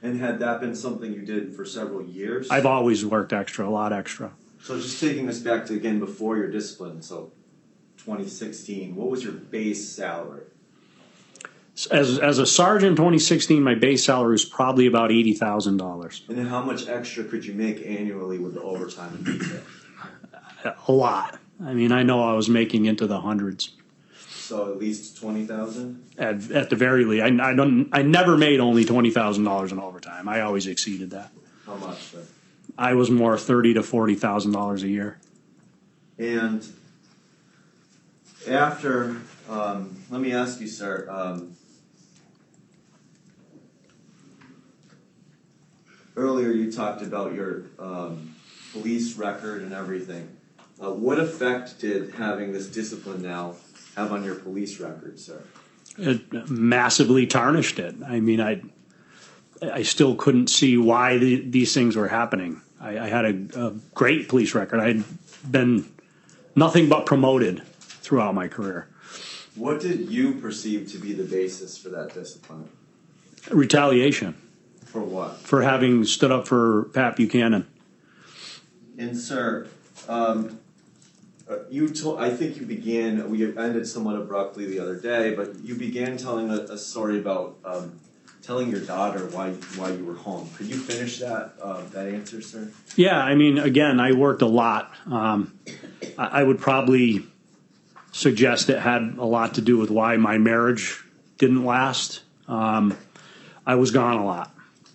And had that been something you did for several years? I've always worked extra, a lot extra. So just taking us back to, again, before your discipline, so 2016, what was your base salary? As a sergeant in 2016, my base salary was probably about $80,000. And then how much extra could you make annually with the overtime and detail? A lot. I mean, I know I was making into the hundreds. So at least 20,000? At the very least, I never made only $20,000 in overtime. I always exceeded that. How much, sir? I was more $30,000 to $40,000 a year. And after, let me ask you, sir. Earlier, you talked about your police record and everything. What effect did having this discipline now have on your police record, sir? It massively tarnished it. I mean, I still couldn't see why these things were happening. I had a great police record. I had been nothing but promoted throughout my career. What did you perceive to be the basis for that discipline? Retaliation. For what? For having stood up for Pat Buchanan. And sir, I think you began, we ended somewhat abruptly the other day, but you began telling a story about telling your daughter why you were home. Could you finish that answer, sir? Yeah, I mean, again, I worked a lot. I would probably suggest it had a lot to do with why my marriage didn't last. I was gone a lot.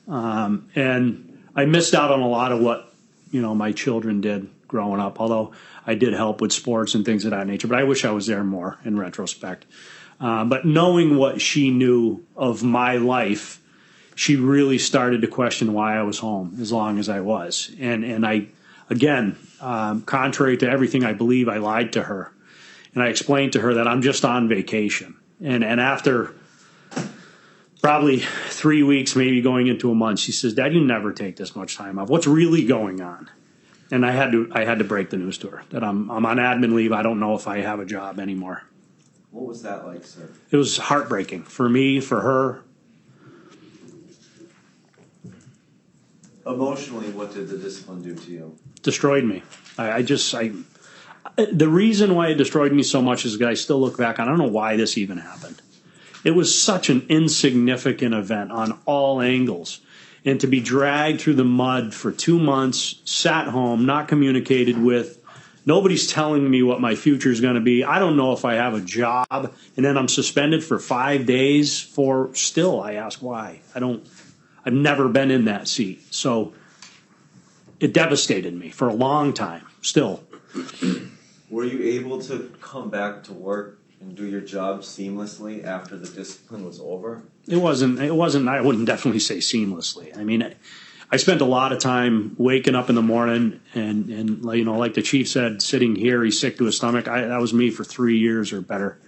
And I missed out on a lot of what, my children did growing up, although I did help with sports and things of that nature, but I wish I was there more in retrospect. But knowing what she knew of my life, she really started to question why I was home as long as I was. And I, again, contrary to everything I believe, I lied to her. And I explained to her that I'm just on vacation. And after probably 3 weeks, maybe going into a month, she says, "Dad, you never take this much time off. What's really going on?" And I had to break the news to her that I'm on admin leave. I don't know if I have a job anymore. What was that like, sir? It was heartbreaking for me, for her. Emotionally, what did the discipline do to you? Destroyed me. The reason why it destroyed me so much is that I still look back, I don't know why this even happened. It was such an insignificant event on all angles. And to be dragged through the mud for 2 months, sat home, not communicated with, nobody's telling me what my future is going to be. I don't know if I have a job. And then I'm suspended for 5 days for still, I ask why. I've never been in that seat. So it devastated me for a long time, still. Were you able to come back to work and do your job seamlessly after the discipline was over? It wasn't, I wouldn't definitely say seamlessly. I mean, I spent a lot of time waking up in the morning and like the chief said, sitting here, he's sick to his stomach. That was me for 3 years or better.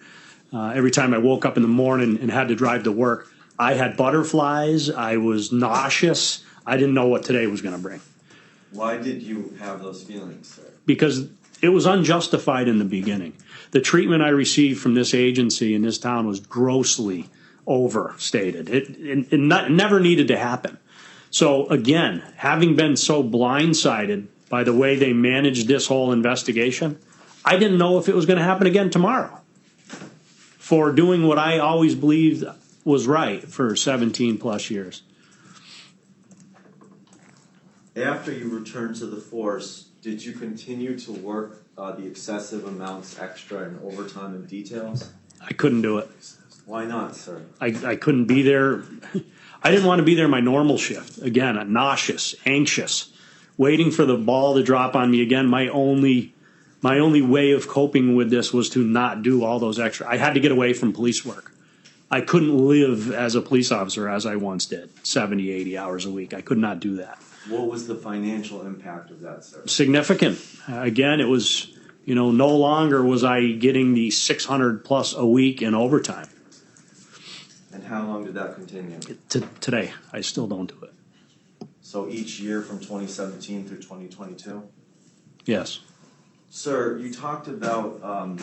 Every time I woke up in the morning and had to drive to work, I had butterflies. I was nauseous. I didn't know what today was going to bring. Why did you have those feelings, sir? Because it was unjustified in the beginning. The treatment I received from this agency in this town was grossly overstated. It never needed to happen. So again, having been so blindsided by the way they managed this whole investigation, I didn't know if it was going to happen again tomorrow for doing what I always believed was right for 17 plus years. After you returned to the force, did you continue to work the excessive amounts extra and overtime and details? I couldn't do it. Why not, sir? I couldn't be there. I didn't want to be there my normal shift. Again, nauseous, anxious, waiting for the ball to drop on me again. My only way of coping with this was to not do all those extra. I had to get away from police work. I couldn't live as a police officer as I once did, 70, 80 hours a week. I could not do that. What was the financial impact of that, sir? Significant. Again, it was, no longer was I getting the 600 plus a week in overtime. And how long did that continue? Today, I still don't do it. So each year from 2017 through 2022? Yes. Sir, you talked about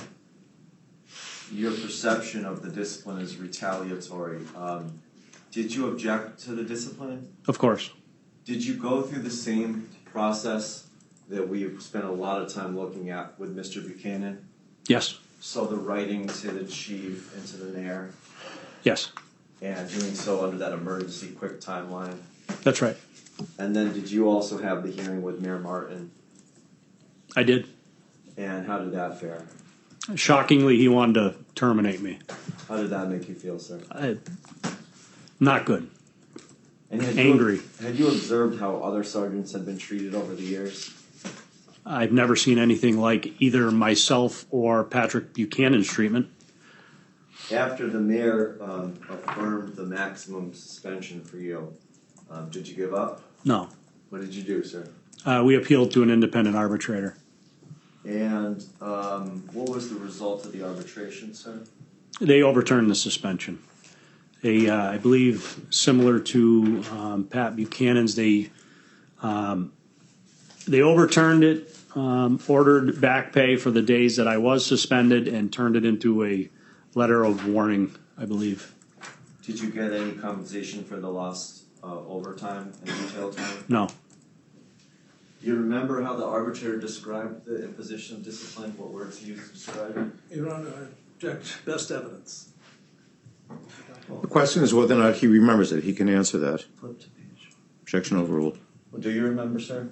your perception of the discipline as retaliatory. Did you object to the discipline? Of course. Did you go through the same process that we've spent a lot of time looking at with Mr. Buchanan? Yes. So the writing to the chief and to the mayor? Yes. And doing so under that emergency quick timeline? That's right. And then did you also have the hearing with Mayor Martin? I did. And how did that fare? Shockingly, he wanted to terminate me. How did that make you feel, sir? Not good. And angry. Had you observed how other sergeants had been treated over the years? I've never seen anything like either myself or Patrick Buchanan's treatment. After the mayor affirmed the maximum suspension for you, did you give up? No. What did you do, sir? We appealed to an independent arbitrator. And what was the result of the arbitration, sir? They overturned the suspension. I believe, similar to Pat Buchanan's, they overturned it, ordered back pay for the days that I was suspended, and turned it into a letter of warning, I believe. Did you get any compensation for the lost overtime and detail time? No. Do you remember how the arbitrator described the imposition of discipline? What words he used to describe it? Your Honor, I object. Best evidence. The question is whether or not he remembers it. He can answer that. Flip to page. Objection overruled. Well, do you remember, sir?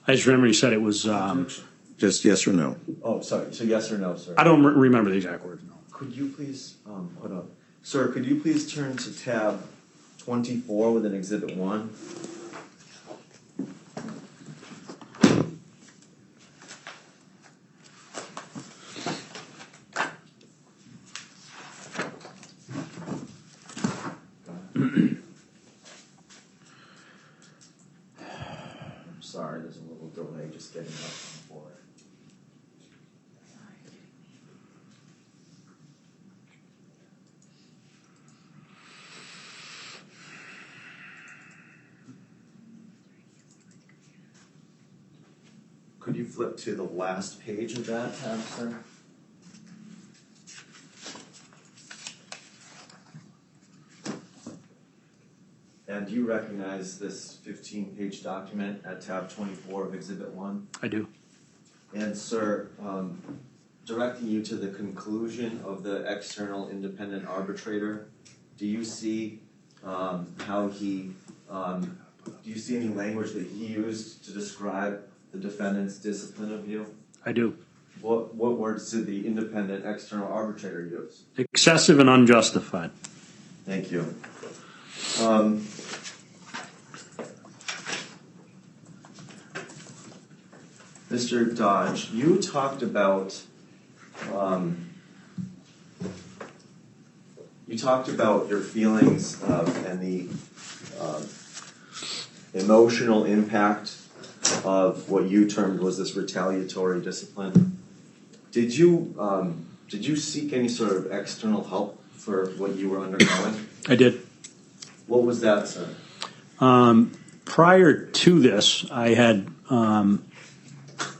I just remember he said it was. Just yes or no. Oh, sorry. So yes or no, sir? I don't remember the exact words. No. Could you please, hold up. Sir, could you please turn to tab 24 within Exhibit 1? I'm sorry, there's a little delay just getting up on board. Could you flip to the last page of that tab, sir? And do you recognize this 15-page document at tab 24 of Exhibit 1? I do. And sir, directing you to the conclusion of the external independent arbitrator, do you see how he, do you see any language that he used to describe the defendant's discipline of you? I do. What words did the independent external arbitrator use? Excessive and unjustified. Thank you. Mr. Dodge, you talked about your feelings and the emotional impact of what you termed was this retaliatory discipline. Did you seek any sort of external help for what you were undergoing? I did. What was that, sir? prior to this, I had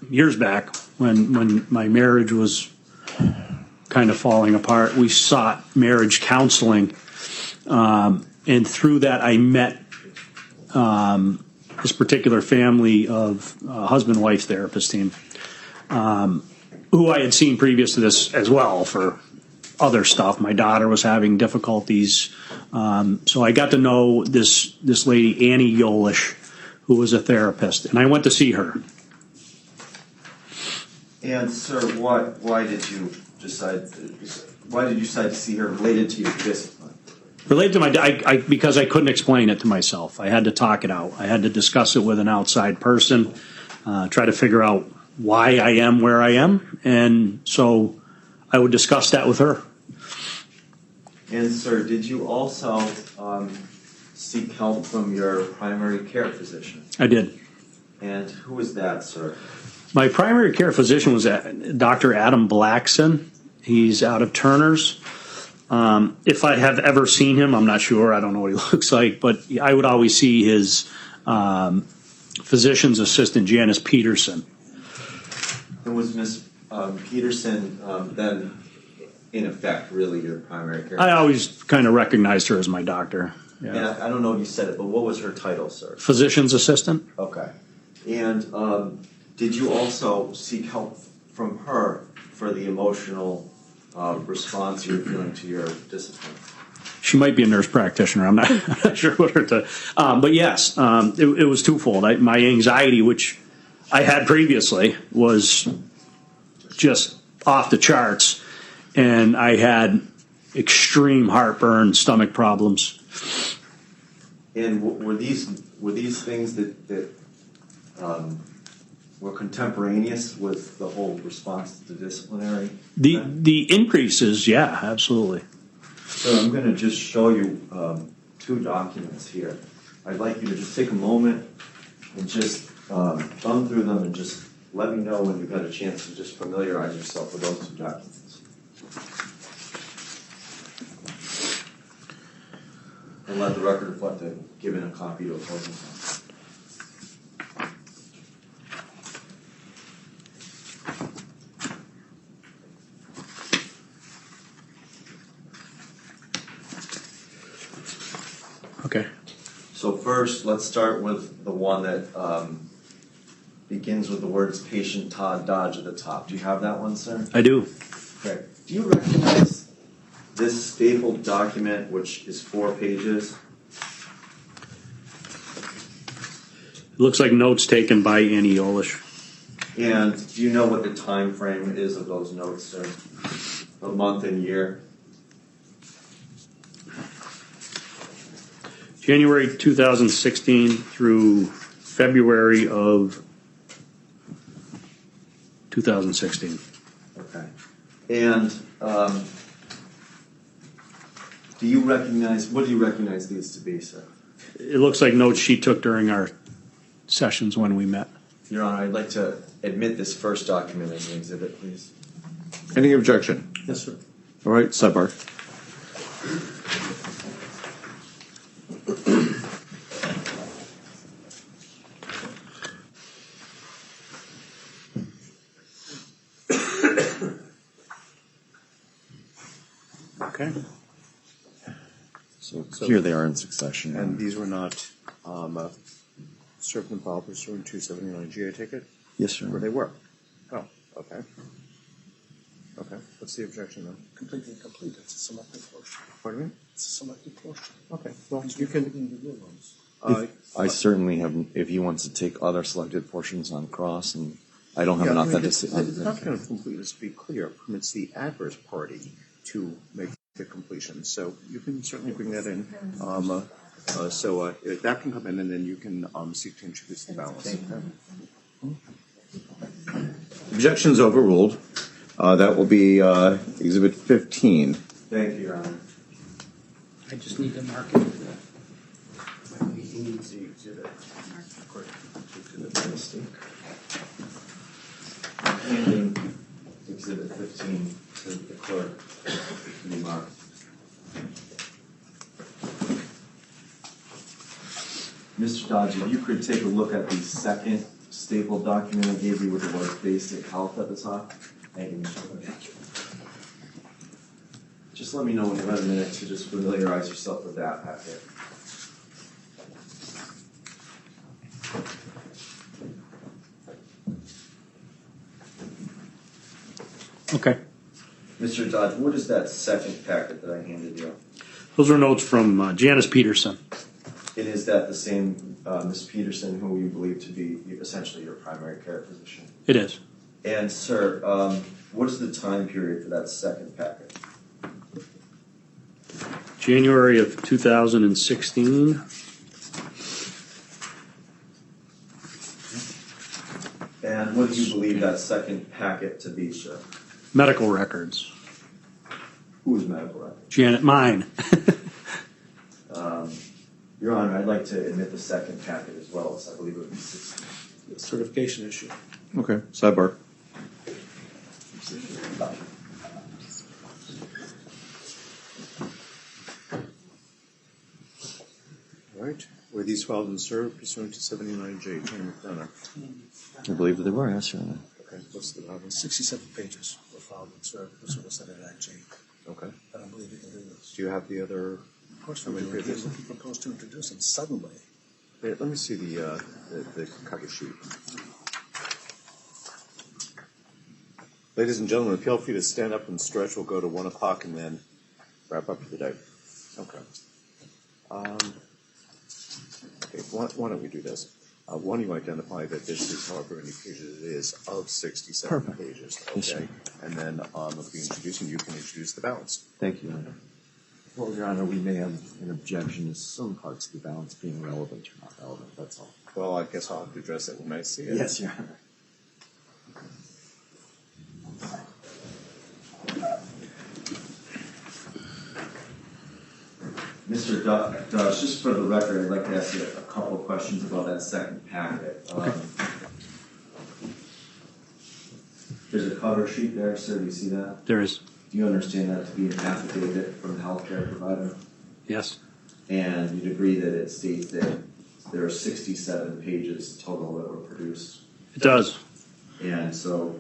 years back when my marriage was kind of falling apart, we sought marriage counseling, and through that I met this particular family of husband-wife therapist team, who I had seen previous to this as well for other stuff. My daughter was having difficulties, so I got to know this lady, Annie Yolish, who was a therapist, and I went to see her. And sir, why did you decide to see her related to your discipline? Related to because I couldn't explain it to myself. I had to talk it out. I had to discuss it with an outside person, try to figure out why I am where I am, and so I would discuss that with her. And sir, did you also seek help from your primary care physician? I did. And who was that, sir? My primary care physician was Dr. Adam Blackson. He's out of Turner's. If I have ever seen him, I'm not sure. I don't know what he looks like, but I would always see his physician's assistant, Janice Peterson. And was Miss Peterson then, in effect, really your primary care? I always kind of recognized her as my doctor. Yeah. And I don't know if you said it, but what was her title, sir? Physician's assistant. Okay. And did you also seek help from her for the emotional response you're feeling to your discipline? She might be a nurse practitioner. I'm not sure what her but yes, it was twofold. My anxiety, which I had previously, was just off the charts, and I had extreme heartburn, stomach problems. And were these things that were contemporaneous with the whole response to the disciplinary? The increases, yeah, absolutely. So I'm going to just show you two documents here. I'd like you to just take a moment and just thumb through them and just let me know when you've had a chance to just familiarize yourself with those two documents. And let the record reflect that given a copy to opposing counsel. Okay. So first, let's start with the one that begins with the words patient Todd Dodge at the top. Do you have that one, sir? I do. Okay. Do you recognize this stapled document, which is 4 pages? It looks like notes taken by Annie Yolish. And do you know what the time frame is of those notes, sir? A month and year? January 2016 through February of 2016. Okay. And do you recognize, what do you recognize these to be, sir? It looks like notes she took during our sessions when we met. Your Honor, I'd like to admit this first document as an exhibit, please. Any objection? Yes, sir. All right, sidebar. Okay. So here they are in succession. And these were not served and filed pursuant to 79G, I take it? Yes, sir. Where they were? Oh, okay. Okay. What's the objection then? Completely incomplete. It's a selected portion. Pardon me? It's a selected portion. Okay. Well, you can. I certainly have, if he wants to take other selected portions on cross, and I don't have an authenticity. The document of completeness, to be clear, permits the adverse party to make the completion. So you can certainly bring that in. So that can come in, and then you can seek to introduce the balance. Objections overruled. That will be Exhibit 15. Thank you, Your Honor. I just need to mark it. He needs the exhibit. I'm handing Exhibit 15 to the clerk to be marked. Mr. Dodge, if you could take a look at the second stapled document I gave you with the word basic health at the top. Thank you, Mr. Clerk. Just let me know when you have a minute to just familiarize yourself with that packet. Okay. Mr. Dodge, what is that second packet that I handed you? Those are notes from Janice Peterson. And is that the same Ms. Peterson who you believe to be essentially your primary care physician? It is. And sir, what is the time period for that second packet? January of 2016. And what do you believe that second packet to be, sir? Medical records. Whose medical records? Janet, mine. Your Honor, I'd like to admit the second packet as well, as I believe it would be 16. The certification issue. Okay, sidebar. All right. Were these filed and served pursuant to 79J? Attorney McDonough. I believe that they were, yes, Your Honor. Okay. What's the problem? 67 pages were filed and served pursuant to 79J. Okay. I don't believe you can do this. Do you have the other? Of course we do. He proposed to introduce them suddenly. Wait, let me see the cover sheet. Ladies and gentlemen, if you help you to stand up and stretch, we'll go to 1 o'clock and then wrap up for the day. Okay. Okay, why don't we do this? Why don't you identify that this is however many pages it is of 67 Perfect. pages, okay? Yes, sir. And then if we introduce you can introduce the balance. Thank you, Your Honor. Well, Your Honor, we may have an objection to some parts of the balance being relevant or not relevant, that's all. Well, I guess I'll have to address it when I see it. Yes, Your Honor. Mr. Dodge, just for the record, I'd like to ask you a couple of questions about that second packet. There's a cover sheet there, sir. Do you see that? There is. Do you understand that to be an affidavit from the healthcare provider? Yes. And you'd agree that it states that there are 67 pages total that were produced? It does. And so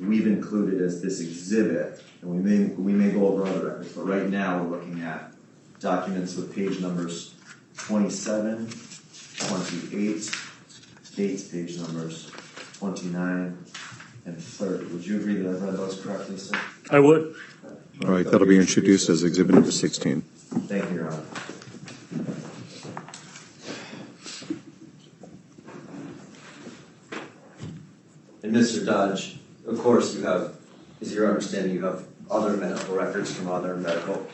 we've included as this exhibit, and we may go over other records, but right now we're looking at documents with page numbers 27, 28, dates page numbers 29 and 30. Would you agree that I've read those correctly, sir? I would. All right, that'll be introduced as exhibit number 16. Thank you, Your Honor. And Mr. Dodge, of course you have, is your understanding you have other medical records from other medical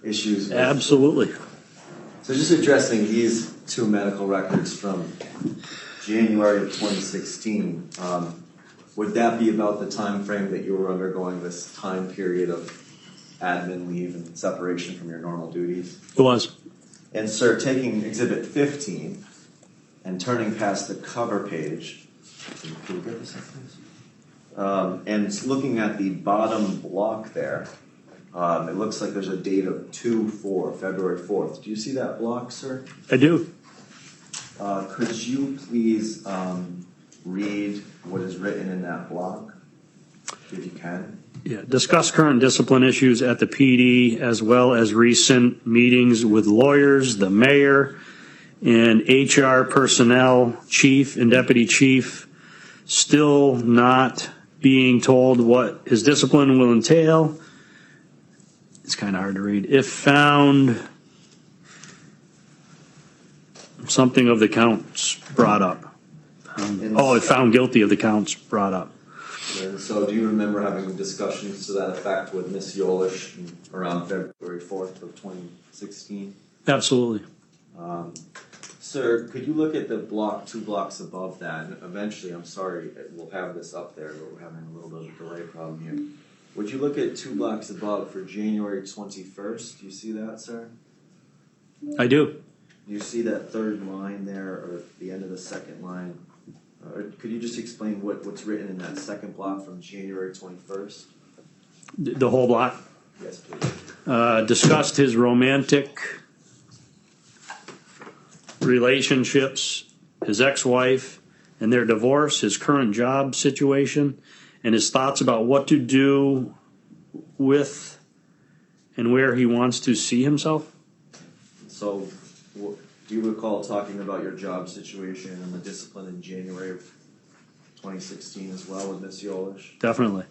issues? Absolutely. So just addressing these two medical records from January of 2016, would that be about the time frame that you were undergoing this time period of admin leave and separation from your normal duties? It was. And sir, taking exhibit 15 and turning past the cover page, can we get this up, please? And looking at the bottom block there, it looks like there's a date of February 4th. Do you see that block, sir? I do. Could you please read what is written in that block, if you can? Yeah. Discuss current discipline issues at the PD as well as recent meetings with lawyers, the mayor, and HR personnel, chief and deputy chief, still not being told what his discipline will entail. It's kind of hard to read. If found, something of the counts brought up. If found guilty of the counts brought up. And so do you remember having discussions to that effect with Ms. Yolish around February 4th of 2016? Absolutely. Sir, could you look at the block 2 blocks above that? And eventually, I'm sorry, we'll have this up there, but we're having a little bit of a delay problem here. Would you look at 2 blocks above for January 21st? Do you see that, sir? I do. Do you see that third line there, or the end of the second line? Could you just explain what's written in that second block from January 21st? The whole block? Yes, please. Discussed his romantic relationships, his ex-wife and their divorce, his current job situation, and his thoughts about what to do with and where he wants to see himself. So, do you recall talking about your job situation and the discipline in January of 2016 as well with Ms. Yolish? Definitely.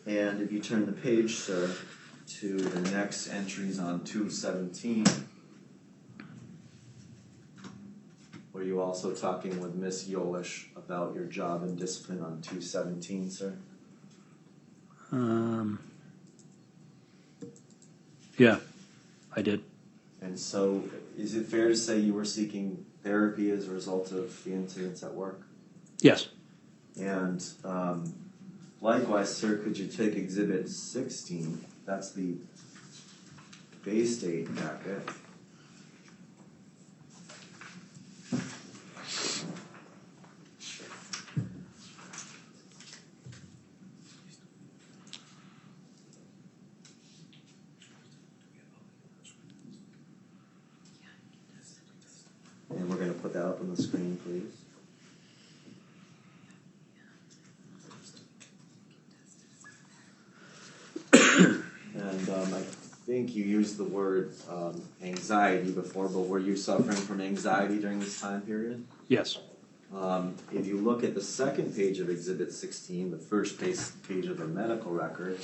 And if you turn the page, sir, to the next entries on 217, were you also talking with Ms. Yolish about your job and discipline on 217, sir? Yeah, I did. And so, is it fair to say you were seeking therapy as a result of the incidents at work? Yes. And likewise, sir, could you take Exhibit 16? That's the Bay State packet. And we're going to put that up on the screen, please. And I think you used the word anxiety before, but were you suffering from anxiety during this time period? Yes. If you look at the second page of Exhibit 16, the first page of the medical record,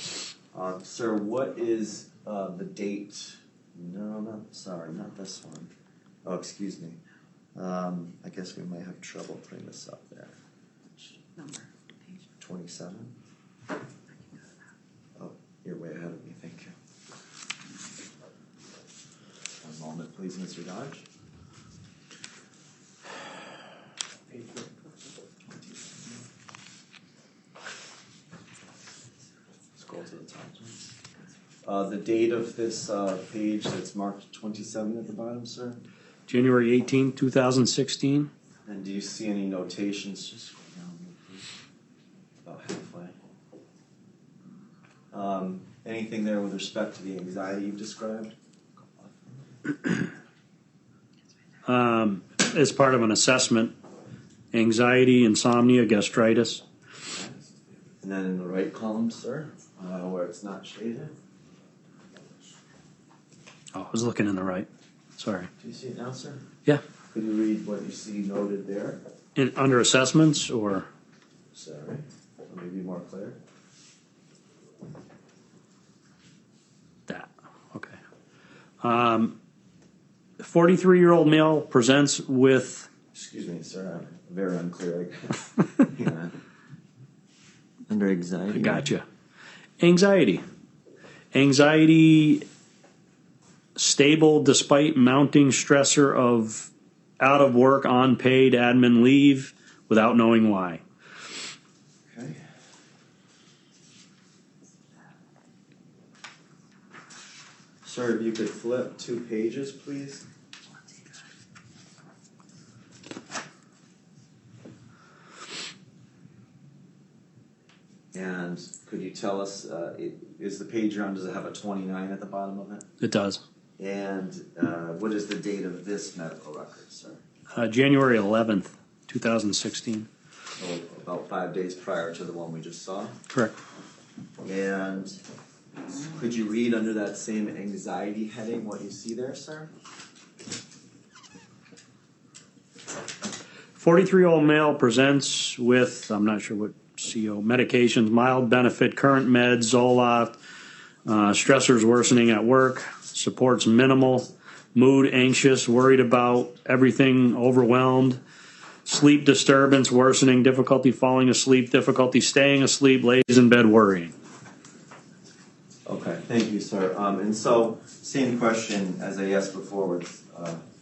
sir, what is the date? No, not this one. Oh, excuse me. I guess we might have trouble putting this up there. Number, 27? Oh, you're way ahead of me, thank you. One moment, please, Mr. Dodge. Scroll to the top. The date of this page that's marked 27 at the bottom, sir? January 18, 2016. And do you see any notations? Just scroll down, please. About halfway. Anything there with respect to the anxiety you've described? As part of an assessment, anxiety, insomnia, gastritis. And then in the right column, sir, where it's not shaded. Oh, I was looking in the right. Sorry. Do you see it now, sir? Yeah. Could you read what you see noted there? Under assessments or? Sorry. Let me be more clear. That. Okay. 43-year-old male presents with. Excuse me, sir. I'm very unclear. Hang on. Under anxiety. Gotcha. Anxiety. Anxiety stable despite mounting stressor of out of work on paid admin leave without knowing why. Okay. Sir, if you could flip 2 pages, please. And could you tell us, is the page you're on, does it have a 29 at the bottom of it? It does. And what is the date of this medical record, sir? January 11th, 2016. So about 5 days prior to the one we just saw. Correct. And could you read under that same anxiety heading what you see there, sir? 43-year-old male presents with, I'm not sure what CO, medications, mild benefit, current meds, Zoloft, stressors worsening at work, supports minimal, mood anxious, worried about everything, overwhelmed, sleep disturbance worsening, difficulty falling asleep, difficulty staying asleep, lays in bed worrying. Okay, thank you, sir. And so, same question as I asked before with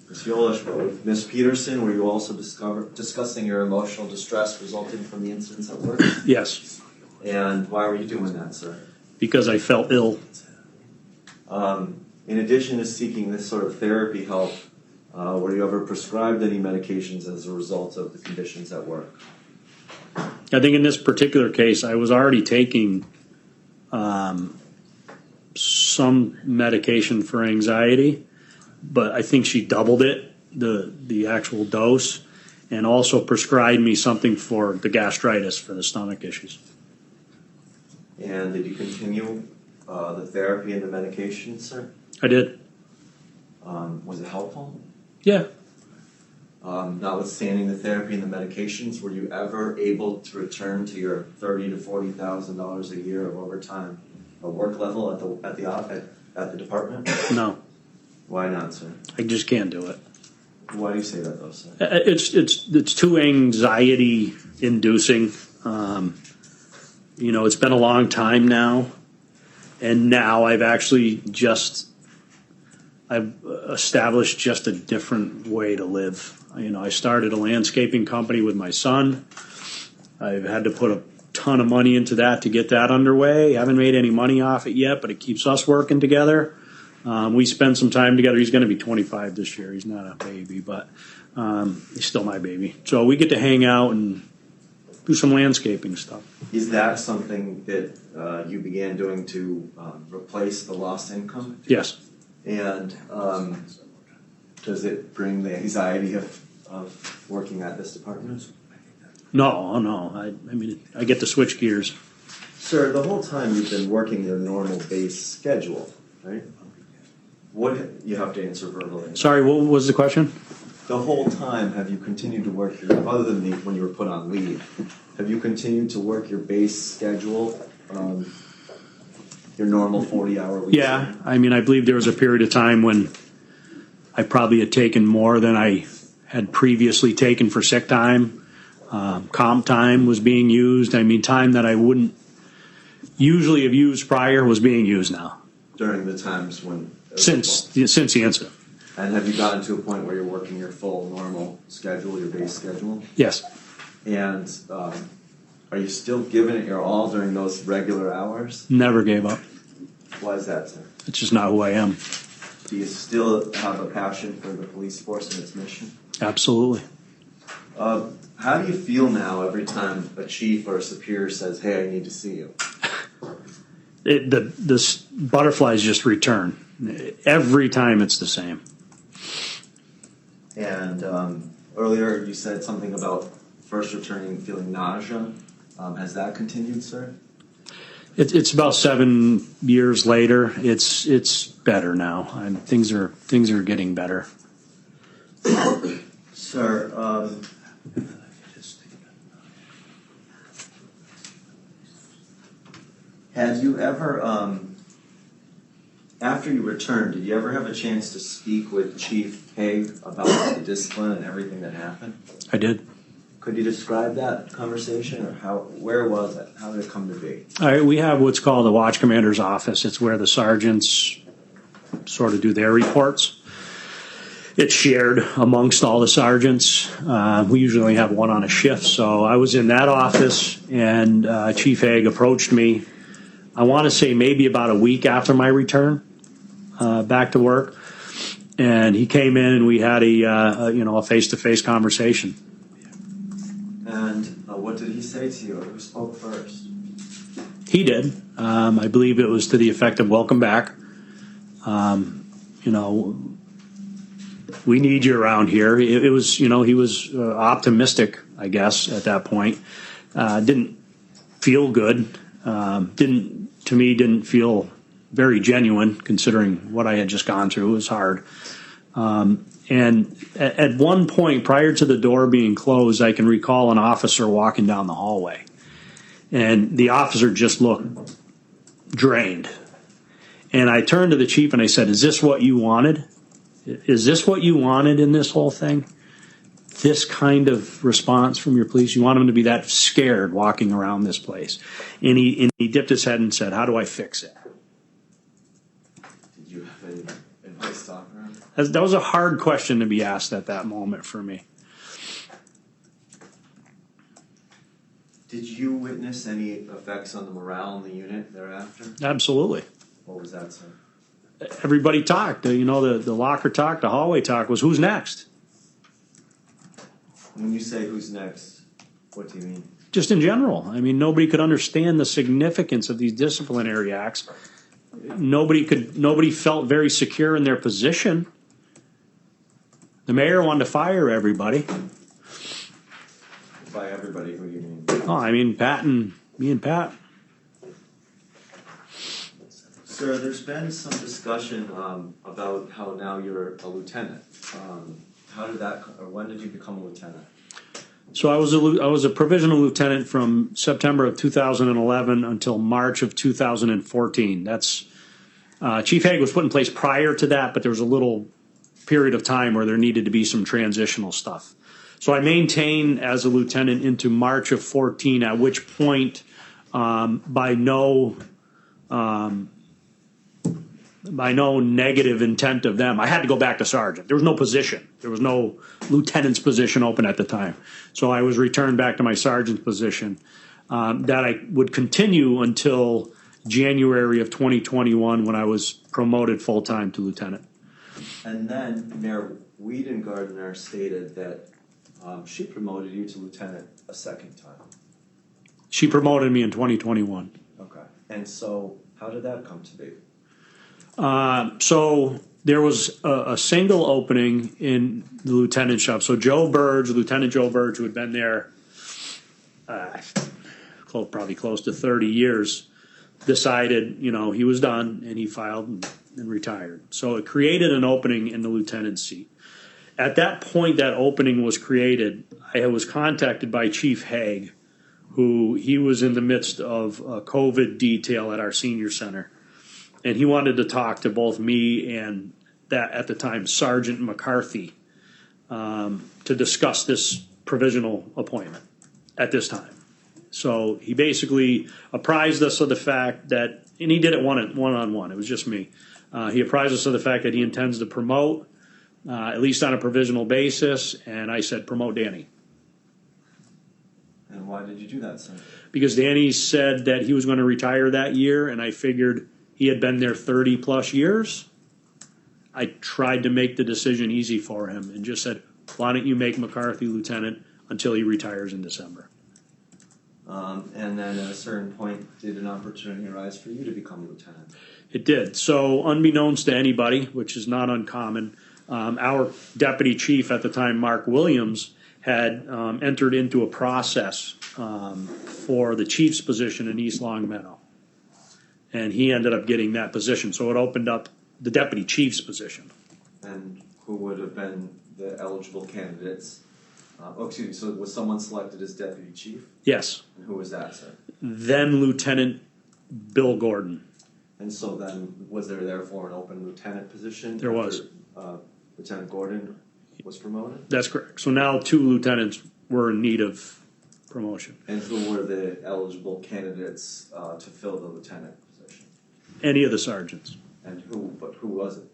Ms. Yolish, but with Ms. Peterson, were you also discussing your emotional distress resulting from the incidents at work? Yes. And why were you doing that, sir? Because I felt ill. In addition to seeking this sort of therapy help, were you ever prescribed any medications as a result of the conditions at work? I think in this particular case, I was already taking some medication for anxiety, but I think she doubled it, the actual dose, and also prescribed me something for the gastritis, for the stomach issues. And did you continue the therapy and the medication, sir? I did. Was it helpful? Yeah. Notwithstanding the therapy and the medications, were you ever able to return to your $30,000 to $40,000 a year of overtime work level at the department? No. Why not, sir? I just can't do it. Why do you say that, though, sir? It's too anxiety inducing. It's been a long time now, and now I've actually I've established just a different way to live. I started a landscaping company with my son. I've had to put a ton of money into that to get that underway. Haven't made any money off it yet, but it keeps us working together. We spend some time together. He's going to be 25 this year. He's not a baby, but he's still my baby. So we get to hang out and do some landscaping stuff. Is that something that you began doing to replace the lost income? Yes. And does it bring the anxiety of working at this department? No. I get to switch gears. Sir, the whole time you've been working your normal base schedule, right? What you have to answer verbally. Sorry, what was the question? The whole time, have you continued to work other than when you were put on leave, have you continued to work your base schedule, your normal 40-hour week? Yeah, I believe there was a period of time when I probably had taken more than I had previously taken for sick time. Comp time was being used. Time that I wouldn't usually have used prior was being used now. During the times when... Since the incident. And have you gotten to a point where you're working your full normal schedule, your base schedule? Yes. And are you still giving it your all during those regular hours? Never gave up. Why is that, sir? It's just not who I am. Do you still have a passion for the police force and its mission? Absolutely. How do you feel now every time a chief or a superior says, "Hey, I need to see you"? The butterflies just return. Every time it's the same. And earlier you said something about first returning feeling nausea. Has that continued, sir? It's about 7 years later. It's better now, and things are getting better. Sir, have you ever, after you returned, did you ever have a chance to speak with Chief Haig about the discipline and everything that happened? I did. Could you describe that conversation, or where was it? How did it come to be? All right, we have what's called the watch commander's office. It's where the sergeants sort of do their reports. It's shared amongst all the sergeants. We usually only have one on a shift, so I was in that office, and Chief Haig approached me. I want to say maybe about a week after my return back to work, and he came in and we had a face-to-face conversation. And what did he say to you? Who spoke first? He did. I believe it was to the effect of "Welcome back." We need you around here. It was, he was optimistic, I guess, at that point. Didn't feel good. Didn't feel very genuine, considering what I had just gone through. It was hard. And at one point, prior to the door being closed, I can recall an officer walking down the hallway. And the officer just looked drained. And I turned to the chief and I said, "Is this what you wanted? Is this what you wanted in this whole thing? This kind of response from your police? You want them to be that scared walking around this place?" And he dipped his head and said, "How do I fix it?" Did you have any advice to offer him? That was a hard question to be asked at that moment for me. Did you witness any effects on the morale in the unit thereafter? Absolutely. What was that, sir? Everybody talked. The locker talk, the hallway talk was, who's next? When you say who's next, what do you mean? Just in general. Nobody could understand the significance of these disciplinary acts nobody felt very secure in their position. The mayor wanted to fire everybody. By everybody, who do you mean? Oh, I mean, me and Pat. Sir, there's been some discussion about how now you're a lieutenant. How did that, or when did you become a lieutenant? So I was a provisional lieutenant from September of 2011 until March of 2014. That's Chief Hague was put in place prior to that, but there was a little period of time where there needed to be some transitional stuff. So I maintained as a lieutenant into March of 14, at which point, by no negative intent of them, I had to go back to sergeant. There was no position. There was no lieutenant's position open at the time. So I was returned back to my sergeant's position that I would continue until January of 2021 when I was promoted full-time to lieutenant. And then Mayor Wiedengardner stated that she promoted you to lieutenant a second time. She promoted me in 2021. Okay. And so how did that come to be? So there was a single opening in the lieutenant shop. So Lieutenant Joe Burge, who had been there probably close to 30 years, decided, he was done, and he filed and retired. So it created an opening in the lieutenant seat. At that point that opening was created, I was contacted by Chief Hague, he was in the midst of a COVID detail at our senior center. And he wanted to talk to both me and that at the time Sergeant McCarthy to discuss this provisional appointment at this time. So he basically apprised us of the fact that, and he did it one-on-one. It was just me. He apprised us of the fact that he intends to promote, at least on a provisional basis, and I said, promote Danny. And why did you do that, sir? Because Danny said that he was going to retire that year, and I figured he had been there 30 plus years. I tried to make the decision easy for him and just said, why don't you make McCarthy lieutenant until he retires in December? And then at a certain point, did an opportunity arise for you to become a lieutenant? It did. So unbeknownst to anybody, which is not uncommon, our deputy chief at the time, Mark Williams, had entered into a process for the chief's position in East Longmeadow. And he ended up getting that position. So it opened up the deputy chief's position. And who would have been the eligible candidates? So was someone selected as deputy chief? Yes. And who was that, sir? Then Lieutenant Bill Gordon. And so then, was there therefore an open lieutenant position? There was. Lieutenant Gordon was promoted? That's correct. So now 2 lieutenants were in need of promotion. And who were the eligible candidates to fill the lieutenant position? Any of the sergeants. And who was it?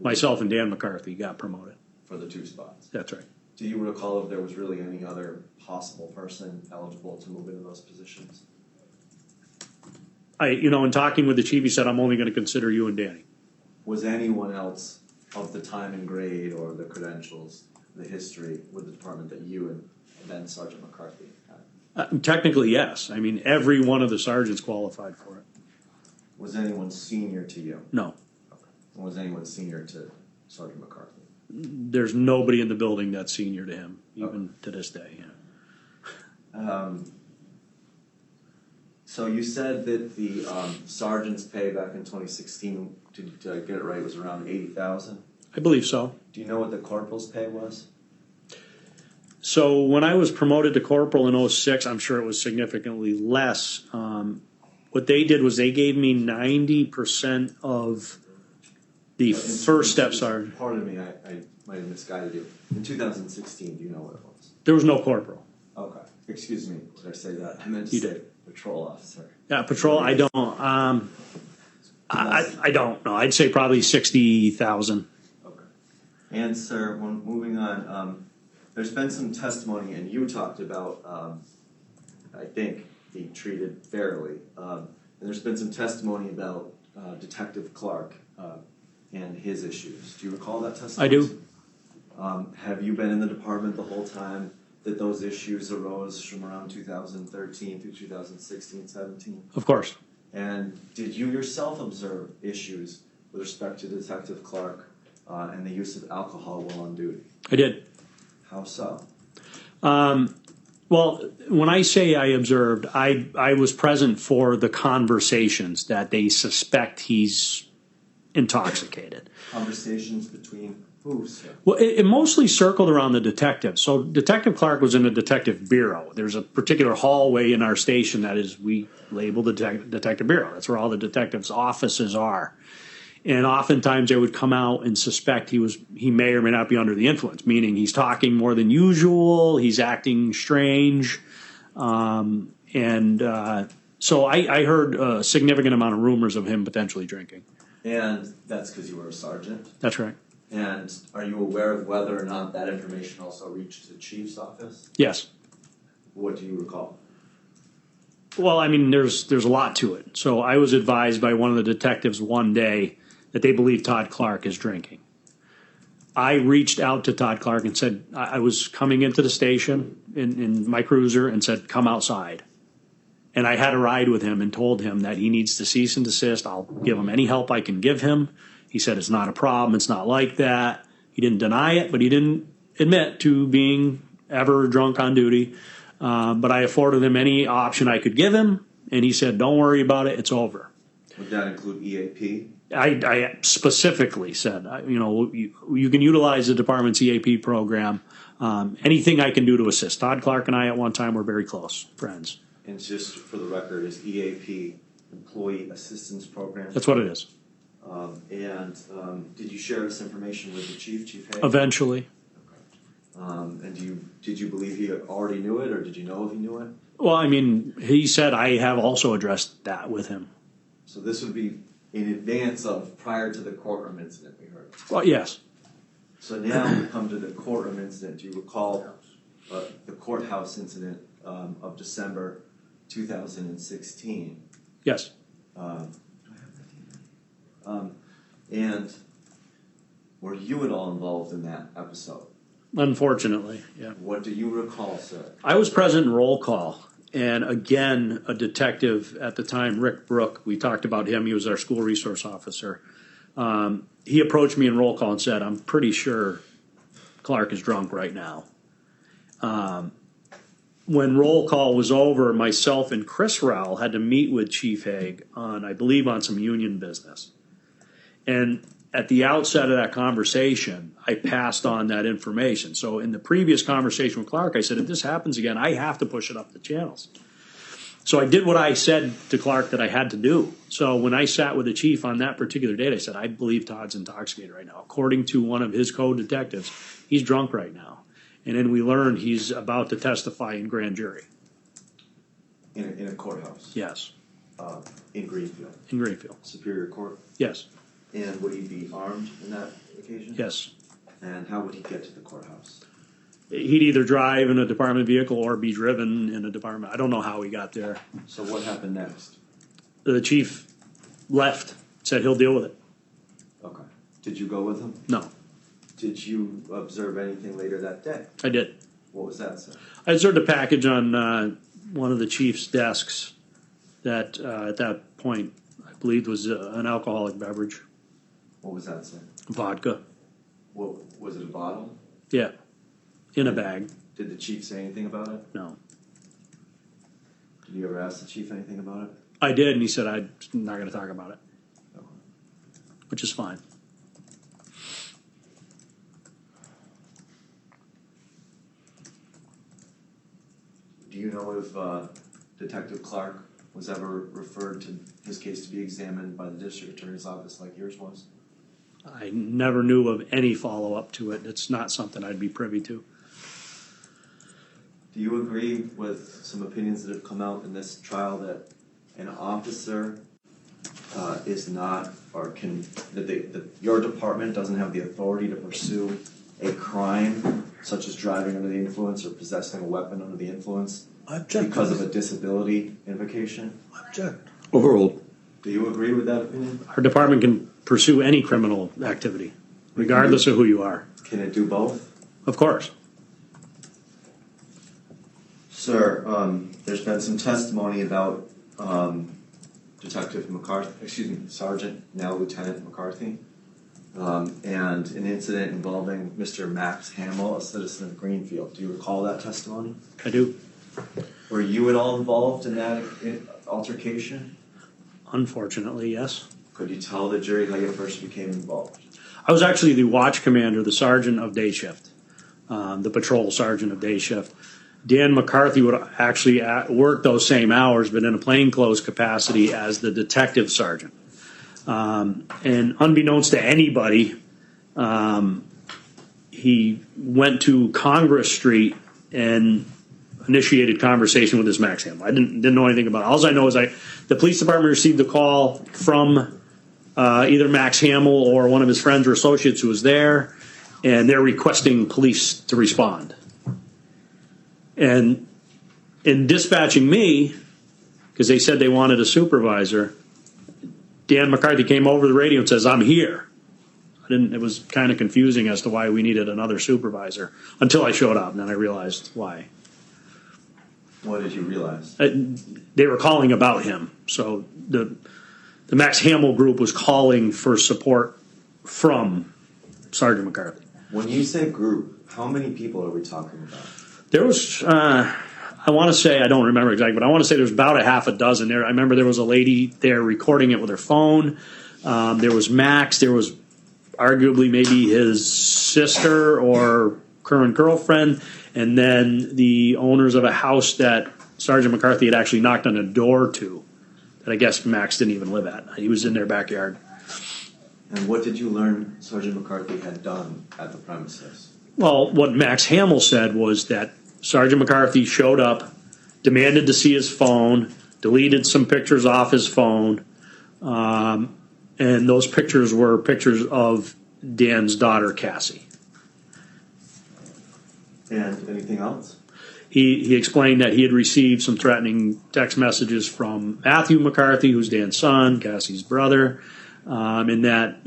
Myself and Dan McCarthy got promoted. For the 2 spots? That's right. Do you recall if there was really any other possible person eligible to move into those positions? In talking with the chief, he said, I'm only going to consider you and Danny. Was anyone else of the time and grade or the credentials, the history with the department that you and then Sergeant McCarthy had? Technically, yes. I mean, every one of the sergeants qualified for it. Was anyone senior to you? No. Okay. Was anyone senior to Sergeant McCarthy? There's nobody in the building that's senior to him, even to this day. Yeah. So you said that the sergeant's pay back in 2016, to get it right, was around $80,000? I believe so. Do you know what the corporal's pay was? So when I was promoted to corporal in 2006, I'm sure it was significantly less. What they did was they gave me 90% of the first step sergeant. Pardon me, I might have misguided you. In 2016, do you know what it was? There was no corporal. Okay. Excuse me, did I say that? I meant to You say did. patrol officer. Yeah, patrol, I don't. I don't know. I'd say probably 60,000. Okay. And sir, moving on, there's been some testimony, and you talked about, I think, being treated fairly. And there's been some testimony about Detective Clark and his issues. Do you recall that testimony? I do. Have you been in the department the whole time that those issues arose from around 2013 through 2016, 17? Of course. And did you yourself observe issues with respect to Detective Clark and the use of alcohol while on duty? I did. How so? Well, when I say I observed, I was present for the conversations that they suspect he's intoxicated. Conversations between who, sir? Well, it mostly circled around the detective. So Detective Clark was in a detective bureau. There's a particular hallway in our station that is, we label the detective bureau. That's where all the detectives' offices are. And oftentimes they would come out and suspect he may or may not be under the influence, meaning he's talking more than usual, he's acting strange. So I heard a significant amount of rumors of him potentially drinking. And that's because you were a sergeant? That's right. And are you aware of whether or not that information also reached the chief's office? Yes. What do you recall? Well, I mean, there's a lot to it. So I was advised by one of the detectives one day that they believe Todd Clark is drinking. I reached out to Todd Clark and said, I was coming into the station in my cruiser and said, come outside. And I had a ride with him and told him that he needs to cease and desist. I'll give him any help I can give him. He said, it's not a problem. It's not like that. He didn't deny it, but he didn't admit to being ever drunk on duty. But I afforded him any option I could give him. And he said, don't worry about it. It's over. Would that include EAP? I specifically said, you can utilize the department's EAP program. Anything I can do to assist. Todd Clark and I at one time were very close friends. And just for the record, is EAP Employee Assistance Program? That's what it is. Did you share this information with the chief, Chief Hay? Eventually. And did you believe he already knew it, or did you know if he knew it? Well, I mean, he said I have also addressed that with him. So this would be in advance of, prior to the courtroom incident we heard? Well, yes. So now we come to the courtroom incident. Do you recall the courthouse incident of December 2016? Yes. And were you at all involved in that episode? Unfortunately, yeah. What do you recall, sir? I was present in roll call. And again, a detective at the time, Rick Brook, we talked about him. He was our school resource officer. He approached me in roll call and said, I'm pretty sure Clark is drunk right now. When roll call was over, myself and Chris Rowell had to meet with Chief Haig on, I believe, on some union business. And at the outset of that conversation, I passed on that information. So in the previous conversation with Clark, I said, if this happens again, I have to push it up the channels. So I did what I said to Clark that I had to do. So when I sat with the chief on that particular date, I said, I believe Todd's intoxicated right now. According to one of his co-detectives, he's drunk right now. And then we learned he's about to testify in grand jury. In a courthouse? Yes. In Greenfield? In Greenfield. Superior Court? Yes. And would he be armed in that occasion? Yes. And how would he get to the courthouse? He'd either drive in a department vehicle or be driven in a department. I don't know how he got there. So what happened next? The chief left, said he'll deal with it. Okay. Did you go with him? No. Did you observe anything later that day? I did. What was that, sir? I observed a package on one of the chief's desks that at that point I believed was an alcoholic beverage. What was that, sir? Vodka. What was it, a bottle? Yeah. In a bag. Did the chief say anything about it? No. Did you ever ask the chief anything about it? I did, and he said I'm not going to talk about it. Okay. Which is fine. Do you know if Detective Clark was ever referred to his case to be examined by the district attorney's office like yours was? I never knew of any follow-up to it. It's not something I'd be privy to. Do you agree with some opinions that have come out in this trial that an officer is not, or can, that your department doesn't have the authority to pursue a crime such as driving under the influence or possessing a weapon under the influence because of a disability invocation? Object. Overruled. Do you agree with that opinion? Our department can pursue any criminal activity, regardless of who you are. Can it do both? Of course. Sir, there's been some testimony about Detective McCarthy, Sergeant, now Lieutenant McCarthy, and an incident involving Mr. Max Hamill, a citizen of Greenfield. Do you recall that testimony? I do. Were you at all involved in that altercation? Unfortunately, yes. Could you tell the jury how you first became involved? I was actually the watch commander, the sergeant of day shift, the patrol sergeant of day shift. Dan McCarthy would actually work those same hours, but in a plainclothes capacity as the detective sergeant. And unbeknownst to anybody, he went to Congress Street and initiated conversation with this Max Hamill. I didn't know anything about it. All I know is the police department received a call from either Max Hamill or one of his friends or associates who was there, and they're requesting police to respond. And in dispatching me, because they said they wanted a supervisor, Dan McCarthy came over the radio and says, "I'm here." It was kind of confusing as to why we needed another supervisor until I showed up, and then I realized why. What did you realize? They were calling about him. So the Max Hamill group was calling for support from Sergeant McCarthy. When you say group, how many people are we talking about? There was, I want to say, I don't remember exactly, but I want to say there was about a half a dozen there. I remember there was a lady there recording it with her phone. There was Max. There was arguably maybe his sister or current girlfriend. And then the owners of a house that Sergeant McCarthy had actually knocked on a door to, that I guess Max didn't even live at. He was in their backyard. And what did you learn Sergeant McCarthy had done at the premises? Well, what Max Hamill said was that Sergeant McCarthy showed up, demanded to see his phone, deleted some pictures off his phone, and those pictures were pictures of Dan's daughter, Cassie. And anything else? He explained that he had received some threatening text messages from Matthew McCarthy, who's Dan's son, Cassie's brother, and that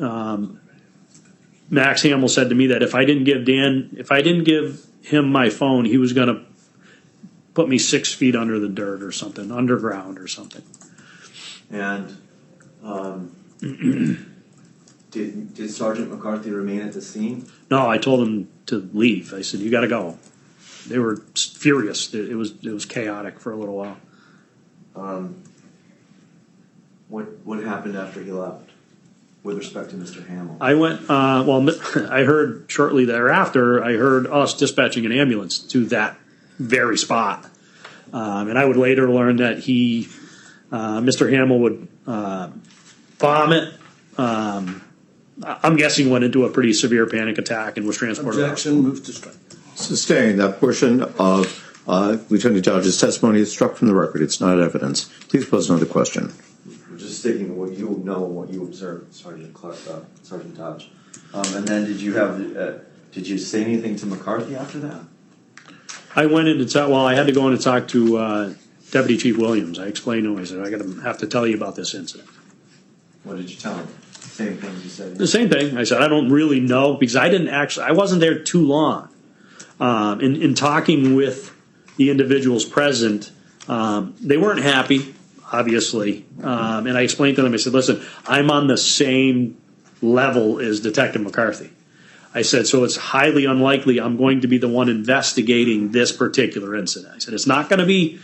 Max Hamill said to me that if I didn't give him my phone, he was going to put me 6 feet under the dirt or something, underground or something. And did Sergeant McCarthy remain at the scene? No, I told him to leave. I said, "You got to go." They were furious. It was chaotic for a little while. What happened after he left with respect to Mr. Hamill? I went, I heard shortly thereafter, I heard us dispatching an ambulance to that very spot. And I would later learn that Mr. Hamill would vomit. I'm guessing went into a pretty severe panic attack and was transported. Objection, move to strike. Sustained. That portion of Lieutenant Dodge's testimony is struck from the record. It's not evidence. Please pose another question. We're just sticking to what you know and what you observed, Sergeant Dodge. And then did you say anything to McCarthy after that? I went in to talk. Well, I had to go in and talk to Deputy Chief Williams. I explained to him. I said, "I have to tell you about this incident." What did you tell him? Same thing you said. The same thing. I said, "I don't really know because I wasn't there too long." In talking with the individuals present, they weren't happy, obviously. And I explained to them, I said, "Listen, I'm on the same level as Detective McCarthy." I said, "So it's highly unlikely I'm going to be the one investigating this particular incident." I said, "It's not going to be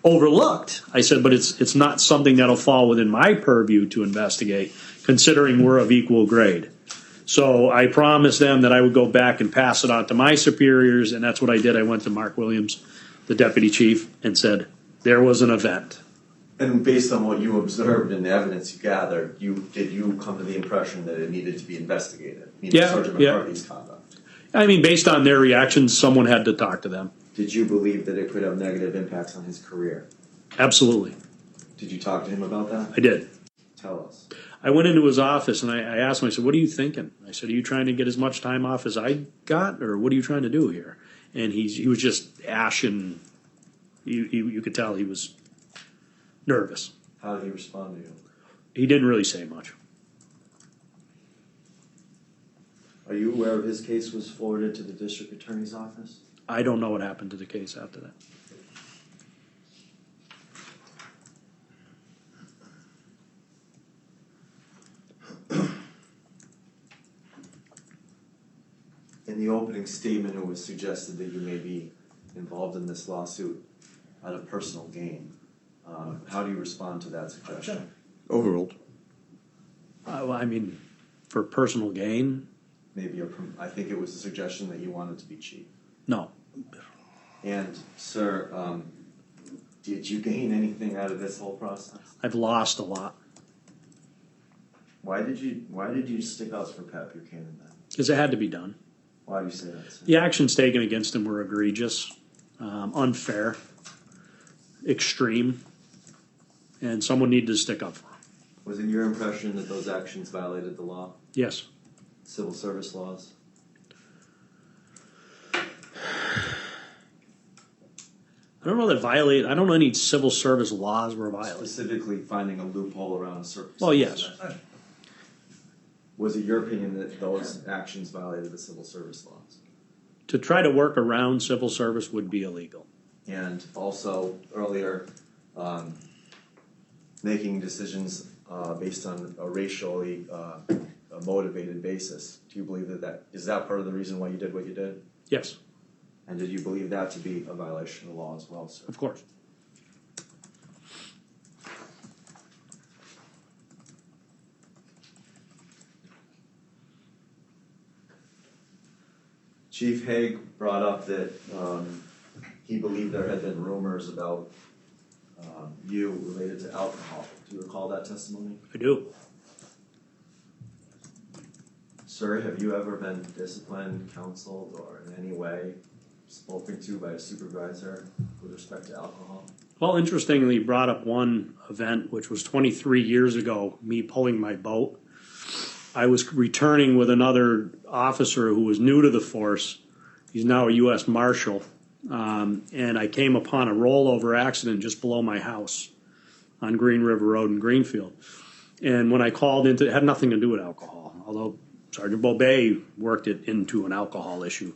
overlooked." I said, "But it's not something that'll fall within my purview to investigate, considering we're of equal grade." So I promised them that I would go back and pass it on to my superiors, and that's what I did. I went to Mark Williams, the deputy chief, and said, "There was an event." And based on what you observed and the evidence you gathered, did you come to the impression that it needed to be investigated? Sergeant McCarthy's conduct. I mean, based on their reactions, someone had to talk to them. Did you believe that it could have negative impacts on his career? Absolutely. Did you talk to him about that? I did. Tell us. I went into his office and I asked him, I said, "What are you thinking?" I said, "Are you trying to get as much time off as I got, or what are you trying to do here?" And he was just ashen. You could tell he was nervous. How did he respond to you? He didn't really say much. Are you aware of his case was forwarded to the district attorney's office? I don't know what happened to the case after that. In the opening statement, it was suggested that you may be involved in this lawsuit out of personal gain. How do you respond to that suggestion? Overruled. Well, I mean, for personal gain, Maybe I think it was a suggestion that you wanted to be chief. no. And, sir, did you gain anything out of this whole process? I've lost a lot Why did you stick up for Pat Buchanan then? because it had to be done. Why do you say that, sir? The actions taken against him were egregious, unfair, extreme, and someone needed to stick up for him. Was it your impression that those actions violated the law? Yes. Civil service laws? I don't know that I don't know any civil service laws were violated. Specifically finding a loophole around a circumstance. Well, yes. Was it your opinion that those actions violated the civil service laws? To try to work around civil service would be illegal. And also earlier, making decisions based on a racially motivated basis. Do you believe that is that part of the reason why you did what you did? Yes. And did you believe that to be a violation of the law as well, sir? Of course. Chief Haig brought up that he believed there had been rumors about you related to alcohol. Do you recall that testimony? I do. Sir, have you ever been disciplined, counseled, or in any way spoken to by a supervisor with respect to alcohol? Well, interestingly, you brought up one event, which was 23 years ago, me pulling my boat. I was returning with another officer who was new to the force. He's now a U.S. Marshal. And I came upon a rollover accident just below my house on Green River Road in Greenfield. And when I called into it, had nothing to do with alcohol, although Sergeant Bobet worked it into an alcohol issue.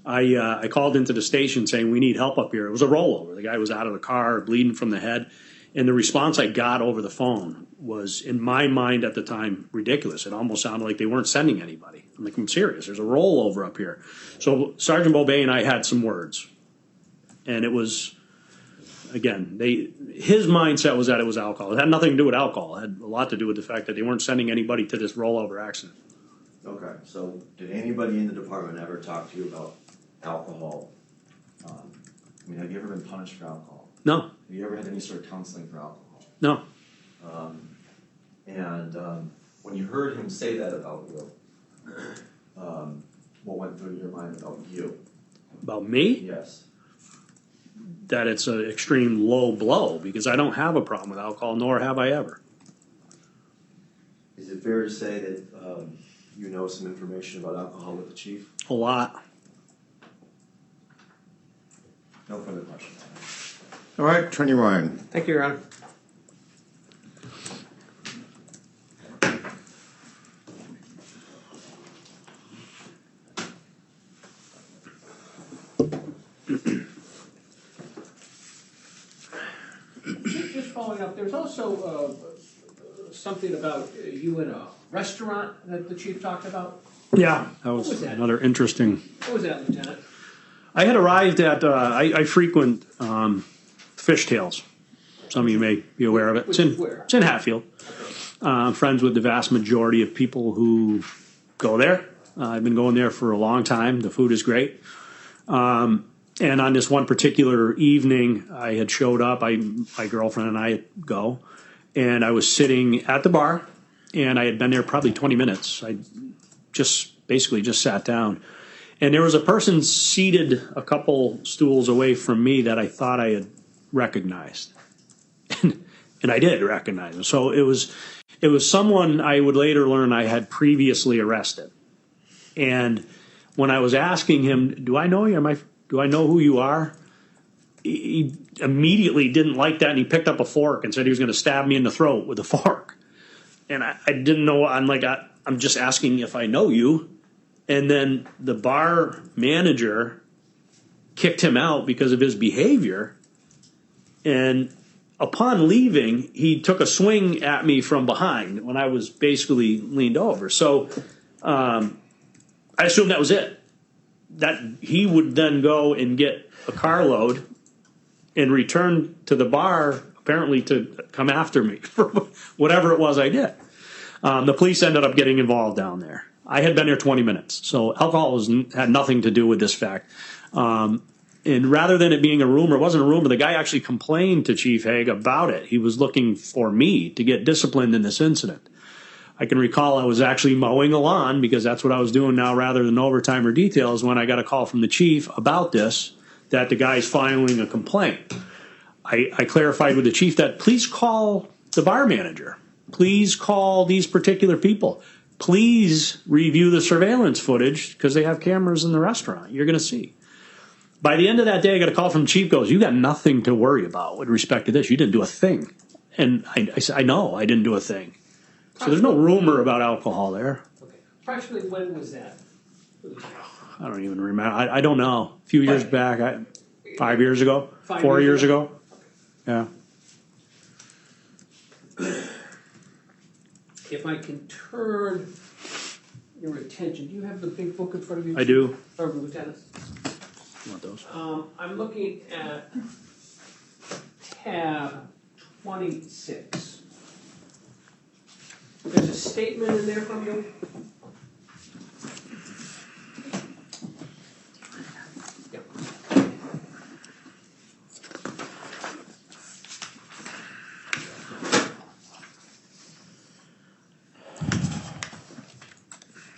I called into the station saying, we need help up here. It was a rollover. The guy was out of the car, bleeding from the head. And the response I got over the phone was, in my mind at the time, ridiculous. It almost sounded like they weren't sending anybody. I'm like, I'm serious. There's a rollover up here. So Sergeant Bobet and I had some words. And it was, again, his mindset was that it was alcohol. It had nothing to do with alcohol. It had a lot to do with the fact that they weren't sending anybody to this rollover accident. Okay, so did anybody in the department ever talk to you about alcohol? Have you ever been punished for alcohol? No. Have you ever had any sort of counseling for alcohol? No. When you heard him say that about you, what went through your mind about you? About me? Yes. That it's an extreme low blow, because I don't have a problem with alcohol, nor have I ever. Is it fair to say that you know some information about alcohol with the chief? A lot. No further questions. All right, Attorney Ryan. Thank you, Your Honor. Just following up, there's also something about you in a restaurant that the chief talked about. Yeah, that What was was that? another interesting. What was that, Lieutenant? I had arrived at, I frequent Fishtails. Some of you may be aware of it. It's in Hatfield. I'm friends with the vast majority of people who go there. I've been going there for a long time. The food is great. And on this one particular evening, I had showed up. My girlfriend and I go. And I was sitting at the bar. And I had been there probably 20 minutes. I basically just sat down. And there was a person seated a couple stools away from me that I thought I had recognized. And I did recognize him. So it was someone I would later learn I had previously arrested. And when I was asking him, do I know you? Do I know who you are? He immediately didn't like that, and he picked up a fork and said he was going to stab me in the throat with a fork. And I didn't know. I'm just asking if I know you. And then the bar manager kicked him out because of his behavior. And upon leaving, he took a swing at me from behind when I was basically leaned over. So I assumed that was it. that he would then go and get a carload and return to the bar, apparently to come after me for whatever it was I did. The police ended up getting involved down there. I had been there 20 minutes, so alcohol had nothing to do with this fact. And rather than it being a rumor, it wasn't a rumor. The guy actually complained to Chief Haig about it. He was looking for me to get disciplined in this incident. I can recall I was actually mowing a lawn, because that's what I was doing now rather than overtime or details, when I got a call from the chief about this, that the guy's filing a complaint. I clarified with the chief that please call the bar manager. Please call these particular people. Please review the surveillance footage, because they have cameras in the restaurant. You're going to see. By the end of that day, I got a call from the chief, goes, you got nothing to worry about with respect to this. You didn't do a thing. And I said, I know I didn't do a thing. So there's no rumor about alcohol there. Okay. Approximately when was that? I don't even remember. I don't know. A few years back, 5 years ago, 5 4 years years ago. Yeah. If I can turn your attention, do you have the big book in front of you? I do. Lieutenant? You want those? I'm looking at tab 26. There's a statement in there from you.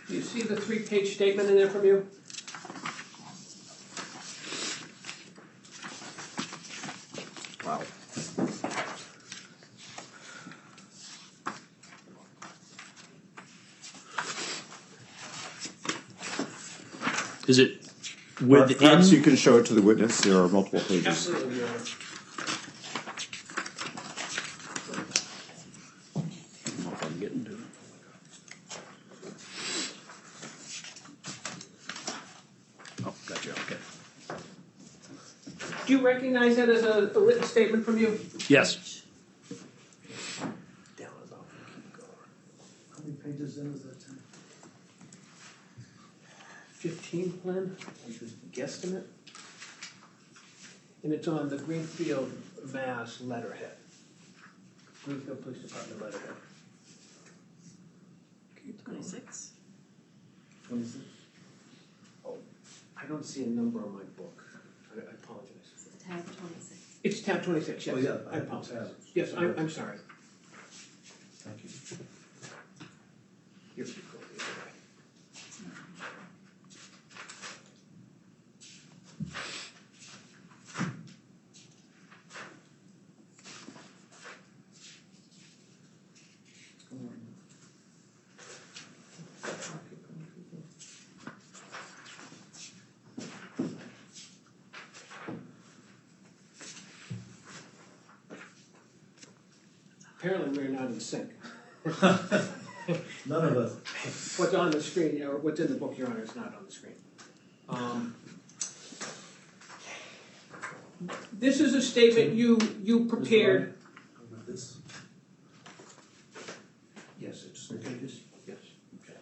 Do you see the 3-page statement in there from you? Wow. Is it within? Perhaps you can show it to the witness. There are multiple pages. Absolutely, Your Honor. I'm getting to it. Oh, gotcha. Okay. Do you recognize that as a written statement from you? Yes. Down about. How many pages in is that? 15, Glenn? Guesstimate? And it's on the Greenfield, Mass letterhead. Greenfield Police Department letterhead. 26? 26? Oh, I don't see a number on my book. I apologize. It's tab 26. It's tab 26, yes. Oh, yeah, I apologize. Yes, I'm sorry. Thank you. Here we go. Apparently, we're not in sync. None of us. What's on the screen, or what's in the book, Your Honor, is not on the screen. This is a statement you prepared. This? Yes, it's the pages. Yes. Okay.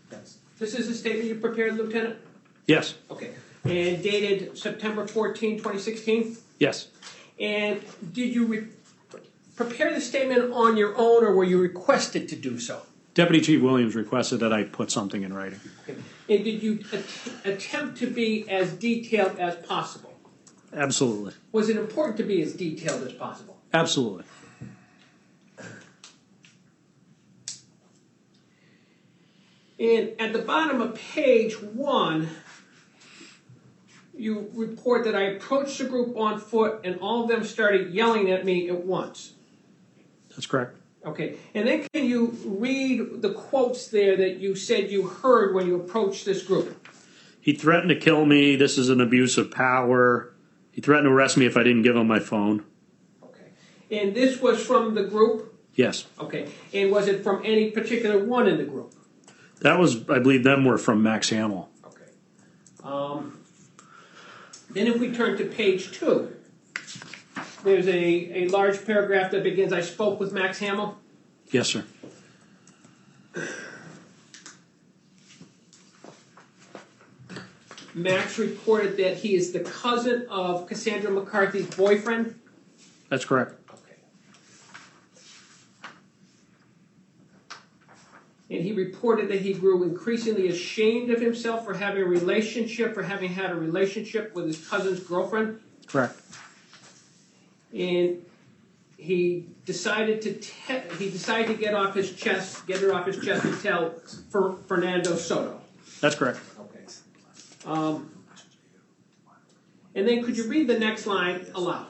Thanks. This is a statement you prepared, Lieutenant? Yes. Okay. And dated September 14, 2016? Yes. And did you prepare the statement on your own, or were you requested to do so? Deputy Chief Williams requested that I put something in writing. Okay. And did you attempt to be as detailed as possible? Absolutely. Was it important to be as detailed as possible? Absolutely. And at the bottom of page 1, you report that I approached the group on foot and all of them started yelling at me at once. That's correct. Okay, and then can you read the quotes there that you said you heard when you approached this group? He threatened to kill me. This is an abuse of power. He threatened to arrest me if I didn't give him my phone. Okay, and this was from the group? Yes. Okay, and was it from any particular one in the group? That was, I believe, them were from Max Hamill. Okay. Then if we turn to page 2, there's a large paragraph that begins, I spoke with Max Hamill. Yes, sir. Max reported that he is the cousin of Cassandra McCarthy's boyfriend. That's correct. And he reported that he grew increasingly ashamed of himself for having had a relationship with his cousin's girlfriend. Correct. And he decided to get it off his chest to tell Fernando Soto. That's correct. Okay. And then could you read the next line aloud?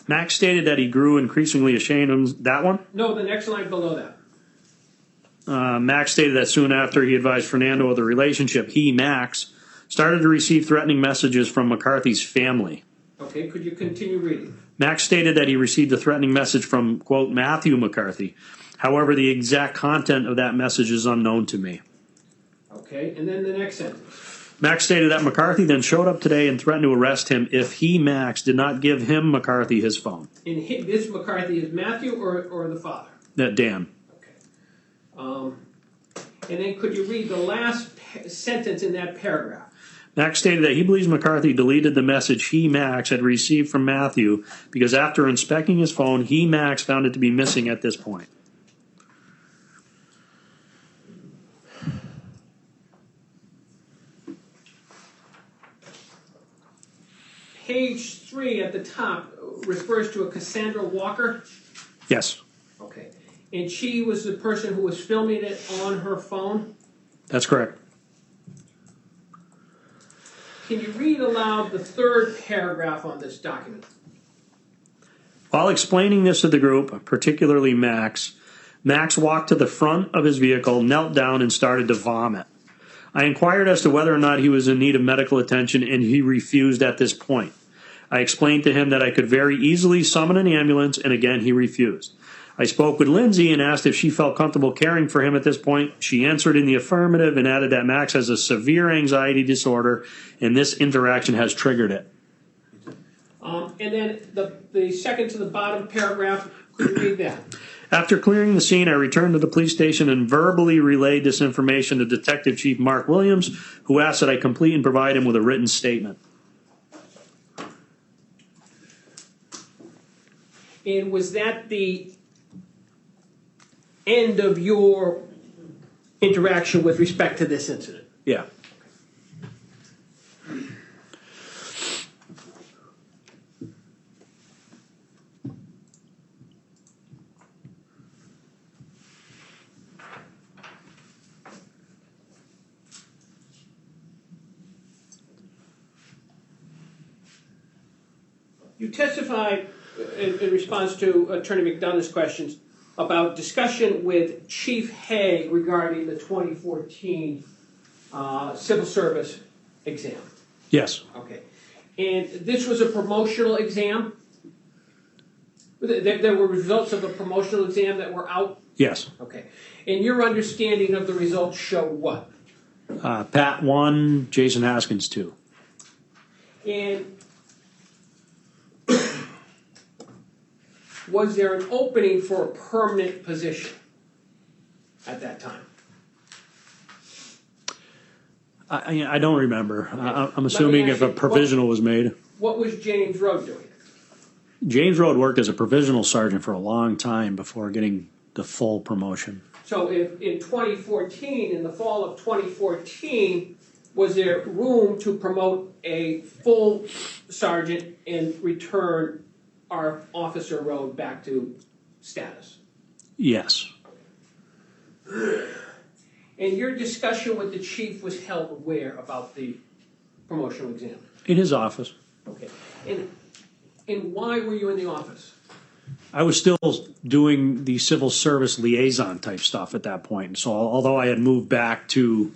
Max stated that he grew increasingly ashamed of that one. No, the next line below that. Max stated that soon after he advised Fernando of the relationship, he, Max, started to receive threatening messages from McCarthy's family. Okay, could you continue reading? Max stated that he received a threatening message from, quote, Matthew McCarthy. However, the exact content of that message is unknown to me. Okay, and then the next sentence. Max stated that McCarthy then showed up today and threatened to arrest him if he, Max, did not give him, McCarthy, his phone. And this McCarthy is Matthew or the father? That Dan. And then could you read the last sentence in that paragraph? Max stated that he believes McCarthy deleted the message he, Max, had received from Matthew because after inspecting his phone, he, Max, found it to be missing at this point. Page 3 at the top refers to a Cassandra Walker. Yes. Okay. And she was the person who was filming it on her phone? That's correct. Can you read aloud the third paragraph on this document? While explaining this to the group, particularly Max, Max walked to the front of his vehicle, knelt down, and started to vomit. I inquired as to whether or not he was in need of medical attention, and he refused at this point. I explained to him that I could very easily summon an ambulance, and again he refused. I spoke with Lindsay and asked if she felt comfortable caring for him at this point. She answered in the affirmative and added that Max has a severe anxiety disorder, and this interaction has triggered it. And then the second to the bottom paragraph, could you read that? After clearing the scene, I returned to the police station and verbally relayed this information to Detective Chief Mark Williams, who asked that I complete and provide him with a written statement. And was that the end of your interaction with respect to this incident? Yeah. You testified in response to Attorney McDonough's questions about discussion with Chief Haig regarding the 2014 civil service exam. Yes. Okay. And this was a promotional exam? There were results of a promotional exam that were out? Yes. Okay. And your understanding of the results showed what? Pat 1, Jason Haskins 2. And was there an opening for a permanent position at that time? I don't remember. I'm assuming if a provisional was made. What was James Road doing? James Road worked as a provisional sergeant for a long time before getting the full promotion. So if in 2014, in the fall of 2014, was there room to promote a full sergeant and return our officer Road back to status? Yes. And your discussion with the chief was held where about the promotional exam? In his office. Okay. And why were you in the office? I was still doing the civil service liaison type stuff at that point. So although I had moved back to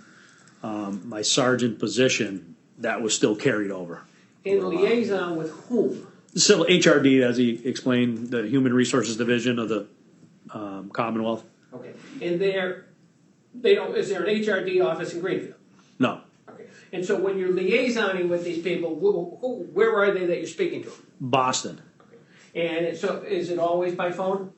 my sergeant position, that was still carried over. In liaison with whom? Civil HRD, as he explained, the Human Resources Division of the Commonwealth. Okay. And is there an HRD office in Greenfield? No. Okay. And so when you're liaisoning with these people, where are they that you're speaking to? Boston. Okay. And so is it always by phone?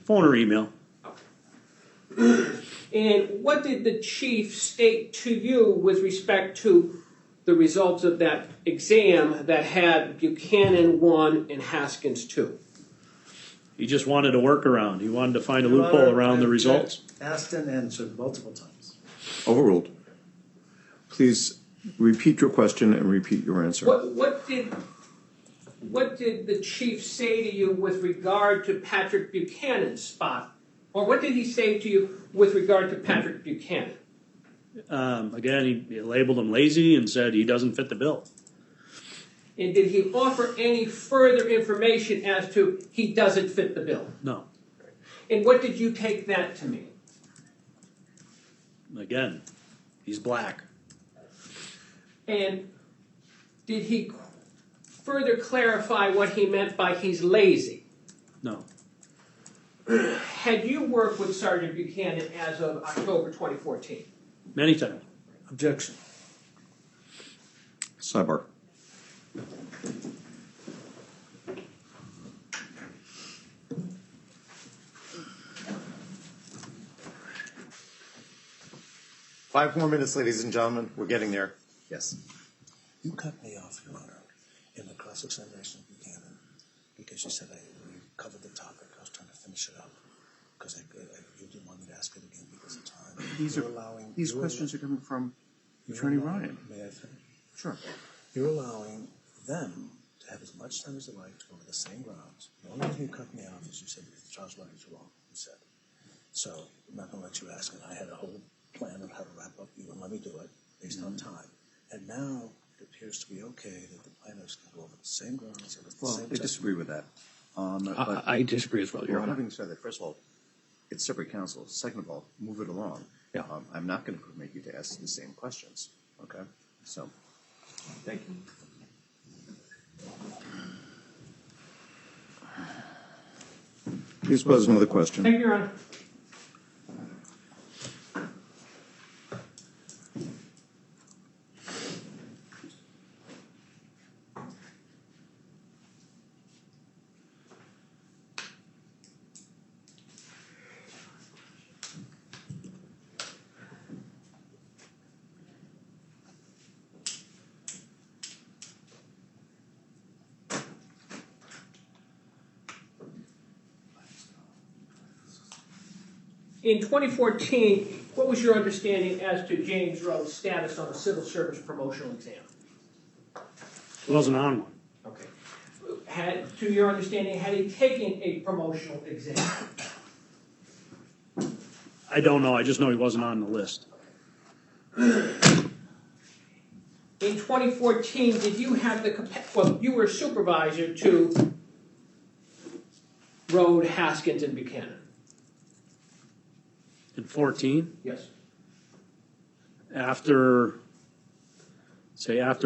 Phone or email. Okay. And what did the chief state to you with respect to the results of that exam that had Buchanan 1 and Haskins 2? He just wanted a workaround. He wanted to find a Your loophole Honor, around the I've results. asked and answered multiple times. Overruled. Please repeat your question and repeat your answer. What did the chief say to you with regard to Patrick Buchanan's spot? Or what did he say to you with regard to Patrick Buchanan? Again, he labeled him lazy and said he doesn't fit the bill. And did he offer any further information as to he doesn't fit the bill? No. And what did you take that to mean? Again, he's black. And did he further clarify what he meant by he's lazy? No. Had you worked with Sergeant Buchanan as of October 2014? Many times. Objection. Sidebar. Five more minutes, ladies and gentlemen. We're getting there. Yes. You cut me off, Your Honor, in the cross-examination of Buchanan because you said we covered the topic. I was trying to finish it up because you didn't want me to ask it again because of time. These questions are coming from Attorney Ryan. May I finish? Sure. You're allowing them to have as much time as they like to go over the same grounds. The only reason you cut me off is you said Charles Ryan's wrong, you said. So I'm not going to let you ask, and I had a whole plan of how to wrap up. You wouldn't let me do it based on time. And now it appears to be okay that the plaintiffs can go over the same grounds. Well, I disagree with that. I disagree as well, Your Honor. Having said that, first of all, it's separate counsel. Second of all, move it along. Yeah. I'm not going to permit you to ask the same questions. Okay? So, thank you. Please pose another question. Thank you, Your Honor. In 2014, what was your understanding as to James Rowe's status on the civil service promotional exam? He wasn't on one. Okay. To your understanding, had he taken a promotional exam? I don't know. I just know he wasn't on the list. In 2014, did you have you were supervisor to Rowe, Haskins, and Buchanan? In 14? Yes. After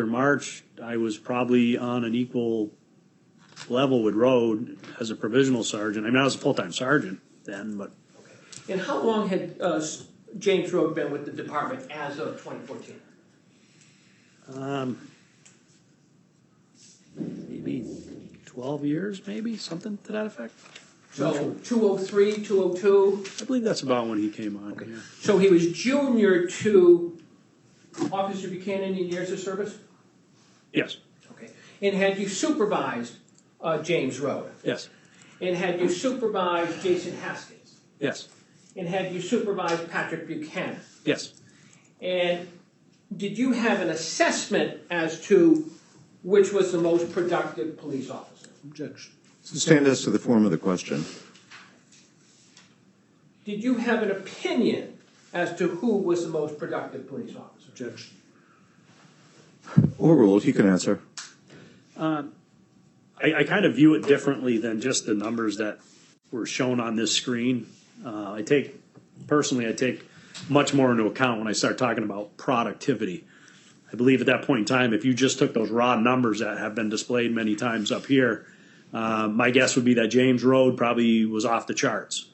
March, I was probably on an equal level with Rode as a provisional sergeant. I mean, I was a full-time sergeant then, but. Okay. And how long had James Rowe been with the department as of 2014? Maybe 12 years, maybe, something to that effect. So 203, 202? I believe that's about when he came on. Okay. Yeah. So he was junior to Officer Buchanan in years of service? Yes. Okay. And had you supervised James Rowe? Yes. And had you supervised Jason Haskins? Yes. And had you supervised Patrick Buchanan? Yes. And did you have an assessment as to which was the most productive police officer? Objection. Stand as to the form of the question. Did you have an opinion as to who was the most productive police officer? Objection. Overruled. He can answer. I kind of view it differently than just the numbers that were shown on this screen. I take much more into account when I start talking about productivity. I believe at that point in time, if you just took those raw numbers that have been displayed many times up here, my guess would be that James Rowe probably was off the charts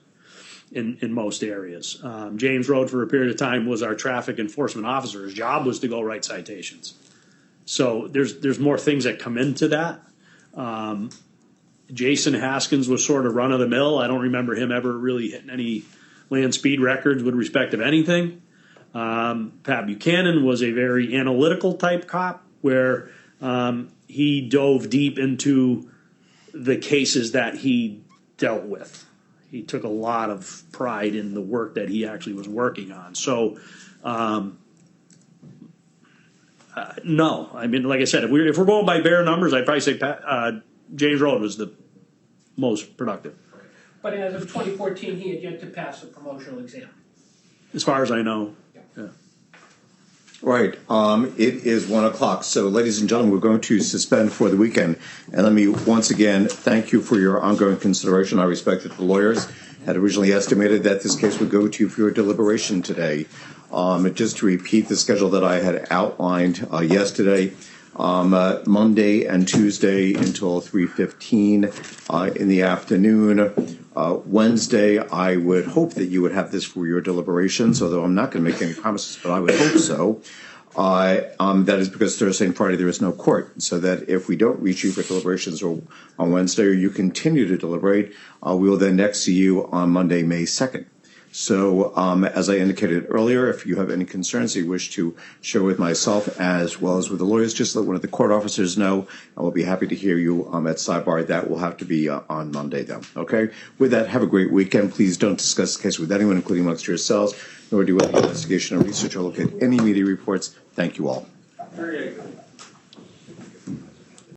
in most areas. James Rowe, for a period of time, was our traffic enforcement officer. His job was to go write citations. So there's more things that come into that. Jason Haskins was sort of run of the mill. I don't remember him ever really hitting any land speed records with respect of anything. Pat Buchanan was a very analytical type cop where he dove deep into the cases that he dealt with. He took a lot of pride in the work that he actually was working on. So, no, I mean, like I said, if we're going by bare numbers, I'd probably say James Rode was the most productive. But as of 2014, he had yet to pass the promotional exam. As far as I know. Yeah. Right. It is 1 o'clock. So, ladies and gentlemen, we're going to suspend for the weekend. And let me once again thank you for your ongoing consideration. I respect that the lawyers had originally estimated that this case would go to you for your deliberation today. Just to repeat the schedule that I had outlined yesterday, Monday and Tuesday until 3:15 in the afternoon. Wednesday, I would hope that you would have this for your deliberations, although I'm not going to make any promises, but I would hope so. That is because Thursday and Friday there is no court, so that if we don't reach you for deliberations or on Wednesday or you continue to deliberate, we will then next see you on Monday, May 2nd. So, as I indicated earlier, if you have any concerns you wish to share with myself as well as with the lawyers, just let one of the court officers know, and we'll be happy to hear you at sidebar. That will have to be on Monday, though. Okay? With that, have a great weekend. Please don't discuss the case with anyone, including amongst yourselves, nor do any investigation or research or look at any media reports. Thank you all. Very good.